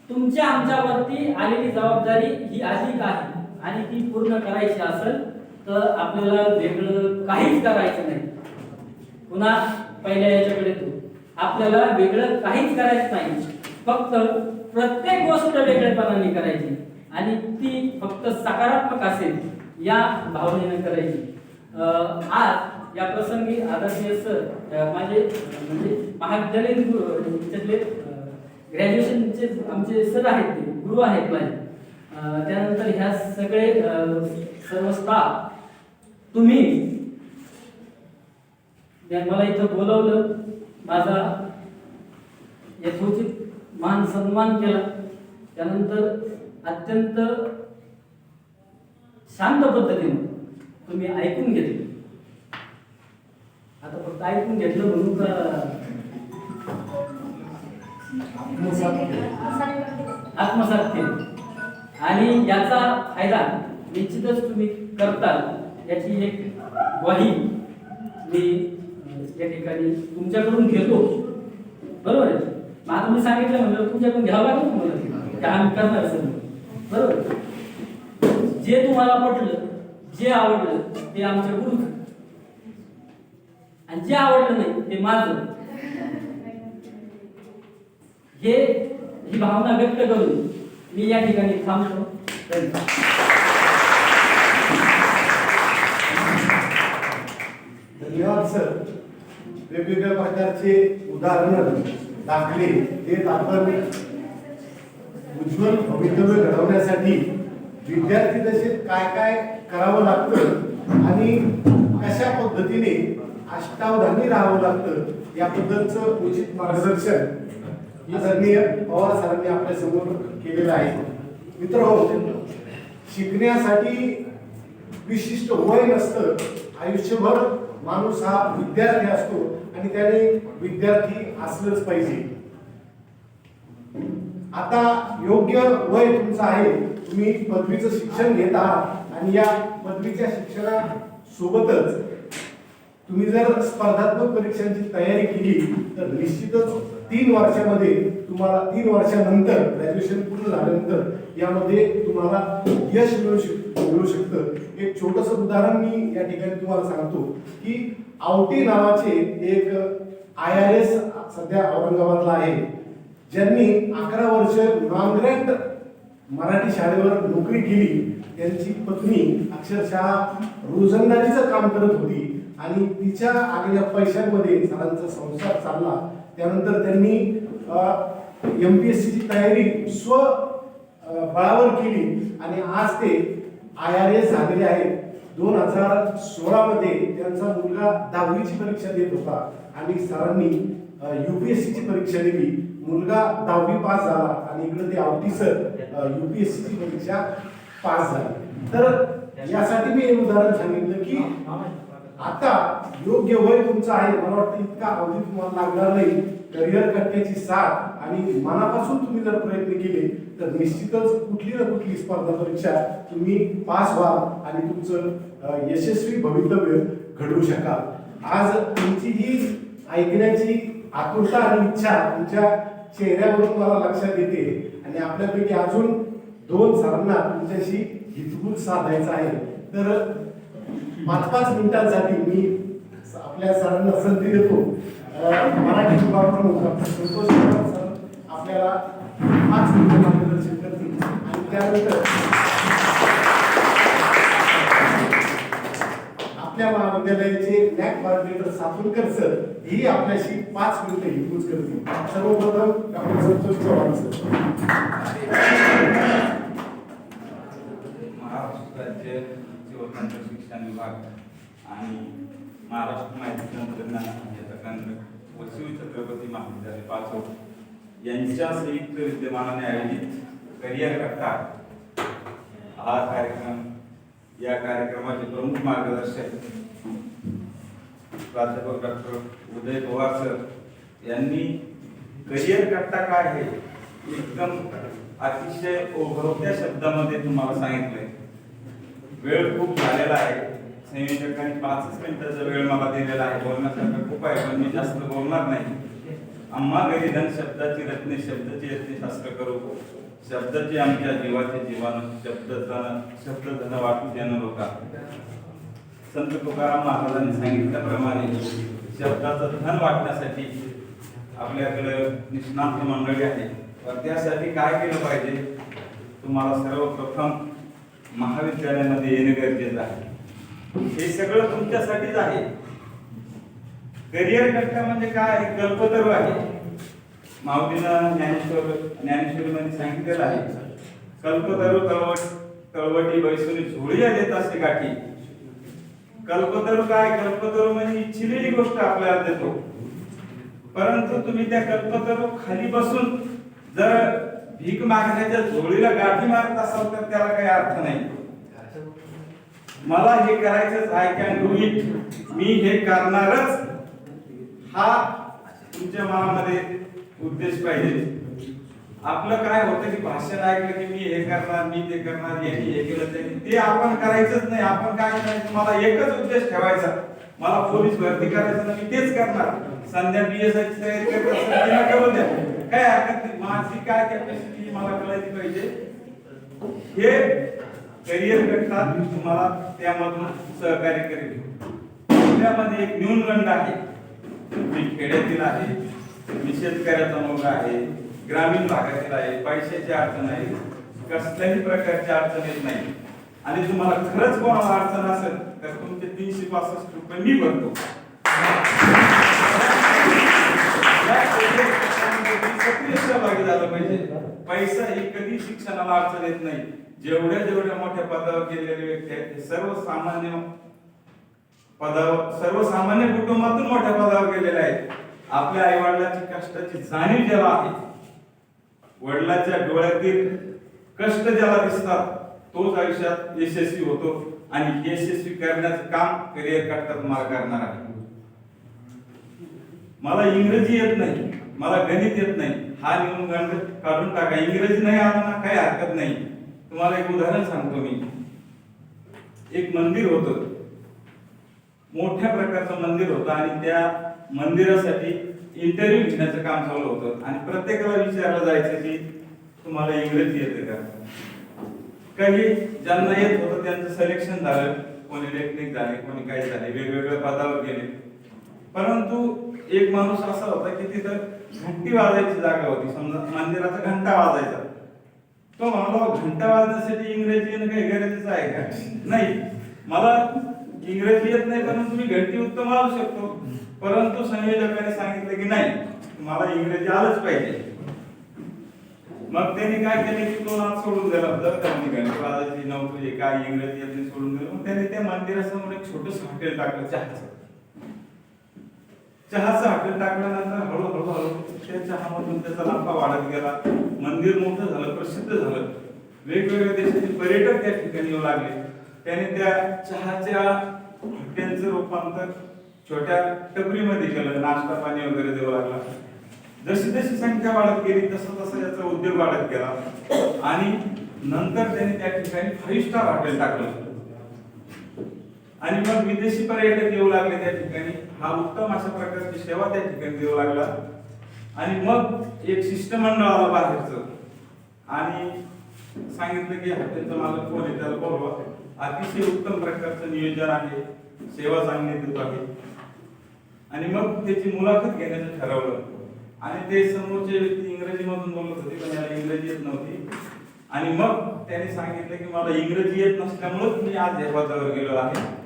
C: तुमच्या आमच्यावरती आलेली जबाबदारी ही अधिक आहे आणि ती पूर्ण करायची असेल तर आपल्याला वेगळं काहीच करायचं नाही. पुन्हा पहिल्या याच्याकडे तू. आपल्याला वेगळं काहीच करायचं नाही, फक्त प्रत्येक गोष्ट वेगळेपणाने करायची आणि ती फक्त सकारात्मक असेल या भावनेने करायची. आज या प्रसंगी आदरणीय सर माझे म्हणजे महाविद्यालयीन याच्यातले ग्रॅज्युएशनचे आमचे सर आहेत, ते गुरु आहेत माझे. त्यानंतर ह्या सगळे सर्व स्टाफ, तुम्ही मला इथं बोलवलं, माझा यथोचित मान सन्मान केला, त्यानंतर अत्यंत शांत पद्धतीने तुम्ही ऐकून घेतलं. आता फक्त ऐकून घेतलं म्हणून का आत्मसात केलं आणि याचा फायदा निश्चितच तुम्ही करताल याची एक ग्वाही मी या ठिकाणी तुमच्याकडून घेतो. बरोबर आहे. मग आता मी सांगितलं म्हणलं तुमच्याकडून घ्यावं लागेल तुम्हाला, ते आम्ही करणार सर. बरोबर. जे तुम्हाला पटलं, जे आवडलं ते आमच्या गुरुचं आणि जे आवडलं नाही ते माझं. ही भावना व्यक्त करून मी या ठिकाणी थांबतो.
A: धन्यवाद सर. वेगवेगळ्या प्रकारचे उदाहरण दाखले देत आपण उज्ज्वल भवितव्य घडवण्यासाठी विद्यार्थी दशेत काय काय करावं लागतं आणि कशा पद्धतीने अष्टावधानी राहावं लागतं याबद्दलचं उचित मार्गदर्शन आदरणीय पवार सरांनी आपल्या समोर केलेलं आहे. मित्रहो, शिकण्यासाठी विशिष्ट वय नसतं. आयुष्यभर माणूस हा विद्यार्थी असतो आणि त्याने विद्यार्थी असलंच पाहिजे. आता योग्य वय तुमचं आहे, तुम्ही पदवीचं शिक्षण घेत आहात आणि या पदवीच्या शिक्षणासोबतच तुम्ही जर स्पर्धात्मक परीक्षांची तयारी केली तर निश्चितच 3 वर्षामध्ये तुम्हाला 3 वर्षानंतर ग्रॅज्युएशन पूर्ण झाल्यानंतर यामध्ये तुम्हाला यश मिळू शकतं. एक छोटंसं उदाहरण मी या ठिकाणी तुम्हाला सांगतो की आवटी नावाचे एक IRS सध्या औरंगाबादला आहे, ज्यांनी 11 वर्ष नॉन ग्रँट मराठी शाळेवर नोकरी केली. त्यांची पत्नी अक्षरशः रोजंदारीचं काम करत होती आणि तिच्या आलेल्या पैशांमध्ये सरांचा संसार चालला. त्यानंतर त्यांनी MPSC ची तयारी बळावर केली आणि आज ते IRS झालेले आहेत. 2016 मध्ये त्यांचा मुलगा 10वीची परीक्षा देत होता आणि सरांनी UPSC ची परीक्षा दिली. मुलगा 10वी पास झाला आणि इकडे ते आवटी सर UPSC ची परीक्षा पास झाली. तर यासाठी मी हे उदाहरण सांगितलं की आता योग्य वय तुमचं आहे. मला वाटतं इतका अवधी तुम्हाला लागणार नाही. करिअर करण्याची साथ आणि मनापासून तुम्ही जर प्रयत्न केले तर निश्चितच कुठली ना कुठली स्पर्धा परीक्षा तुम्ही पास व्हा आणि तुमचं यशस्वी भवितव्य घडवू शकाल. आज तुमची ही ऐकण्याची आतुरता आणि इच्छा तुमच्या चेहऱ्यावरून मला लक्षात येते आणि आपल्यापैकी अजून 2 सरांना तुमच्याशी हितगुज साधायचा आहे. तर 5-5 मिनिटांसाठी मी आपल्या सरांना संधी देतो. मराठी विभाग प्रमुख संतोष सर आपल्याला 5 मिनिटं मार्गदर्शन करतील आणि त्यानंतर आपल्या महाविद्यालयाचे नॅक कोऑर्डिनेटर सातुरकर सर ही आपल्याशी 5 मिनिटं हितगुज करतील. सर्वप्रथम डॉक्टर संतोष चव्हाण सर.
B: महाराष्ट्र राज्य जीवतंत्र शिक्षण विभाग आणि महाराष्ट्र माहिती तंत्रज्ञान व शिवछत्रपती महाविद्यालय पाचोड यांच्या संयुक्त विद्यमानाने आयोजित करिअर कट्टा हा कार्यक्रम, या कार्यक्रमाचे प्रमुख मार्गदर्शक प्राध्यापक डॉक्टर उदय पवार सर यांनी करिअर कट्टा काय आहे एकदम अतिशय ओघवत्या शब्दामध्ये तुम्हाला सांगितलंय. वेळ खूप झालेला आहे. संयोजकांनी 5 मिनिटाचा वेळ मला दिलेला आहे. बोलण्यासारखं खूप आहे पण मी जास्त बोलणार नाही. आम्हा गरीधन शब्दाची रत्ने शब्दाची रत्ने शास्त्र करू, शब्दाची आमच्या जीवाचे जीवन, शब्दधन वाटू देणं लोका. संत तुकाराम महाराजांनी सांगितल्याप्रमाणे शब्दाचं धन वाटण्यासाठी आपल्याकडं निष्णात मंडळी आहे. तर त्यासाठी काय केलं पाहिजे, तुम्हाला सर्वप्रथम महाविद्यालयामध्ये येणे गरजेचं आहे. हे सगळं तुमच्यासाठीच आहे. करिअर कट्टा म्हणजे काय, कल्पतरू आहे. माऊलीनं ज्ञानेश्वरीमध्ये सांगितलेलं आहे, कल्पतरू तळवटी बैसुनी झोळीया देत असते गाठी. कल्पतरू काय, कल्पतरू म्हणजे इच्छिलेली गोष्ट आपल्याला देतो. परंतु तुम्ही त्या कल्पतरू खाली बसून जर भीक मागण्याच्या झोळीला गाठी मारत असाल तर त्याला काही अर्थ नाही. मला हे करायचंच, आय कॅन डू इट, मी हे करणारच, हा तुमच्या मनामध्ये उद्देश पाहिजे. आपलं काय होतं की भाषण ऐकलं की मी हे करणार, मी ते करणार, यांनी हे केलं ते आपण करायचंच नाही. आपण काय करायचं, मला एकच उद्देश ठेवायचा, मला पोलीस भरती करायचं ना, मी तेच करणार. संध्या PSI ची तयारी करत असेल तिला करू द्या, काय हरकत नाही. माझी काय कॅपॅसिटी मला कळायची पाहिजे. हे करिअर करतात तुम्हाला त्यामधून सहकार्य करेल. त्यामध्ये एक न्यूनगंड आहे, मी खेड्यातील आहे, मी शेतकऱ्याचा मुलगा आहे, ग्रामीण भागातील आहे, पैशाची अडचण आहे, कसल्याही प्रकारची अडचण येत नाही. आणि तुम्हाला खरंच कोणाला अडचण असेल तर तुमचे 365 रुपये मी भरतो. सक्रिय सहभागी झालं पाहिजे. पैसा ही कधी शिक्षणाला अडचण येत नाही. जेवढ्या मोठ्या पदावर गेलेले व्यक्ती आहेत, सर्वसामान्य कुटुंबातून मोठ्या पदावर गेलेले आहेत. आपल्या आई वडिलांची कष्टाची जाणीव ज्याला आहे, वडिलांच्या डोळ्यातील कष्ट ज्याला दिसतात, तोच आयुष्यात यशस्वी होतो. आणि यशस्वी करण्याचं काम करिअर करता तुम्हाला करणार आहे. मला इंग्रजी येत नाही, मला गणित येत नाही, हा न्यूनगंड काढून टाका. इंग्रजी नाही आलं ना, काही हरकत नाही. तुम्हाला एक उदाहरण सांगतो मी. एक मंदिर होतं, मोठ्या प्रकारचं मंदिर होतं, आणि त्या मंदिरासाठी इंटरव्ह्यू घेण्याचं काम चालू होतं. आणि प्रत्येकाला विचारलं जायचं की तुम्हाला इंग्रजी येते का. काही ज्यांना येत होतं त्यांचं सिलेक्शन झालं, कोणी टेक्निक झाले, कोणी काय झाले, वेगवेगळ्या पदावर गेले. परंतु एक माणूस असा होता की तिथं घंटी वाजायची जागा होती, समजा मंदिराचा घंटा वाजायचा. तो म्हणाला, घंटा वाजण्यासाठी इंग्रजी येणं काही गरजेचं आहे का. नाही, मला इंग्रजी येत नाही परंतु मी घंटी उत्तम वाजवू शकतो. परंतु संयोजकाने सांगितलं की नाही, मला इंग्रजी आलंच पाहिजे. मग त्यांनी काय केलं की तो नाद सोडून दिला. जर त्यांनी घंटी वाजायची नोकरी काय इंग्रजी येत नाही सोडून दिलं. मग त्यांनी त्या मंदिरासमोर एक छोटस हॉटेल टाकलं, चहाचं हॉटेल टाकल्यानंतर हळूहळू त्या चहामधून त्याचा नफा वाढत गेला. मंदिर मोठं झालं, प्रसिद्ध झालं. वेगवेगळ्या देशातील पर्यटक त्या ठिकाणी येऊ लागले. त्याने त्या चहाच्या हॉटेलचं रूपांतर छोट्या टपरीमध्ये केलं, नाश्ता पाणी वगैरे देऊ लागला. जशी जशी संख्या वाढत गेली तसा तसा याचा उद्योग वाढत गेला. आणि नंतर त्याने त्या ठिकाणी 5 स्टार हॉटेल टाकलं. आणि मग विदेशी पर्यटक येऊ लागले त्या ठिकाणी. हा उत्तम अशा प्रकारची सेवा त्या ठिकाणी देऊ लागला. आणि मग एक शिष्टमंडळ आलं बाहेरचं आणि सांगितलं की हॉटेलचा मालक कोण आहे, त्याला बोलवा. अतिशय उत्तम प्रकारचं नियोजन आहे, सेवा चांगली देत आहे. आणि मग त्याची मुलाखत घेण्याचं ठरवलं. आणि ते समोरचे व्यक्ती इंग्रजी मधून बोलत होते, पण याला इंग्रजी येत नव्हती. आणि मग त्याने सांगितलं की मला इंग्रजी येत नसल्यामुळेच मी आज या पदावर गेलो आहे.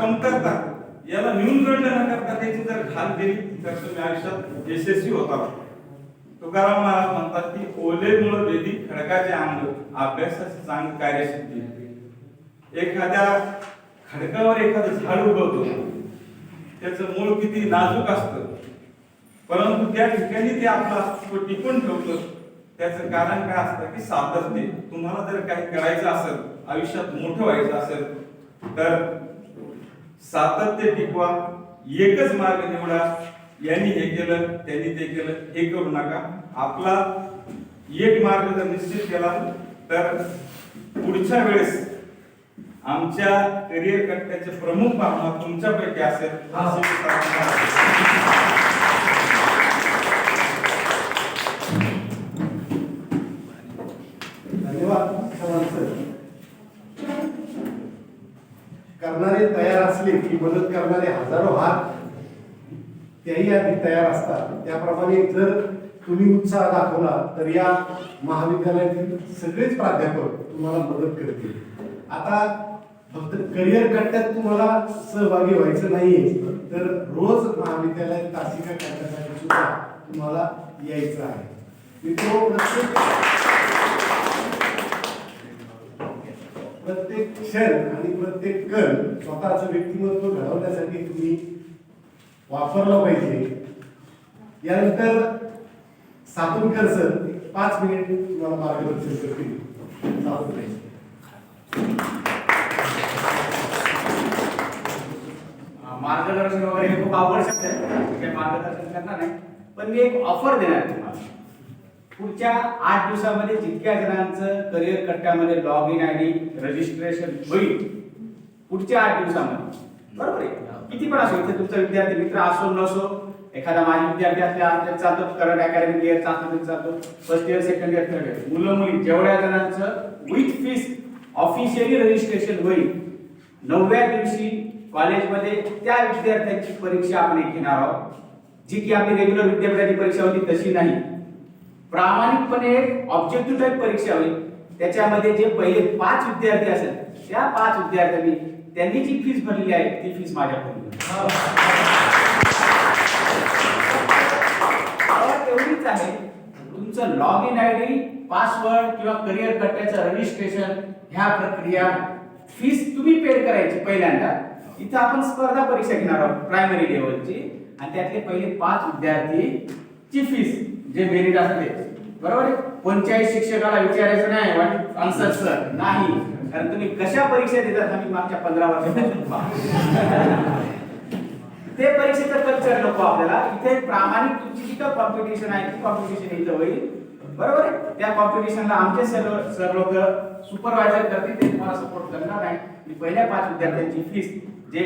B: कमतरता याला न्यूनगंड न करता त्याची जर घाल केली तर तुम्ही आयुष्यात यशस्वी होता. तुकाराम महाराज म्हणतात की ओले मुळ वेदी खडकाचे अंग, अभ्यासाची चांगली कार्यसिद्धी. एखाद्या खडकावर एखादं झाड उगवतो, त्याचं मूळ किती नाजूक असतं, परंतु त्या ठिकाणी ते आपलं अस्तित्व टिकून ठेवतं. त्याचं कारण काय असतं की सातत्य. तुम्हाला जर काही करायचं असेल, आयुष्यात मोठं व्हायचं असेल तर सातत्य टिकवा. एकच मार्ग निवडा, यांनी हे केलं त्यांनी ते केलं हे करू नका. आपला एक मार्ग जर निश्चित केला तर पुढच्या वेळेस आमच्या करिअर कट्ट्याचे प्रमुख भावना तुमच्यापैकी असेल.
A: धन्यवाद. तयार असतात त्याप्रमाणे जर तुम्ही उत्साह दाखवला तर या महाविद्यालयातील सगळेच प्राध्यापक तुम्हाला मदत करतील. आता फक्त करिअर कट्ट्यात तुम्हाला सहभागी व्हायचं नाहीये, तर रोज महाविद्यालयात तासिका करण्यासाठी सुद्धा तुम्हाला यायचं आहे. प्रत्येक क्षण आणि प्रत्येक कण स्वतःचं व्यक्तिमत्व घडवण्यासाठी तुम्ही वापरलं पाहिजे. यानंतर सातुरकर सर 5 मिनिट तुम्हाला मार्गदर्शन करतील.
D: मार्गदर्शन वगैरे खूप आवश्यक आहे, काही मार्गदर्शन करणार नाही, पण मी एक ऑफर देणार आहे तुम्हाला. पुढच्या 8 दिवसामध्ये जितक्या जणांचं करिअर कट्ट्यामध्ये लॉग इन आयडी रजिस्ट्रेशन होईल पुढच्या 8 दिवसामध्ये, बरोबर आहे, किती पण असो, इथे तुमचा विद्यार्थी मित्र असो नसो, एखादा माझे विद्यार्थी असल्या चालतो, करंट अकॅडमिक इयर चालतो, first year second year third year, मुलं मुली जेवढ्या जणांचं विथ फीस ऑफिशियली रजिस्ट्रेशन होईल 9व्या दिवशी कॉलेजमध्ये त्या विद्यार्थ्यांची परीक्षा आपण घेणार आहोत, जी की आपली रेग्युलर विद्यापीठाची परीक्षा होती तशी नाही, प्रामाणिकपणे एक ऑब्जेक्टिव्ह टाइप परीक्षा होईल. त्याच्यामध्ये जे पहिले 5 विद्यार्थी असेल त्या 5 विद्यार्थ्यांनी त्यांनी जी फीस भरलेली आहे ती फीस माझ्याकडून एवढीच आहे. तुमचं लॉग इन आयडी, पासवर्ड किंवा करिअर कट्ट्याचं रजिस्ट्रेशन ह्या प्रक्रिया फीस तुम्ही पेड करायची पहिल्यांदा. इथं आपण स्पर्धा परीक्षा घेणार आहोत प्रायमरी लेवलची, आणि त्यातले पहिले 5 विद्यार्थीची फीस जे मेरिट असते, बरोबर आहे, कोणत्याही शिक्षकाला विचारायचं नाही व्हॉट आन्सर सर नाही, कारण तुम्ही कशा परीक्षा देतात आम्ही मागच्या 15 वर्षापासून ते परीक्षेचं कल्चर नको आपल्याला. इथे प्रामाणिक तुमची जिथं कॉम्पिटिशन आहे ती कॉम्पिटिशन इथं होईल, बरोबर आहे. त्या कॉम्पिटिशनला आमचे सर लोक सुपरवायझर करतील, ते तुम्हाला सपोर्ट करणार नाही. मी पहिल्या 5 विद्यार्थ्यांची फीस जे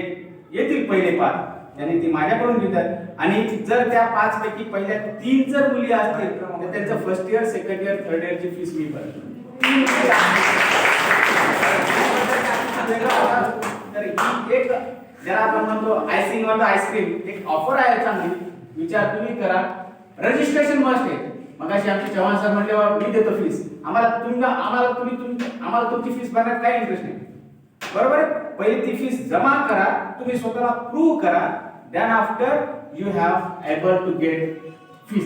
D: येतील पहिले 5 त्यांनी ती माझ्याकडून घेतात, आणि जर त्या 5 पैकी पहिल्या 3 जर मुली असतील तर त्यांचं first year second year third इयरची फीस मी भरतो. तर ही एक ज्याला आपण म्हणतो आयसिंग ऑन द आईस्क्रीम एक ऑफर आहे चांगली, विचार तुम्ही करा. रजिस्ट्रेशन मस्ट आहे. मगाशी आमचे चव्हाण सर म्हटल्यावर मी देतो फीस, आम्हाला तुमची फीस भरण्यात काही इंटरेस्ट नाही, बरोबर आहे. पहिले ती फीस जमा करा, तुम्ही स्वतःला प्रूव्ह करा, then after you have able to get fees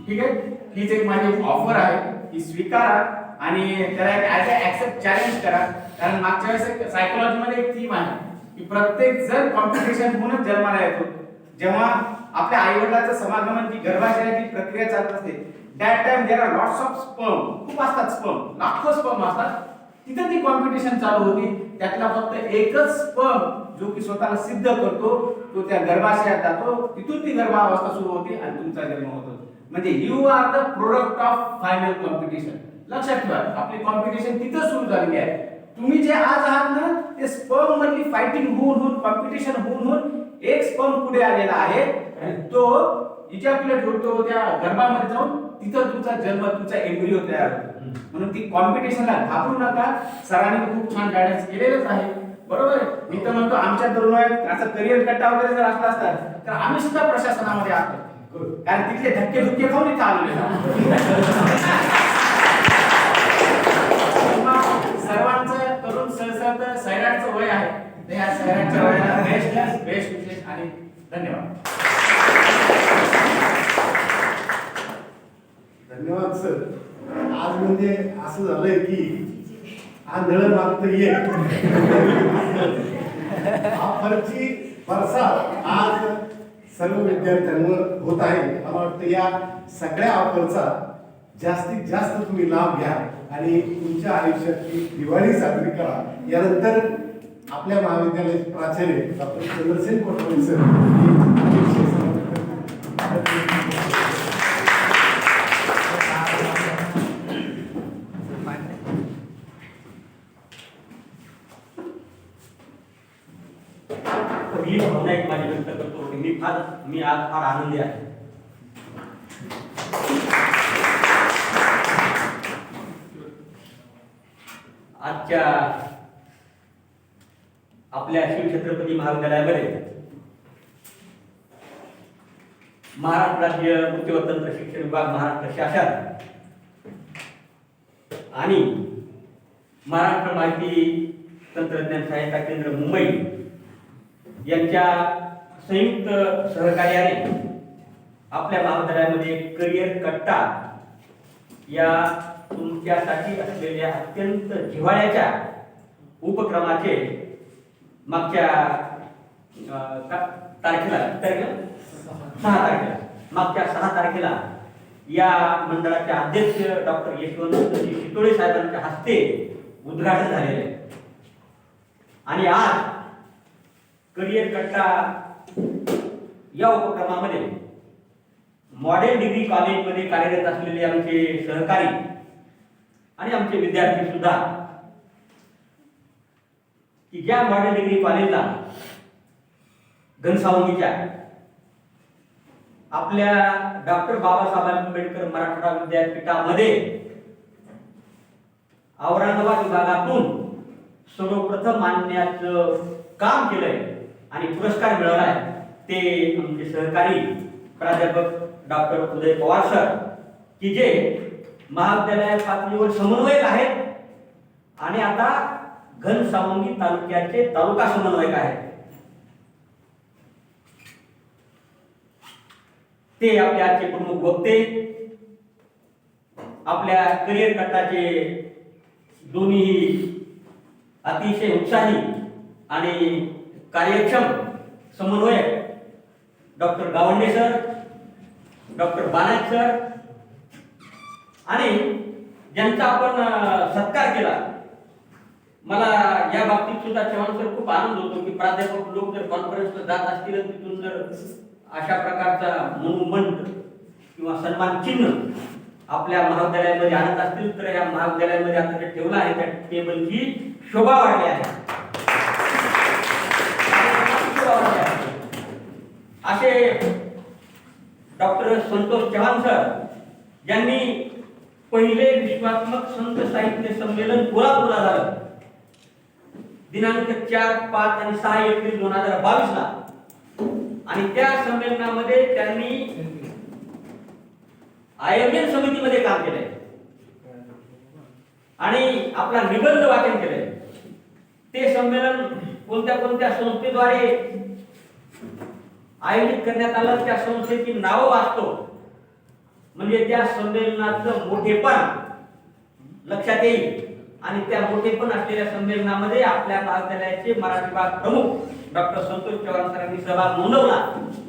D: ठीक आहे. हीच एक माझी ऑफर आहे, ही स्वीकारा आणि त्याला ऍज अ ऍक्सेप्ट चॅलेंज करा. कारण मागच्या वेळेस सायकोलॉजी मध्ये एक थीम आहे की प्रत्येक जण कॉम्पिटिशन होऊनच जन्माला येतो. जेव्हा आपल्या आई वडिलांचं समागमन जी गर्भाशयाची प्रक्रिया चालत असते, that time there are lots of sperm, खूप असतात स्पर्म, लाखो स्पर्म असतात, तिथे ती कॉम्पिटिशन चालू होती. त्यातला फक्त एकच स्पर्म जो की स्वतःला सिद्ध करतो तो त्या गर्भाशयात जातो, तिथून ती गर्भावस्था सुरू होते आणि तुमचा जन्म होतो. म्हणजे you are the product of final competition. लक्षात ठेवा, आपली कॉम्पिटिशन तिथं सुरू झालेली आहे. तुम्ही जे आज आहात ना ते स्पर्म मधली फायटिंग होऊन कॉम्पिटिशन होऊन एक स्पर्म पुढे आलेला आहे आणि तो इजॅक्युलेट होतो त्या गर्भामध्ये जाऊन, तिथं तुमचा जन्म, तुमचा एम्ब्रियो तयार होतो. म्हणून ती कॉम्पिटिशनला घाबरू नका. सरांनी खूप छान गायडन्स केलेलंच आहे, बरोबर आहे. मी तर म्हणतो आमच्या तरुणाईत असं करिअर कट्टा वगैरे जर असला असता तर आम्ही सुद्धा प्रशासनामध्ये असतो, कारण तिथले धक्के धुक्के खाऊन इथं आलेले. सर्वांचं तरुण सहसा सैराटचं वय आहे, तर या सैराटच्या वयाला बेस्ट विशेष आणि धन्यवाद.
A: धन्यवाद सर. आज म्हणजे असं झालंय की आंधळ मागत ये ऑफरची बरसात आज सर्व विद्यार्थ्यांवर होत आहे. मला वाटतं या सगळ्या ऑफरचा जास्तीत जास्त तुम्ही लाभ घ्या आणि तुमच्या आयुष्यातली दिवाळी साजरी करा. यानंतर आपल्या महाविद्यालयाचे प्राचार्य डॉक्टर चंद्रसेन कोटवाल सर
E: ही भावना एक माझी व्यक्त करतो की मी आज फार आनंदी आहे. आजच्या आपल्या शिव छत्रपती महाविद्यालयामध्ये महाराष्ट्र राज्य मुख्य व तंत्र शिक्षण विभाग महाराष्ट्र शासन आणि महाराष्ट्र माहिती तंत्रज्ञान सहायता केंद्र मुंबई यांच्या संयुक्त सहकार्याने आपल्या महाविद्यालयामध्ये करिअर कट्टा या तुमच्यासाठी असलेल्या अत्यंत जिव्हाळ्याच्या उपक्रमाचे मागच्या तारखेला 6 तारखेला मागच्या 6 तारखेला या मंडळाचे अध्यक्ष डॉक्टर यशवंत शितोळे साहेबांच्या हस्ते उद्घाटन झालेले आहे. आणि आज करिअर कट्टा या उपक्रमामध्ये मॉडेल डिग्री कॉलेजमध्ये कार्यरत असलेले आमचे सहकारी आणि आमचे विद्यार्थी सुद्धा की ज्या मॉडेल डिग्री कॉलेजला घनसावंगीच्या आपल्या डॉक्टर बाबासाहेब आंबेडकर मराठवाडा विद्यापीठामध्ये औरंगाबाद विभागातून सर्वप्रथम मानण्याचं काम केलंय आणि पुरस्कार मिळवलाय ते आमचे सहकारी प्राध्यापक डॉक्टर उदय पवार सर की जे महाविद्यालय पातळीवर समन्वयक आहेत आणि आता घनसावंगी तालुक्याचे तालुका समन्वयक आहेत. ते आपल्या आजचे प्रमुख वक्ते आपल्या करिअर कट्टाचे दोन्ही अतिशय उत्साही आणि कार्यक्षम समन्वयक doctor Gawande sir, doctor Banaj sir आणि ज्यांचा आपण सत्कार केला. मला या बाबतीत सुद्धा चव्हाण सर खूप आनंद होतो की प्राध्यापक लोक जर कॉन्फरन्सला जात असतील तिथून जर अशा प्रकारचा मोनुमेंट किंवा सन्मान चिन्ह आपल्या महाविद्यालयामध्ये आणत असतील तर या महाविद्यालयामध्ये आता जे ठेवलं आहे त्या टेबलची शोभा वाढली आहे. असे डॉक्टर संतोष चव्हाण सर यांनी पहिले विश्वात्मक संत साहित्य संमेलन कोल्हापूरला झालं दिनांक 4, 5 आणि 6 एप्रिल 2022 ला. आणि त्या संमेलनामध्ये त्यांनी आयोजन समितीमध्ये काम केलंय आणि आपला निबंध वाचन केलंय. ते संमेलन कोणत्या कोणत्या संस्थेद्वारे आयोजित करण्यात आलं त्या संस्थेची नावं वाचतो म्हणजे त्या संमेलनाचं मोठेपण लक्षात येईल. आणि त्या मोठेपण असलेल्या संमेलनामध्ये आपल्या महाविद्यालयाचे मराठी विभाग प्रमुख डॉक्टर संतोष चव्हाण सरांनी सहभाग नोंदवला.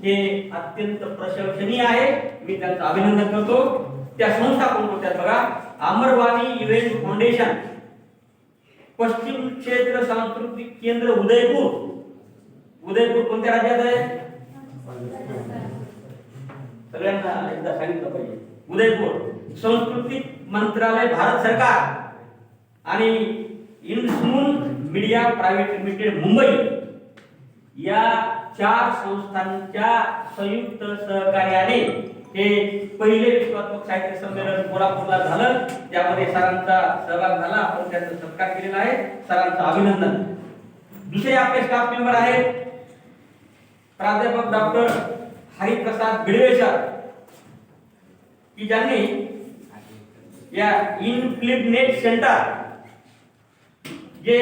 E: हे अत्यंत प्रशंसनीय आहे. मी त्यांचं अभिनंदन करतो. त्या संस्था कोण होत्या बघा. अमरवाणी इव्हेंट फाउंडेशन, पश्चिम क्षेत्र सांस्कृतिक केंद्र उदयपूर. उदयपूर कोणत्या राज्यात आहे? सगळ्यांना एकदा सांगितलं पाहिजे. उदयपूर. सांस्कृतिक मंत्रालय भारत सरकार आणि इन्स्मून मीडिया प्रायव्हेट लिमिटेड मुंबई या 4 संस्थांच्या संयुक्त सहकार्याने हे पहिले विश्वात्मक साहित्य संमेलन कोल्हापूरला झालं. त्यामध्ये सरांचा सहभाग झाला. आपण त्यांचा सत्कार केलेला आहे. सरांचं अभिनंदन. दुसरे आपले स्टाफ मेंबर आहेत प्राध्यापक डॉक्टर हरिप्रसाद भिडवे सर की ज्यांनी या इनफ्लिपनेट सेंटर जे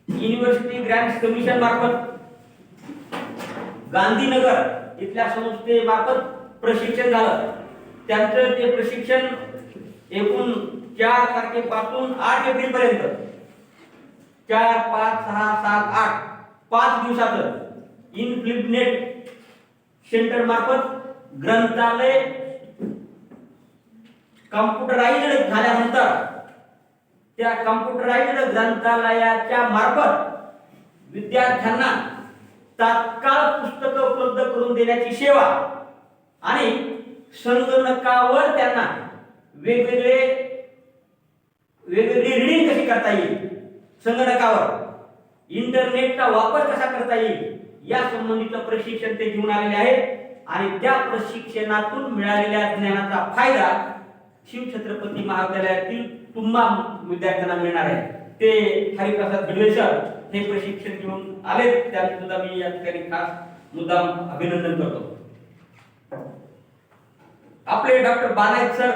E: युनिव्हर्सिटी ग्रँट्स कमिशन मार्फत गांधीनगर इथल्या संस्थेमार्फत प्रशिक्षण झालं. त्यांचं ते प्रशिक्षण एकूण 4 तारखेपासून 8 एप्रिल पर्यंत 4, 5, 6, 7, 8 5 दिवसाचं इनफ्लिपनेट सेंटर मार्फत ग्रंथालय कॉम्प्युटराइज्ड झाल्यानंतर त्या कॉम्प्युटराइज्ड ग्रंथालयाच्या मार्फत विद्यार्थ्यांना तात्काळ पुस्तकं उपलब्ध करून देण्याची सेवा आणि संगणकावर त्यांना वेगवेगळी रीडिंग कशी करता येईल, संगणकावर इंटरनेटचा वापर कसा करता येईल या संबंधीचं प्रशिक्षण ते घेऊन आलेले आहेत. आणि त्या प्रशिक्षणातून मिळालेल्या ज्ञानाचा फायदा शिवछत्रपती महाविद्यालयातील तुम्हा विद्यार्थ्यांना मिळणार आहे. ते हरिप्रसाद भिडवे सर हे प्रशिक्षण घेऊन आले. त्यांचं सुद्धा मी या ठिकाणी खास मुद्दाम अभिनंदन करतो. आपले डॉक्टर बानायत सर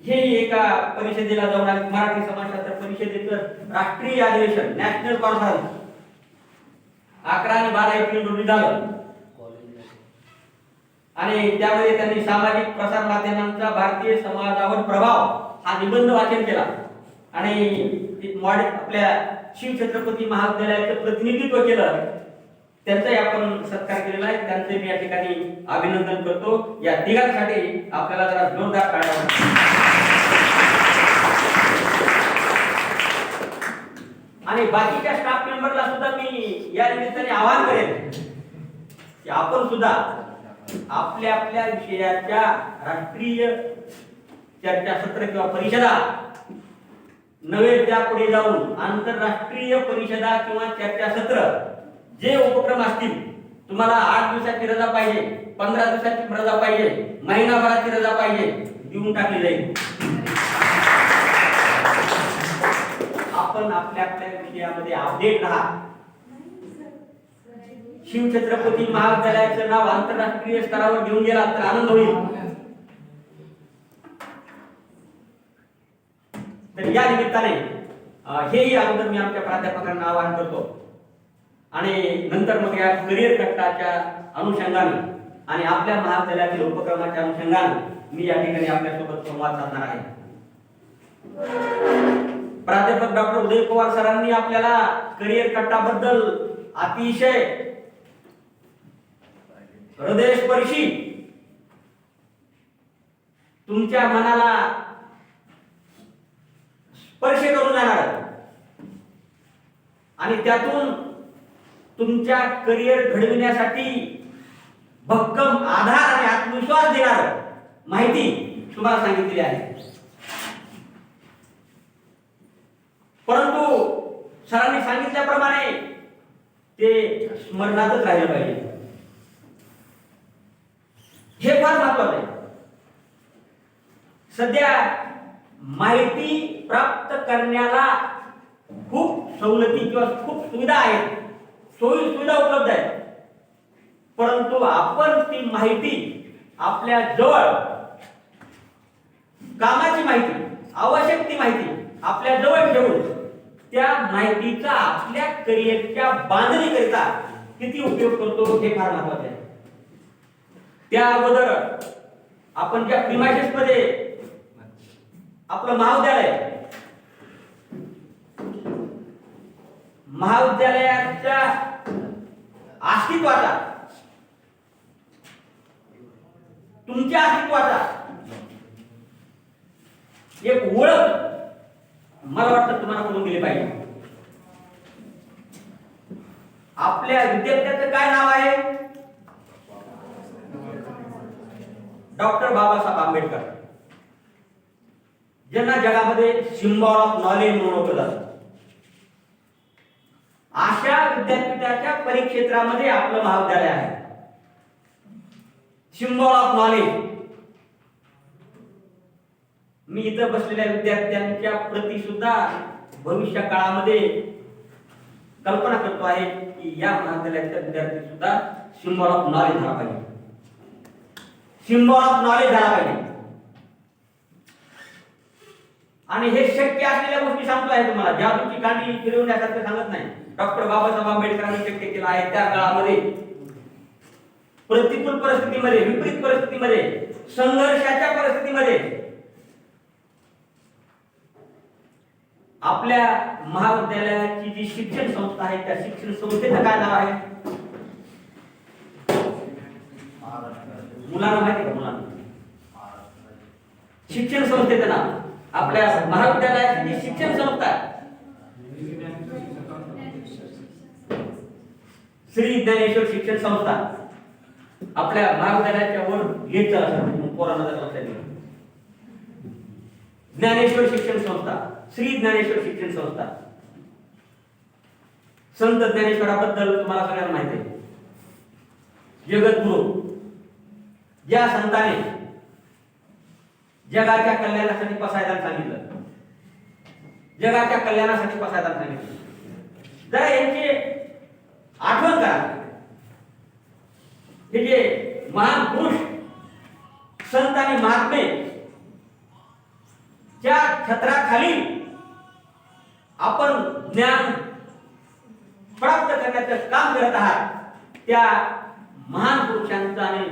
E: हे एका परिषदेला जाऊन आले, मराठी समाजशास्त्र परिषदेचं राष्ट्रीय अधिवेशन नॅशनल कॉन्फरन्स 11 आणि 12 एप्रिल रोजी झालं आणि त्यामध्ये त्यांनी सामाजिक प्रसार माध्यमांचा भारतीय समाजावर प्रभाव हा निबंध वाचन केला आणि मॉडेल आपल्या शिवछत्रपती महाविद्यालयाचं प्रतिनिधित्व केलं. त्यांचाही आपण सत्कार केलेला आहे. त्यांचे मी या ठिकाणी अभिनंदन करतो. या तिघांसाठी आपल्याला जरा जोरदार टाळ्या. आणि बाकीच्या स्टाफ मेंबरला सुद्धा मी या निमित्ताने आवाहन करेन की आपण सुद्धा आपल्या आपल्या विषयाच्या राष्ट्रीय चर्चासत्र किंवा परिषदा नव्हे त्यापुढे जाऊन आंतरराष्ट्रीय परिषदा किंवा चर्चासत्र जे उपक्रम असतील, तुम्हाला 8 दिवसाची रजा पाहिजे, 15 दिवसाची रजा पाहिजे, महिनाभराची रजा पाहिजे, देऊन टाकली जाईल. आपण आपल्या आपल्या विषयामध्ये अपडेट राहा. शिवछत्रपती महाविद्यालयाचं नाव आंतरराष्ट्रीय स्तरावर घेऊन गेला तर आनंद होईल. तर या निमित्ताने हेही अगोदर मी आमच्या प्राध्यापकांना आवाहन करतो आणि नंतर मग या करिअर कट्टाच्या अनुषंगाने आणि आपल्या महाविद्यालयातील उपक्रमाच्या अनुषंगाने मी या ठिकाणी आपल्यासोबत संवाद साधणार आहे. प्राध्यापक डॉक्टर उदय पवार सरांनी आपल्याला करिअर कट्टाबद्दल अतिशय हृदयस्पर्शी तुमच्या मनाला स्पर्श करून जाणार आणि त्यातून तुमच्या करिअर घडविण्यासाठी भक्कम आधार आणि आत्मविश्वास देणार माहिती तुम्हाला सांगितलेली आहे. परंतु सरांनी सांगितल्याप्रमाणे ते स्मरणातच राहिलं पाहिजे. हे फार महत्वाचं आहे. सध्या माहिती प्राप्त करण्याला खूप सवलती किंवा खूप सुविधा आहेत, सोयी सुविधा उपलब्ध आहेत, परंतु आपण ती माहिती आपल्या जवळ, कामाची माहिती, आवश्यक ती माहिती आपल्या जवळ ठेवून त्या माहितीचा आपल्या करिअरच्या बांधणीकरिता किती उपयोग करतो हे फार महत्वाचे आहे. त्या अगोदर आपण ज्या प्रिमायसेस मध्ये आपलं महाविद्यालयाच्या अस्तित्वाचा, तुमच्या अस्तित्वाचा एक ओळख मला वाटतं तुम्हाला करून दिली पाहिजे. आपल्या विद्यापीठाचं काय नाव आहे? डॉक्टर बाबासाहेब आंबेडकर, ज्यांना जगामध्ये सिम्बॉल ऑफ नॉलेज म्हणून ओळखलं जातं. अशा विद्यापीठाच्या परिक्षेत्रामध्ये आपलं महाविद्यालय आहे. Symbol of knowledge. मी इथं बसलेल्या विद्यार्थ्यांच्या प्रति सुद्धा भविष्य काळामध्ये कल्पना करतो आहे की या महाविद्यालयाच्या विद्यार्थी सुद्धा सिम्बॉल ऑफ नॉलेज झाला पाहिजे. सिम्बॉल ऑफ नॉलेज झाला पाहिजे. आणि हे शक्य असलेल्या गोष्टी सांगतो आहे तुम्हाला, जादूची कांडी फिरवण्यासारखं सांगत नाही. डॉक्टर बाबासाहेब आंबेडकरांनी शक्य केलं आहे. त्या काळामध्ये प्रतिकूल परिस्थितीमध्ये, विपरीत परिस्थितीमध्ये, संघर्षाच्या परिस्थितीमध्ये आपल्या महाविद्यालयाची जी शिक्षण संस्था आहे त्या शिक्षण संस्थेचं काय नाव आहे? मुलांना माहिती का? मुलांना शिक्षण संस्थेचं नाव, आपल्या महाविद्यालयाची जी शिक्षण संस्था आहे श्री ज्ञानेश्वर शिक्षण संस्था. आपल्या महाविद्यालयाच्या वर घेत पोरांना लक्षात येईल. ज्ञानेश्वर शिक्षण संस्था, श्री ज्ञानेश्वर शिक्षण संस्था. संत ज्ञानेश्वराबद्दल तुम्हाला सगळ्यांना माहिती आहे. जगद्गुरु, ज्या संताने जगाच्या कल्याणासाठी पसायदान सांगितलं, जगाच्या कल्याणासाठी पसायदान सांगितलं. जरा यांची आठवण करा. हे जे महान पुरुष संत आणि महात्मे ज्या छत्राखाली आपण ज्ञान प्राप्त करण्याचं काम करत आहात, त्या महान पुरुषांचं आणि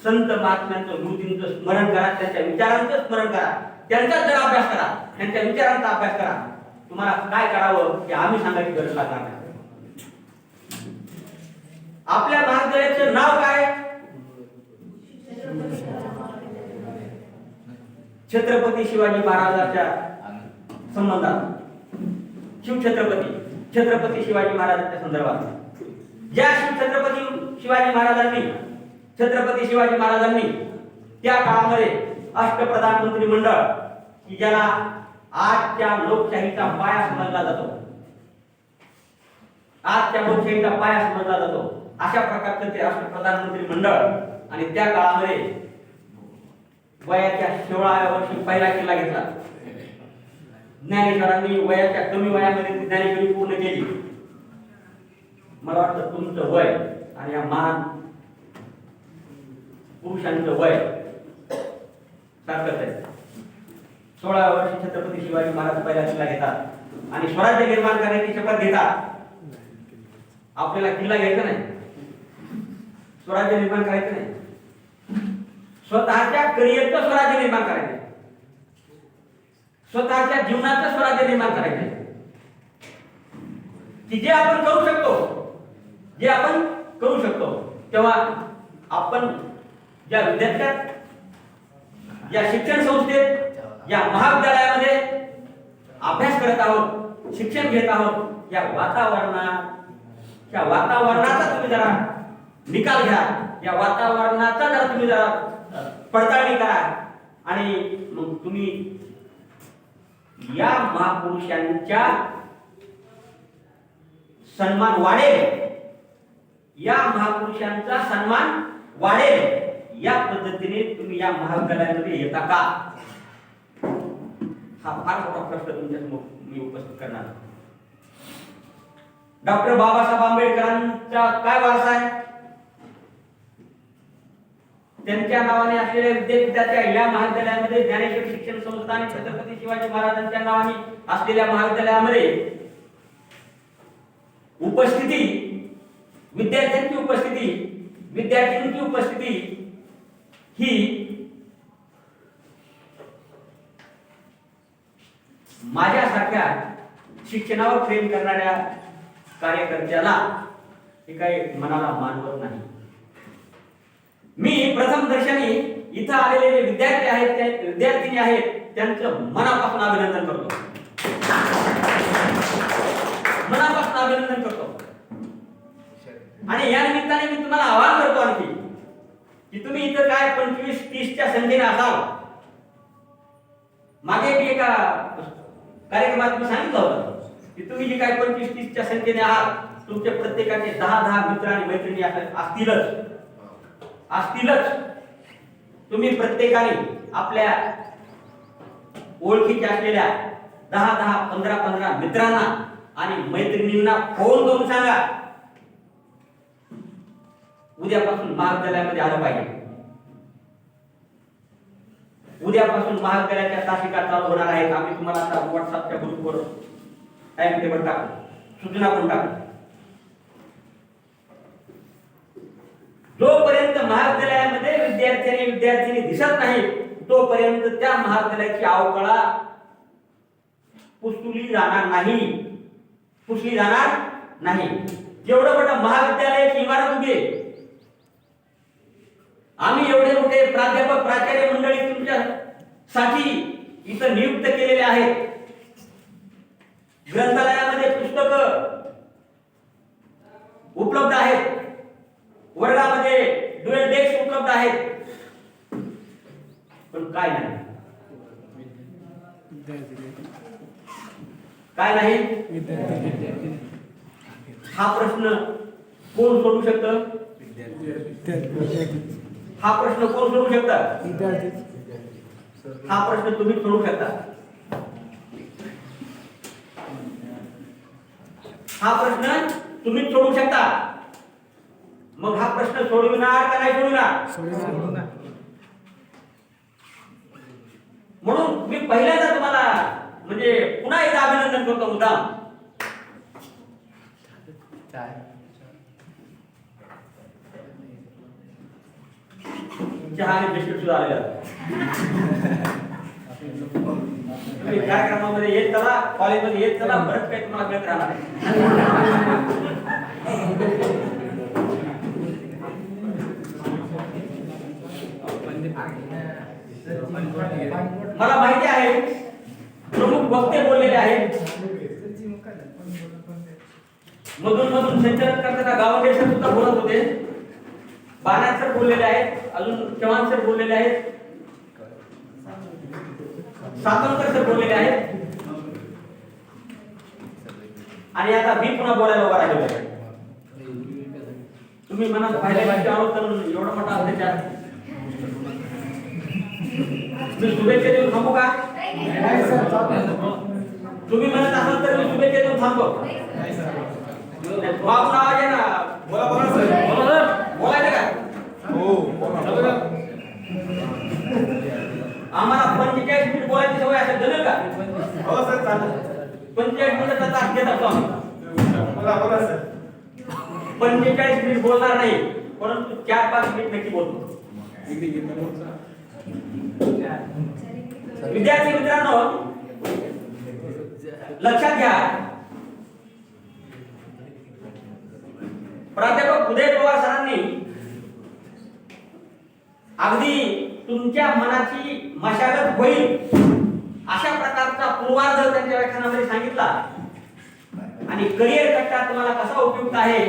E: संत महात्म्यांचं मूर्तींचं स्मरण करा, त्यांच्या विचारांचं स्मरण करा, त्यांचा जर अभ्यास करा, त्यांच्या विचारांचा अभ्यास करा. तुम्हाला काय करावं ते आम्ही सांगायची गरज लागणार नाही. आपल्या महाविद्यालयाचं नाव काय? छत्रपती शिवाजी महाराजांच्या संबंधात, छत्रपती शिवाजी महाराजांच्या संदर्भात, ज्या छत्रपती शिवाजी महाराजांनी त्या काळामध्ये अष्टप्रधान मंत्री मंडळ, की ज्याला आजच्या लोकशाहीचा पाया समजला जातो, अशा प्रकारचं ते अष्टप्रधान मंत्री मंडळ, आणि त्या काळामध्ये वयाच्या 16व्या वर्षी पहिला किल्ला घेतला. ज्ञानेश्वरांनी वयाच्या कमी वयामध्ये ज्ञानेश्वरी पूर्ण केली. मला वाटतं तुमचं वय आणि या महान पुरुषांचं वय सारखंच आहे. 16व्या वर्षी छत्रपती शिवाजी महाराज पहिला किल्ला घेतात आणि स्वराज्य निर्माण करण्याची शपथ घेतात. आपल्याला किल्ला घ्यायचा नाही, स्वराज्य निर्माण करायचं नाही, स्वतःच्या करिअरचं स्वराज्य निर्माण करायचं, स्वतःच्या जीवनाचं स्वराज्य निर्माण करायचं, की जे आपण करू शकतो. तेव्हा आपण ज्या विद्यार्थ्यात, या शिक्षण संस्थेत, या महाविद्यालयामध्ये अभ्यास करत आहोत, शिक्षण घेत आहोत, या वातावरणाचा तुम्ही जरा निकाल घ्या, या वातावरणाचा जरा तुम्ही जरा पडताळणी करा, आणि मग तुम्ही या महापुरुषांच्या सन्मान वाढेल, या महापुरुषांचा सन्मान वाढेल, या पद्धतीने तुम्ही या महाविद्यालयामध्ये येता का? हा फार मोठा प्रश्न तुमच्यासमोर मी उपस्थित करणार. डॉक्टर बाबासाहेब आंबेडकरांचा काय वारसा आहे? त्यांच्या नावाने असलेल्या विद्यापीठाच्या या महाविद्यालयामध्ये, ज्ञानेश्वर शिक्षण संस्था आणि छत्रपती शिवाजी महाराजांच्या नावाने असलेल्या महाविद्यालयामध्ये उपस्थिती, विद्यार्थ्यांची उपस्थिती, विद्यार्थ्यांची उपस्थिती ही माझ्यासारख्या शिक्षणावर प्रेम करणाऱ्या कार्यकर्त्याला हे काही मनाला मानवत नाही. मी प्रथम दर्शनी इथं आलेले जे विद्यार्थी आहेत, विद्यार्थिनी आहेत, त्यांचं मनापासून अभिनंदन करतो, मनापासून अभिनंदन करतो. आणि या निमित्ताने मी तुम्हाला आवाहन करतो आणखी, की तुम्ही इथं काय 25-30च्या संख्येने असाल. मागे मी एका कार्यक्रमात मी सांगितलं होतं की तुम्ही जे काय 25-30च्या संख्येने आहात, तुमच्या प्रत्येकाचे 10-10 मित्र आणि मैत्रिणी असतीलच. तुम्ही प्रत्येकाने आपल्या ओळखीच्या असलेल्या 10-10, 15-15 मित्रांना आणि मैत्रिणींना फोन करून सांगा उद्यापासून महाविद्यालयामध्ये आलं पाहिजे. उद्यापासून महाविद्यालयाच्या तासिका चालू होणार आहेत. आम्ही तुम्हाला आता व्हॉट्सअपच्या ग्रुपवर टाइम टेबल टाकू, सूचना पण टाकू. जोपर्यंत महाविद्यालयामध्ये विद्यार्थी आणि विद्यार्थिनी दिसत नाही, तोपर्यंत त्या महाविद्यालयाची अवकळा पुसली जाणार नाही. जेवढं मोठं महाविद्यालयाची इमारत उभी आहे, आम्ही एवढे मोठे प्राध्यापक प्राचार्य मंडळी तुमच्यासाठी इथं नियुक्त केलेले आहेत. ग्रंथालयामध्ये पुस्तकं उपलब्ध आहेत, वर्गामध्ये ड्युअल डेस्क उपलब्ध आहेत, पण काय नाही. हा प्रश्न कोण सोडू शकतं? हा प्रश्न कोण सोडू शकतं? हा प्रश्न तुम्ही सोडू शकता. हा प्रश्न तुम्ही सोडू शकता. मग हा प्रश्न सोडविणार का नाही सोडविणार? म्हणून मी पहिल्यांदा तुम्हाला म्हणजे पुन्हा एकदा अभिनंदन करतो मुद्दाम. चहा आणि बिस्किट सुद्धा आलेला तुम्ही कार्यक्रमामध्ये येत चला, कॉलेजमध्ये येत चला, बरंच काही तुम्हाला मिळत राहणार आहे. मला माहिती आहे प्रमुख वक्ते बोललेले आहेत, मधून मधून संचालन करताना गावंडे सर सुद्धा बोलत होते, बानात सर बोललेले आहेत, अजून चव्हाण सर बोललेले आहेत, सातवकर सर बोललेले आहेत आणि आता मी पुन्हा बोलायला उभा राहिलो आहे. तुम्ही मनात पाहिजे आहोत तर एवढा मोठा अत्याचार मी शुभेच्छा देऊन थांबू का? तुम्ही म्हणत असाल तर मी शुभेच्छा देऊन थांबतो. बाबू नाव आहे ना, बोला बोला सर, बोलायचं का? हो. आम्हाला 45 मिनिट बोलायची सवय असेल जमेल का?
D: हो सर चालेल.
E: 45 मिनिटाचा तास घेत असतो आम्ही.
D: बोला बोला सर.
E: 45 मिनिट बोलणार नाही, परंतु 4-5 मिनिट नक्की बोलतो. विद्यार्थी मित्रांनो, लक्षात घ्या, प्राध्यापक उदय पवार सरांनी अगदी तुमच्या मनाची मशागत होईल अशा प्रकारचा पूर्वार्ध त्यांच्या व्याख्यानामध्ये सांगितला आणि करिअर कट्टा तुम्हाला कसा उपयुक्त आहे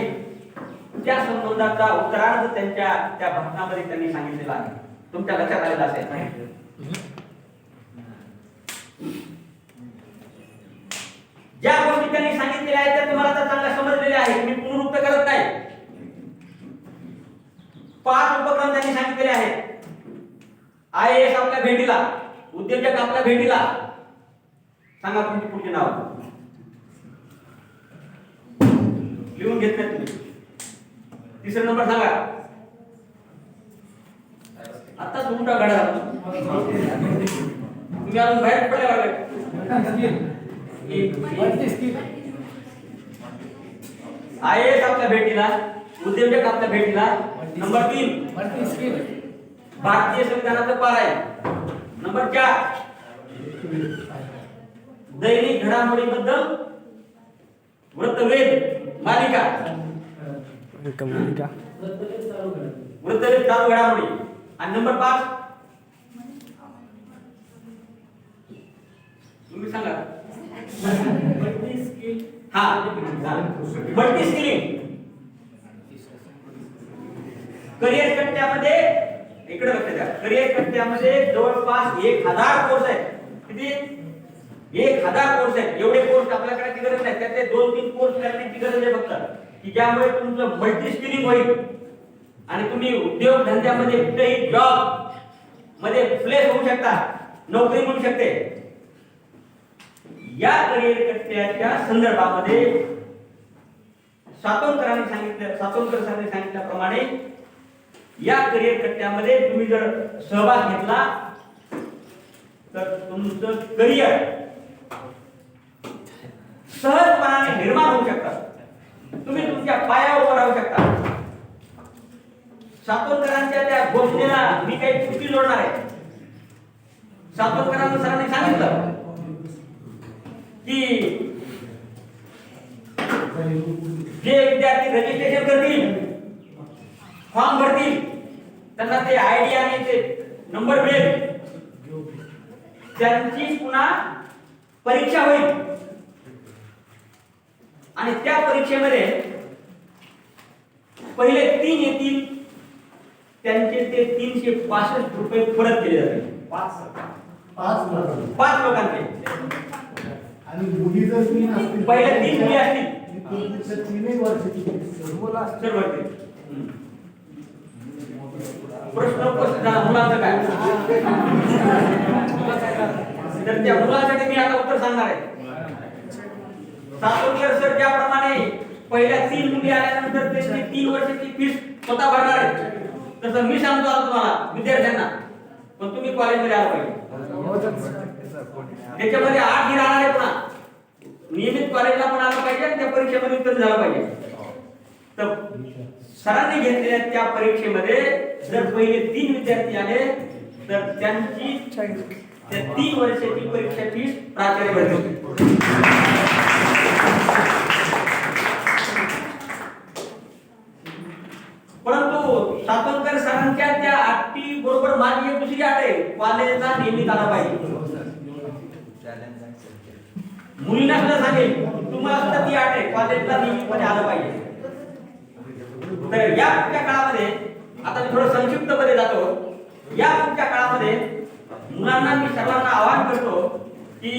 E: त्या संबंधाचा उत्तरार्ध त्यांच्या त्या भाषणामध्ये त्यांनी सांगितलेला आहे. तुमच्या लक्षात आलेला असेल. ज्या गोष्टी त्यांनी सांगितलेल्या आहेत त्या तुम्हाला तर चांगल्या समजलेल्या आहेत, मी पुनरुक्त करत नाही. 5 उपक्रम त्यांनी सांगितलेले आहेत. IAS आपल्या भेटीला, उद्योजक आपल्या भेटीला. सांगा तुमची पुढची नाव लिहून घेत नाही तुम्ही. 3रा नंबर सांगा. आता तुमचा घडा तुम्ही अजून बाहेर पडल्यावर IAS आपल्या भेटीला, उद्योजक आपल्या भेटीला. नंबर 3 भारतीय संविधानाचं पारायण. नंबर 4 दैनिक घडामोडीबद्दल वृत्तवेध मालिका, वृत्तवेध चालू घडामोडी. आणि नंबर 5 तुम्ही सांगा. हा, मल्टी स्किलिंग. करिअर कट्ट्यामध्ये इकडे लक्ष द्या, करिअर कट्ट्यामध्ये जवळपास 1000 कोर्स आहेत. किती? 1000 कोर्स आहेत. एवढे कोर्स आपल्याकडे गरज नाही, त्यातले 2-3 कोर्स करण्याची गरज आहे फक्त, की ज्यामुळे तुमचं मल्टी स्किलिंग होईल आणि तुम्ही उद्योग धंद्यामध्ये कुठेही जॉब मध्ये प्लेस होऊ शकता, नोकरी मिळू शकते. या करिअर कट्ट्याच्या संदर्भामध्ये सातवणकरांनी सांगितल्याप्रमाणे या करिअर कट्ट्यामध्ये तुम्ही जर सहभाग घेतला तर तुमचं करिअर सहजपणाने निर्माण होऊ शकतं. तुम्ही तुमच्या पायावर उभं राहू शकता. सातवणकरांच्या त्या घोषणेला मी काही चुकी जोडणार आहे. सातवणकरांना सरांनी सांगितलं की जे विद्यार्थी रजिस्ट्रेशन करतील, फॉर्म भरतील, त्यांना ते आयडी आणि ते नंबर मिळेल, त्यांची पुन्हा परीक्षा होईल आणि त्या परीक्षेमध्ये पहिले 3 येतील, त्यांचे ते 365 रुपये परत केले जातील. 5 लोकांचे.
A: आणि मुली जर 3 असतील,
E: पहिले 3 मुली असतील,
A: 3 वर्षाची
E: सर्व भरतील. प्रश्न उपस्थित झाला मुलांचं काय, तर त्या मुलांसाठी मी आता उत्तर सांगणार आहे. सातवणकर सर ज्याप्रमाणे पहिल्या 3 मुली आल्यानंतर त्यांची 3 वर्षाची फीस स्वतः भरणार आहे, तसं मी सांगतो तुम्हाला विद्यार्थ्यांना पण तुम्ही कॉलेजमध्ये आला पाहिजे. त्याच्यामध्ये 8 ही राहणार आहे. पुन्हा नियमित कॉलेजला पण आलं पाहिजे आणि त्या परीक्षेमध्ये उत्तीर्ण झालं पाहिजे. तर सरांनी घेतलेल्या त्या परीक्षेमध्ये जर पहिले 3 विद्यार्थी आले तर त्यांची त्या 3 वर्षाची परीक्षा फीस प्राचार्य भरते. परंतु सातवकर सरांच्या त्या अटी बरोबर माझी एक दुसरी अट आहे, कॉलेजला नियमित आला पाहिजे. मुलींना सुद्धा सांगेल, तुम्हाला सुद्धा ती अट आहे, कॉलेजला नियमितपणे आलं पाहिजे. तर या पुढच्या काळामध्ये आता मी थोडं संक्षिप्त मध्ये जातो. या पुढच्या काळामध्ये मुलांना मी सर्वांना आवाहन करतो की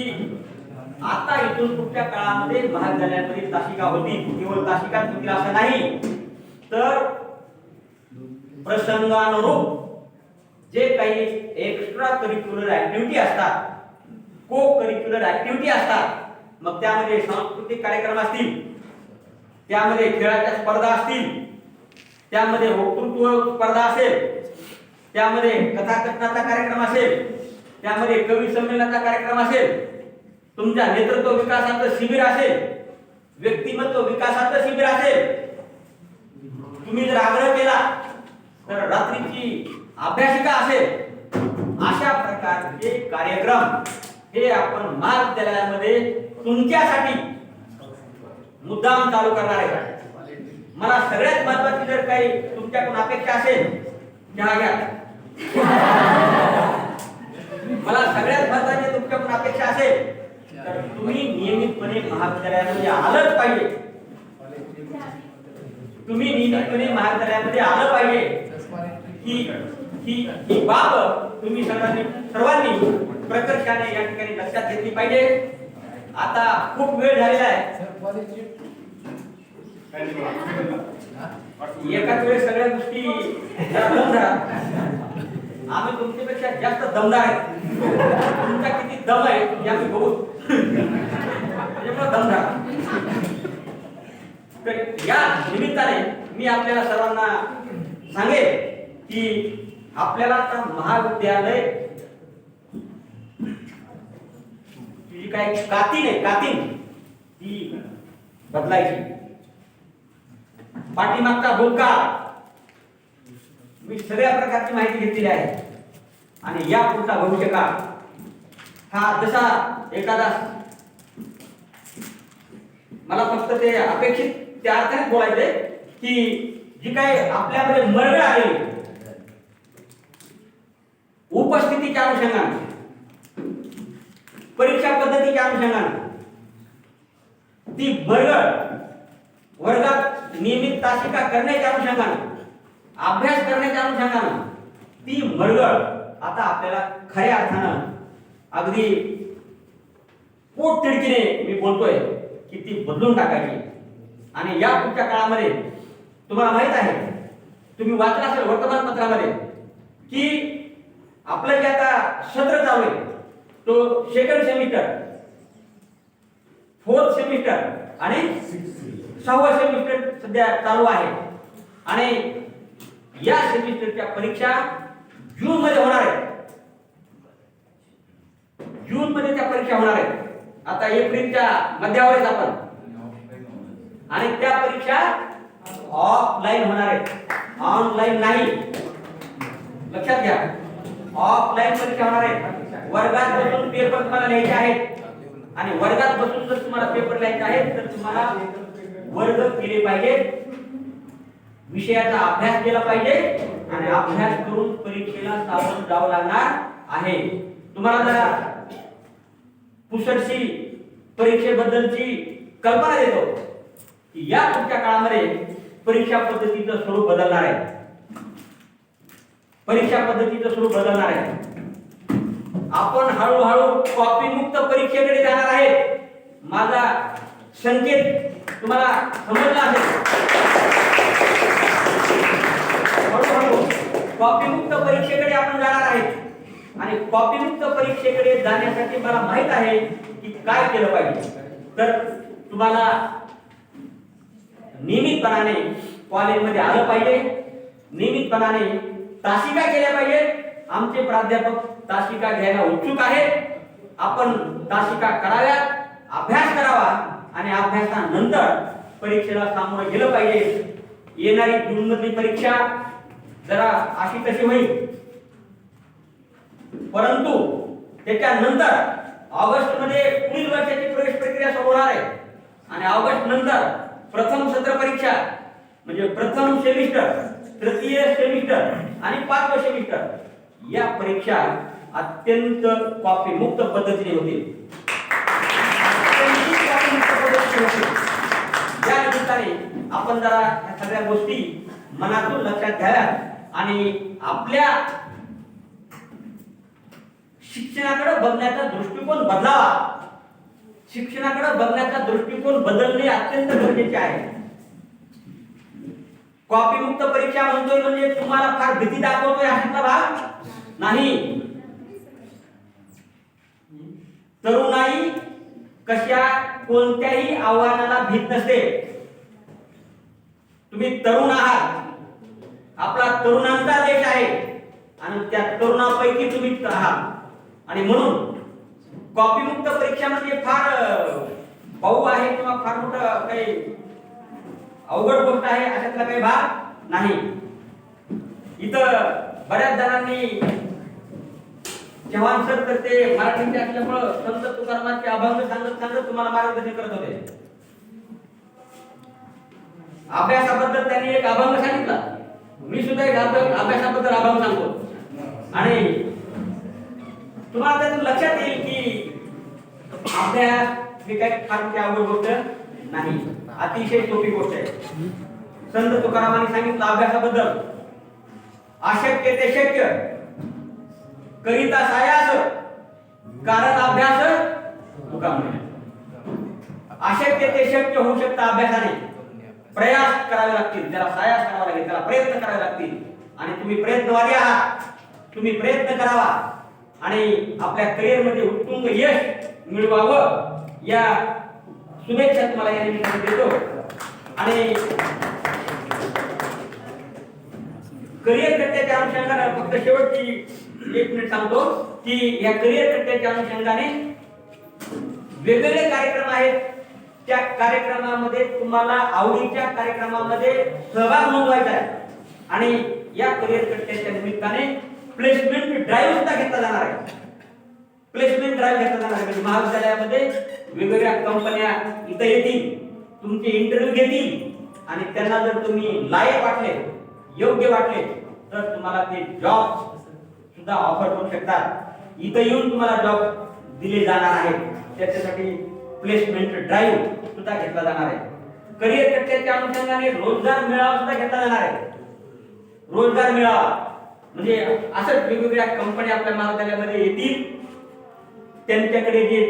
E: आता इथून पुढच्या काळामध्ये महाविद्यालयामध्ये तासिका होती, केवळ तासिका होतील असं नाही, तर प्रसंगानुरूप जे काही एक्स्ट्रा करिक्युलर ऍक्टिव्हिटी असतात, को करिक्युलर ऍक्टिव्हिटी असतात, मग त्यामध्ये सांस्कृतिक कार्यक्रम असतील, त्यामध्ये खेळाच्या स्पर्धा असतील, त्यामध्ये वक्तृत्व स्पर्धा असेल, त्यामध्ये कथाकथनाचा कार्यक्रम असेल, त्यामध्ये कवी संमेलनाचा कार्यक्रम असेल, तुमच्या नेतृत्व विकासाचं शिबिर असेल, व्यक्तिमत्व विकासाचं शिबिर असेल, तुम्ही जर आग्रह केला तर रात्रीची अभ्यासिका असेल, अशा प्रकारचे कार्यक्रम हे आपण महाविद्यालयामध्ये तुमच्यासाठी मुद्दाम चालू करणार आहे. मला सगळ्यात महत्त्वाची जर काही तुमच्याकडून अपेक्षा असेल, चहा घ्या. मला सगळ्यात महत्त्वाची तुमच्याकडून अपेक्षा असेल तर तुम्ही नियमितपणे महाविद्यालयामध्ये आलंच पाहिजे. तुम्ही नियमितपणे महाविद्यालयामध्ये आलं पाहिजे ही बाब तुम्ही सर्वांनी प्रकर्षाने या ठिकाणी लक्षात घेतली पाहिजे. आता खूप वेळ झालेला आहे. एकाच वेळेस सगळ्या गोष्टी आम्ही तुमच्यापेक्षा जास्त दमदार आहे. तुमचा किती दम आहे हे आम्ही बघू. दमदार. तर या निमित्ताने मी आपल्याला सर्वांना सांगेन की आपल्याला आता महाविद्यालय जी काय कातीन ती बदलायची. पाठीमागचा भूतकाळ मी सगळ्या प्रकारची माहिती घेतलेली आहे आणि या पुढचा भविष्यकाळ हा जसा एखादा, मला फक्त ते अपेक्षित त्या अर्थाने बोलायचंय की जी काय आपल्यामध्ये मरगळ आलेली उपस्थितीच्या अनुषंगाने, परीक्षा पद्धतीच्या अनुषंगाने, ती मरगळ वर्गात नियमित तासिका करण्याच्या अनुषंगाने, अभ्यास करण्याच्या अनुषंगाने, ती मरगळ आता आपल्याला खऱ्या अर्थानं अगदी पोटतिडकीने मी बोलतोय की ती बदलून टाकायची. आणि या पुढच्या काळामध्ये तुम्हाला माहित आहे, तुम्ही वाचलं असेल वर्तमानपत्रामध्ये की आपलं जे आता सत्र चालू आहे तो सेकंड सेमिस्टर, 4th सेमिस्टर आणि 6वं सेमिस्टर सध्या चालू आहे. आणि या सेमिस्टरच्या परीक्षा जून मध्ये होणार आहेत. जून मध्ये त्या परीक्षा होणार आहेत. आता एप्रिलच्या मध्यावरच आपण, आणि त्या परीक्षा ऑफलाईन होणार आहेत, ऑनलाईन नाही. लक्षात घ्या, ऑफलाईन परीक्षा होणार आहेत. वर्गात बसून पेपर तुम्हाला लिहायचे आहेत आणि वर्गात बसून जर तुम्हाला पेपर लिहायचे आहेत तर तुम्हाला वर्ग केले पाहिजेत, विषयाचा अभ्यास केला पाहिजे आणि अभ्यास करून परीक्षेला सामोरं जावं लागणार आहे. तुम्हाला जरा पुसटशी परीक्षेबद्दलची कल्पना देतो की या पुढच्या काळामध्ये परीक्षा पद्धतीचं स्वरूप बदलणार आहे. परीक्षा पद्धतीचं स्वरूप बदलणार आहे. आपण हळूहळू कॉपीमुक्त परीक्षेकडे जाणार आहे. माझा संकेत तुम्हाला समजला असेल. हळूहळू कॉपीमुक्त परीक्षेकडे आपण जाणार आहे आणि कॉपीमुक्त परीक्षेकडे जाण्यासाठी मला माहित आहे की काय केलं पाहिजे. तर तुम्हाला नियमितपणाने कॉलेजमध्ये आलं पाहिजे, नियमितपणाने तासिका केल्या पाहिजे, आमचे प्राध्यापक तासिका घ्यायला उत्सुक आहेत. आपण तासिका कराव्यात, अभ्यास करावा आणि अभ्यासानंतर परीक्षेला सामोरं गेलं पाहिजे. येणारी जून मधली परीक्षा जरा अशी तशी होईल, परंतु त्याच्यानंतर ऑगस्ट मध्ये पुढील वर्षाची प्रवेश प्रक्रिया सुरू होणार आहे आणि ऑगस्ट नंतर प्रथम सत्र परीक्षा म्हणजे प्रथम सेमिस्टर, तृतीय सेमिस्टर आणि पाचवं सेमिस्टर या परीक्षा अत्यंत कॉपी मुक्त पद्धतीने होतील. या निमित्ताने आपण जरा या सगळ्या गोष्टी मनातून लक्षात घ्याव्यात आणि आपल्या शिक्षणाकडे बघण्याचा दृष्टिकोन बदलावा. शिक्षणाकडे बघण्याचा दृष्टिकोन बदलणे अत्यंत गरजेचे आहे. कॉपी मुक्त परीक्षा म्हणतोय म्हणजे तुम्हाला फार भीती दाखवतोय अशातला भाग नाही. तरुणाई कशा कोणत्याही आव्हानाला भीत नसते. तुम्ही तरुण आहात, आपला तरुणांचा देश आहे आणि त्या तरुणापैकी तुम्ही आहात आणि म्हणून कॉपी मुक्त परीक्षा म्हणजे फार पाऊ आहे किंवा फार मोठं काही अवघड गोष्ट आहे अशातला काही भाग नाही. इथं बऱ्याच जणांनी चव्हाण सर तर ते मराठीचे असल्यामुळं संत तुकारामांचे अभंग सांगत सांगत तुम्हाला मार्गदर्शन करत होते. अभ्यासाबद्दल त्यांनी एक अभंग सांगितला, मी सुद्धा एक अभ्यासाबद्दल अभंग सांगतो आणि तुम्हाला त्यातून लक्षात येईल की अभ्यास ही काही फार मोठी अवघड गोष्ट नाही, अतिशय सोपी गोष्ट आहे. संत तुकारामांनी सांगितलं अभ्यासाबद्दल, अशक्य ते शक्य करिता सायास कारण अभ्यास तुका म्हणे. अशक्य ते शक्य होऊ शकतं अभ्यासाने. प्रयास करावे लागतील, त्याला सायास करावा लागेल, त्याला प्रयत्न करावे लागतील आणि तुम्ही प्रयत्नवादी आहात. तुम्ही प्रयत्न करावा आणि आपल्या करिअर मध्ये उत्तुंग यश मिळवावं या शुभेच्छा तुम्हाला या निमित्ताने देतो. आणि करिअर कट्ट्याच्या अनुषंगाने फक्त शेवटची 1 मिनिट सांगतो की या करिअर कट्ट्याच्या अनुषंगाने वेगवेगळे कार्यक्रम आहेत. त्या कार्यक्रमामध्ये तुम्हाला आवडीच्या कार्यक्रमामध्ये सहभाग नोंदवायचा आहे आणि या करिअर कट्ट्याच्या निमित्ताने प्लेसमेंट ड्राईव्ह सुद्धा घेतला जाणार आहे. प्लेसमेंट ड्राईव्ह घेतला जाणार आहे म्हणजे महाविद्यालयामध्ये वेगवेगळ्या कंपन्या इथं येतील, तुमचे इंटरव्ह्यू घेतील आणि त्यांना जर तुम्ही लायक वाटले, योग्य वाटले तर तुम्हाला ते जॉब सुद्धा ऑफर करू शकतात. इथं येऊन तुम्हाला जॉब दिले जाणार आहेत. त्याच्यासाठी प्लेसमेंट ड्राईव्ह सुद्धा घेतला जाणार आहे. करिअर कट्ट्याच्या अनुषंगाने रोजगार मेळावा सुद्धा घेतला जाणार आहे. रोजगार मेळावा म्हणजे असंच वेगवेगळ्या कंपन्या आपल्या महाविद्यालयामध्ये येतील, त्यांच्याकडे जे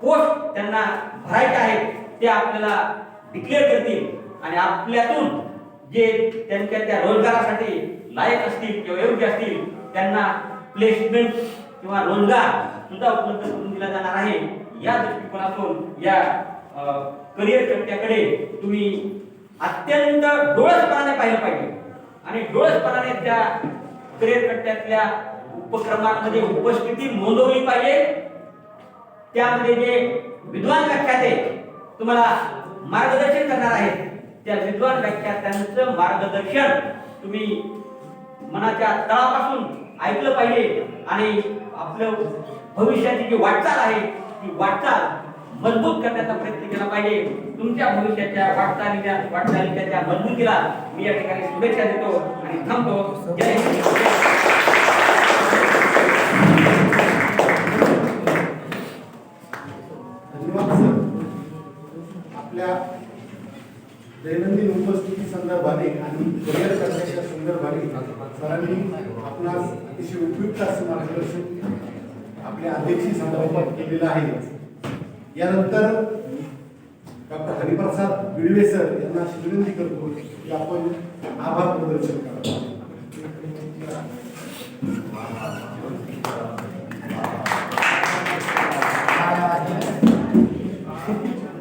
E: पोस्ट त्यांना भरायचे आहेत ते आपल्याला डिक्लेअर करतील आणि आपल्यातून जे त्यांच्या त्या रोजगारासाठी लायक असतील किंवा योग्य असतील त्यांना प्लेसमेंट किंवा रोजगार सुद्धा उपलब्ध करून दिला जाणार आहे. या दृष्टिकोनातून या करिअर कट्ट्याकडे तुम्ही अत्यंत डोळसपणाने पाहिलं पाहिजे आणि डोळसपणाने त्या करिअर कट्ट्यातल्या उपक्रमांमध्ये उपस्थिती नोंदवली पाहिजे. त्यामध्ये जे विद्वान व्याख्याते तुम्हाला मार्गदर्शन करणार आहेत त्या विद्वान व्याख्यात्यांचं मार्गदर्शन तुम्ही मनाच्या तळापासून ऐकलं पाहिजे आणि आपलं भविष्याची जी वाटचाल आहे ती वाटचाल मजबूत करण्याचा प्रयत्न केला पाहिजे. तुमच्या भविष्याच्या वाटचालीच्या त्या मजबूतीला मी या ठिकाणी शुभेच्छा देतो आणि थांबतो. जय हिंद.
A: आपल्या दैनंदिन उपस्थिती संदर्भाने आणि करिअर करण्याच्या संदर्भाने सरांनी आपणास अतिशय उपयुक्त असं मार्गदर्शन आपल्या अध्यक्षी संदर्भात केलेलं आहे. यानंतर डॉक्टर हरिप्रसाद बिडवे सर यांना विनंती करतो की आपण आभार प्रदर्शन करावं.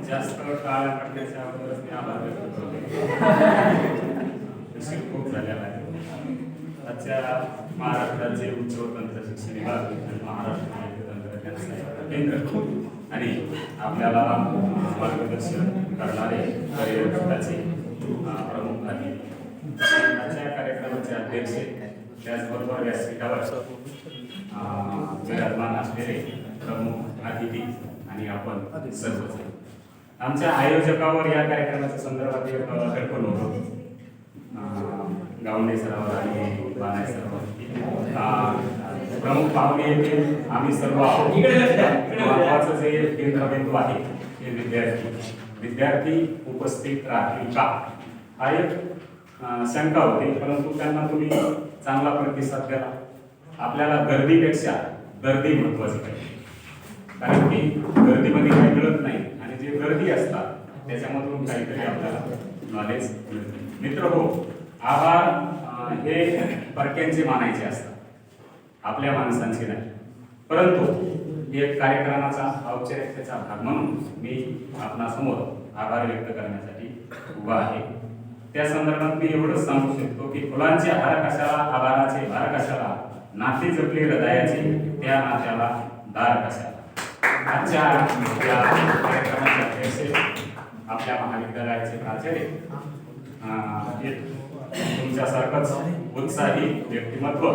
B: जास्त काळ करण्याच्या अगोदरच मी आभार व्यक्त करतो. खूप झालेला आहे. आजच्या महाराष्ट्राचे उच्च व तंत्र शिक्षण विभाग आणि महाराष्ट्र माहिती तंत्रज्ञान संशोधन केंद्र आणि आपल्याला मार्गदर्शन करणारे कार्यक्रमाचे प्रमुख अतिथी, आजच्या कार्यक्रमाचे अध्यक्ष, त्याचबरोबर व्यासपीठावर विराजमान असलेले प्रमुख अतिथी आणि आपण सर्वजण. आमच्या आयोजकावर या कार्यक्रमाच्या संदर्भात एक कल्पन होतं, गावंडे सरावर आणि बानाय सरावर प्रमुख पाहुणे येथे आम्ही सर्व आहोत. महत्वाचं जे केंद्रबिंदू आहे ते विद्यार्थी उपस्थित राहतील का, हा एक शंका होती, परंतु त्यांना तुम्ही चांगला प्रतिसाद द्याला. आपल्याला गर्दीपेक्षा दर्दी महत्वाची पाहिजे, कारण की गर्दीमध्ये काही मिळत नाही आणि जे गर्दी असतात त्याच्यामधून काहीतरी आपल्याला नॉलेज मिळते. मित्र हो, आभार हे परक्यांचे मानायचे असतात, आपल्या माणसांचे नाही. परंतु एक कार्यक्रमाचा औपचारिकतेचा भाग म्हणून मी आपणासमोर आभार व्यक्त करण्यासाठी उभा आहे. त्या संदर्भात मी एवढंच सांगू शकतो की फुलांचे हार कशाला, आभाराचे भार कशाला, नाते जपले हृदयाचे त्या नात्याला दार कशाला. आजच्या या कार्यक्रमाचे अध्यक्ष आपल्या महाविद्यालयाचे प्राचार्य, तुमच्यासारखंच उत्साही व्यक्तिमत्व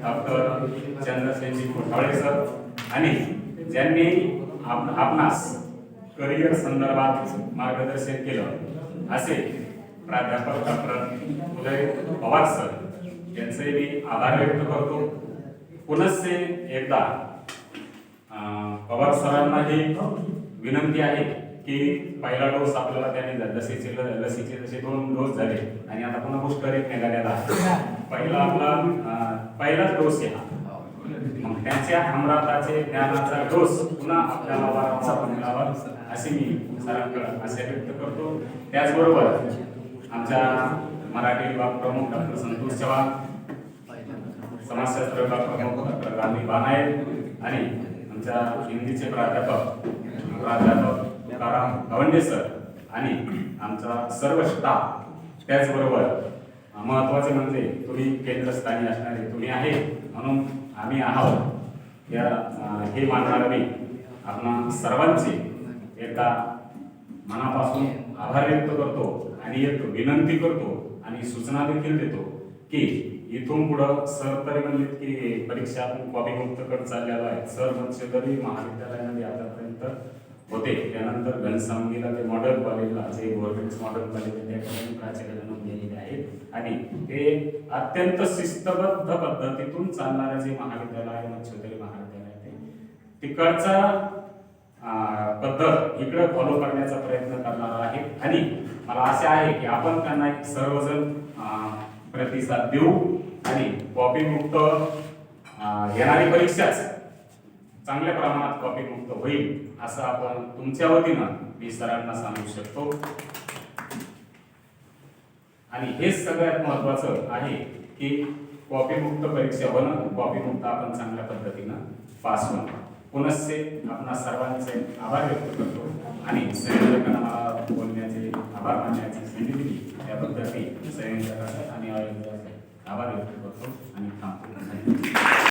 B: डॉक्टर चंद्रसेनजी कोठाळे सर, आणि ज्यांनी आपणास करिअर संदर्भात मार्गदर्शन केलं असे प्राध्यापक डॉक्टर उदय पवार सर, यांचे मी आभार व्यक्त करतो. पुनश्च एकदा पवार सरांना ही विनंती आहे की पहिला डोस आपल्याला त्यांनी लसीचे जसे 2 डोस झाले आणि आता पुन्हा बूस्टर एक निघालेला आहे. पहिलाच डोस आहे, मग त्यांच्या अमृताचे ज्ञानाचा डोस पुन्हा आपल्याला वारंवार मिळावा असे मी सरांकडे आशा व्यक्त करतो. त्याचबरोबर आमच्या मराठी विभाग प्रमुख डॉक्टर संतोष चव्हाण, समाजशास्त्र विभाग प्रमुख डॉक्टर रामी बानाय आणि आमच्या हिंदीचे प्राध्यापक तुकाराम गावंडे सर आणि आमचा सर्व स्टाफ. त्याचबरोबर महत्वाचे म्हणजे तुम्ही केंद्रस्थानी असणारे तुम्ही आहे, म्हणून आम्ही आहोत या हे मानणारा मी आपणा सर्वांचे एकदा मनापासून आभार व्यक्त करतो आणि एक विनंती करतो आणि सूचना देखील देतो की इथून पुढं सर तरी म्हणले की परीक्षा कॉपी मुक्त करत चाललेला आहे. सर म्हणजे तरी महाविद्यालयामध्ये आतापर्यंत होते, त्यानंतर घनसावंगीला ते मॉडेल कॉलेजला जे गव्हर्नमेंट मॉडेल कॉलेज आहे त्याकडून प्राचार्य म्हणून गेलेले आहेत आणि ते अत्यंत शिस्तबद्ध पद्धतीतून चालणारे जे महाविद्यालय आहे मच्छोदरी महाविद्यालय आहे तिकडचा पद्धत इकडे फॉलो करण्याचा प्रयत्न करणार आहे. आणि मला आशा आहे की आपण त्यांना सर्वजण प्रतिसाद देऊ आणि कॉपी मुक्त येणारी परीक्षाच चांगल्या प्रमाणात कॉपी मुक्त होईल असं आपण तुमच्या वतीनं मी सरांना सांगू शकतो. आणि हेच सगळ्यात महत्वाचं आहे की कॉपी मुक्त परीक्षा होणं, कॉपी मुक्त आपण चांगल्या पद्धतीनं पास होणं. पुनश्च आपणा सर्वांचे आभार व्यक्त करतो आणि संयोजकांना मला बोलण्याचे आभार मानण्याची संधी दिली त्याबद्दल मी संयोजकांचा आणि आयोजकांचा आभार व्यक्त करतो आणि थांबतो.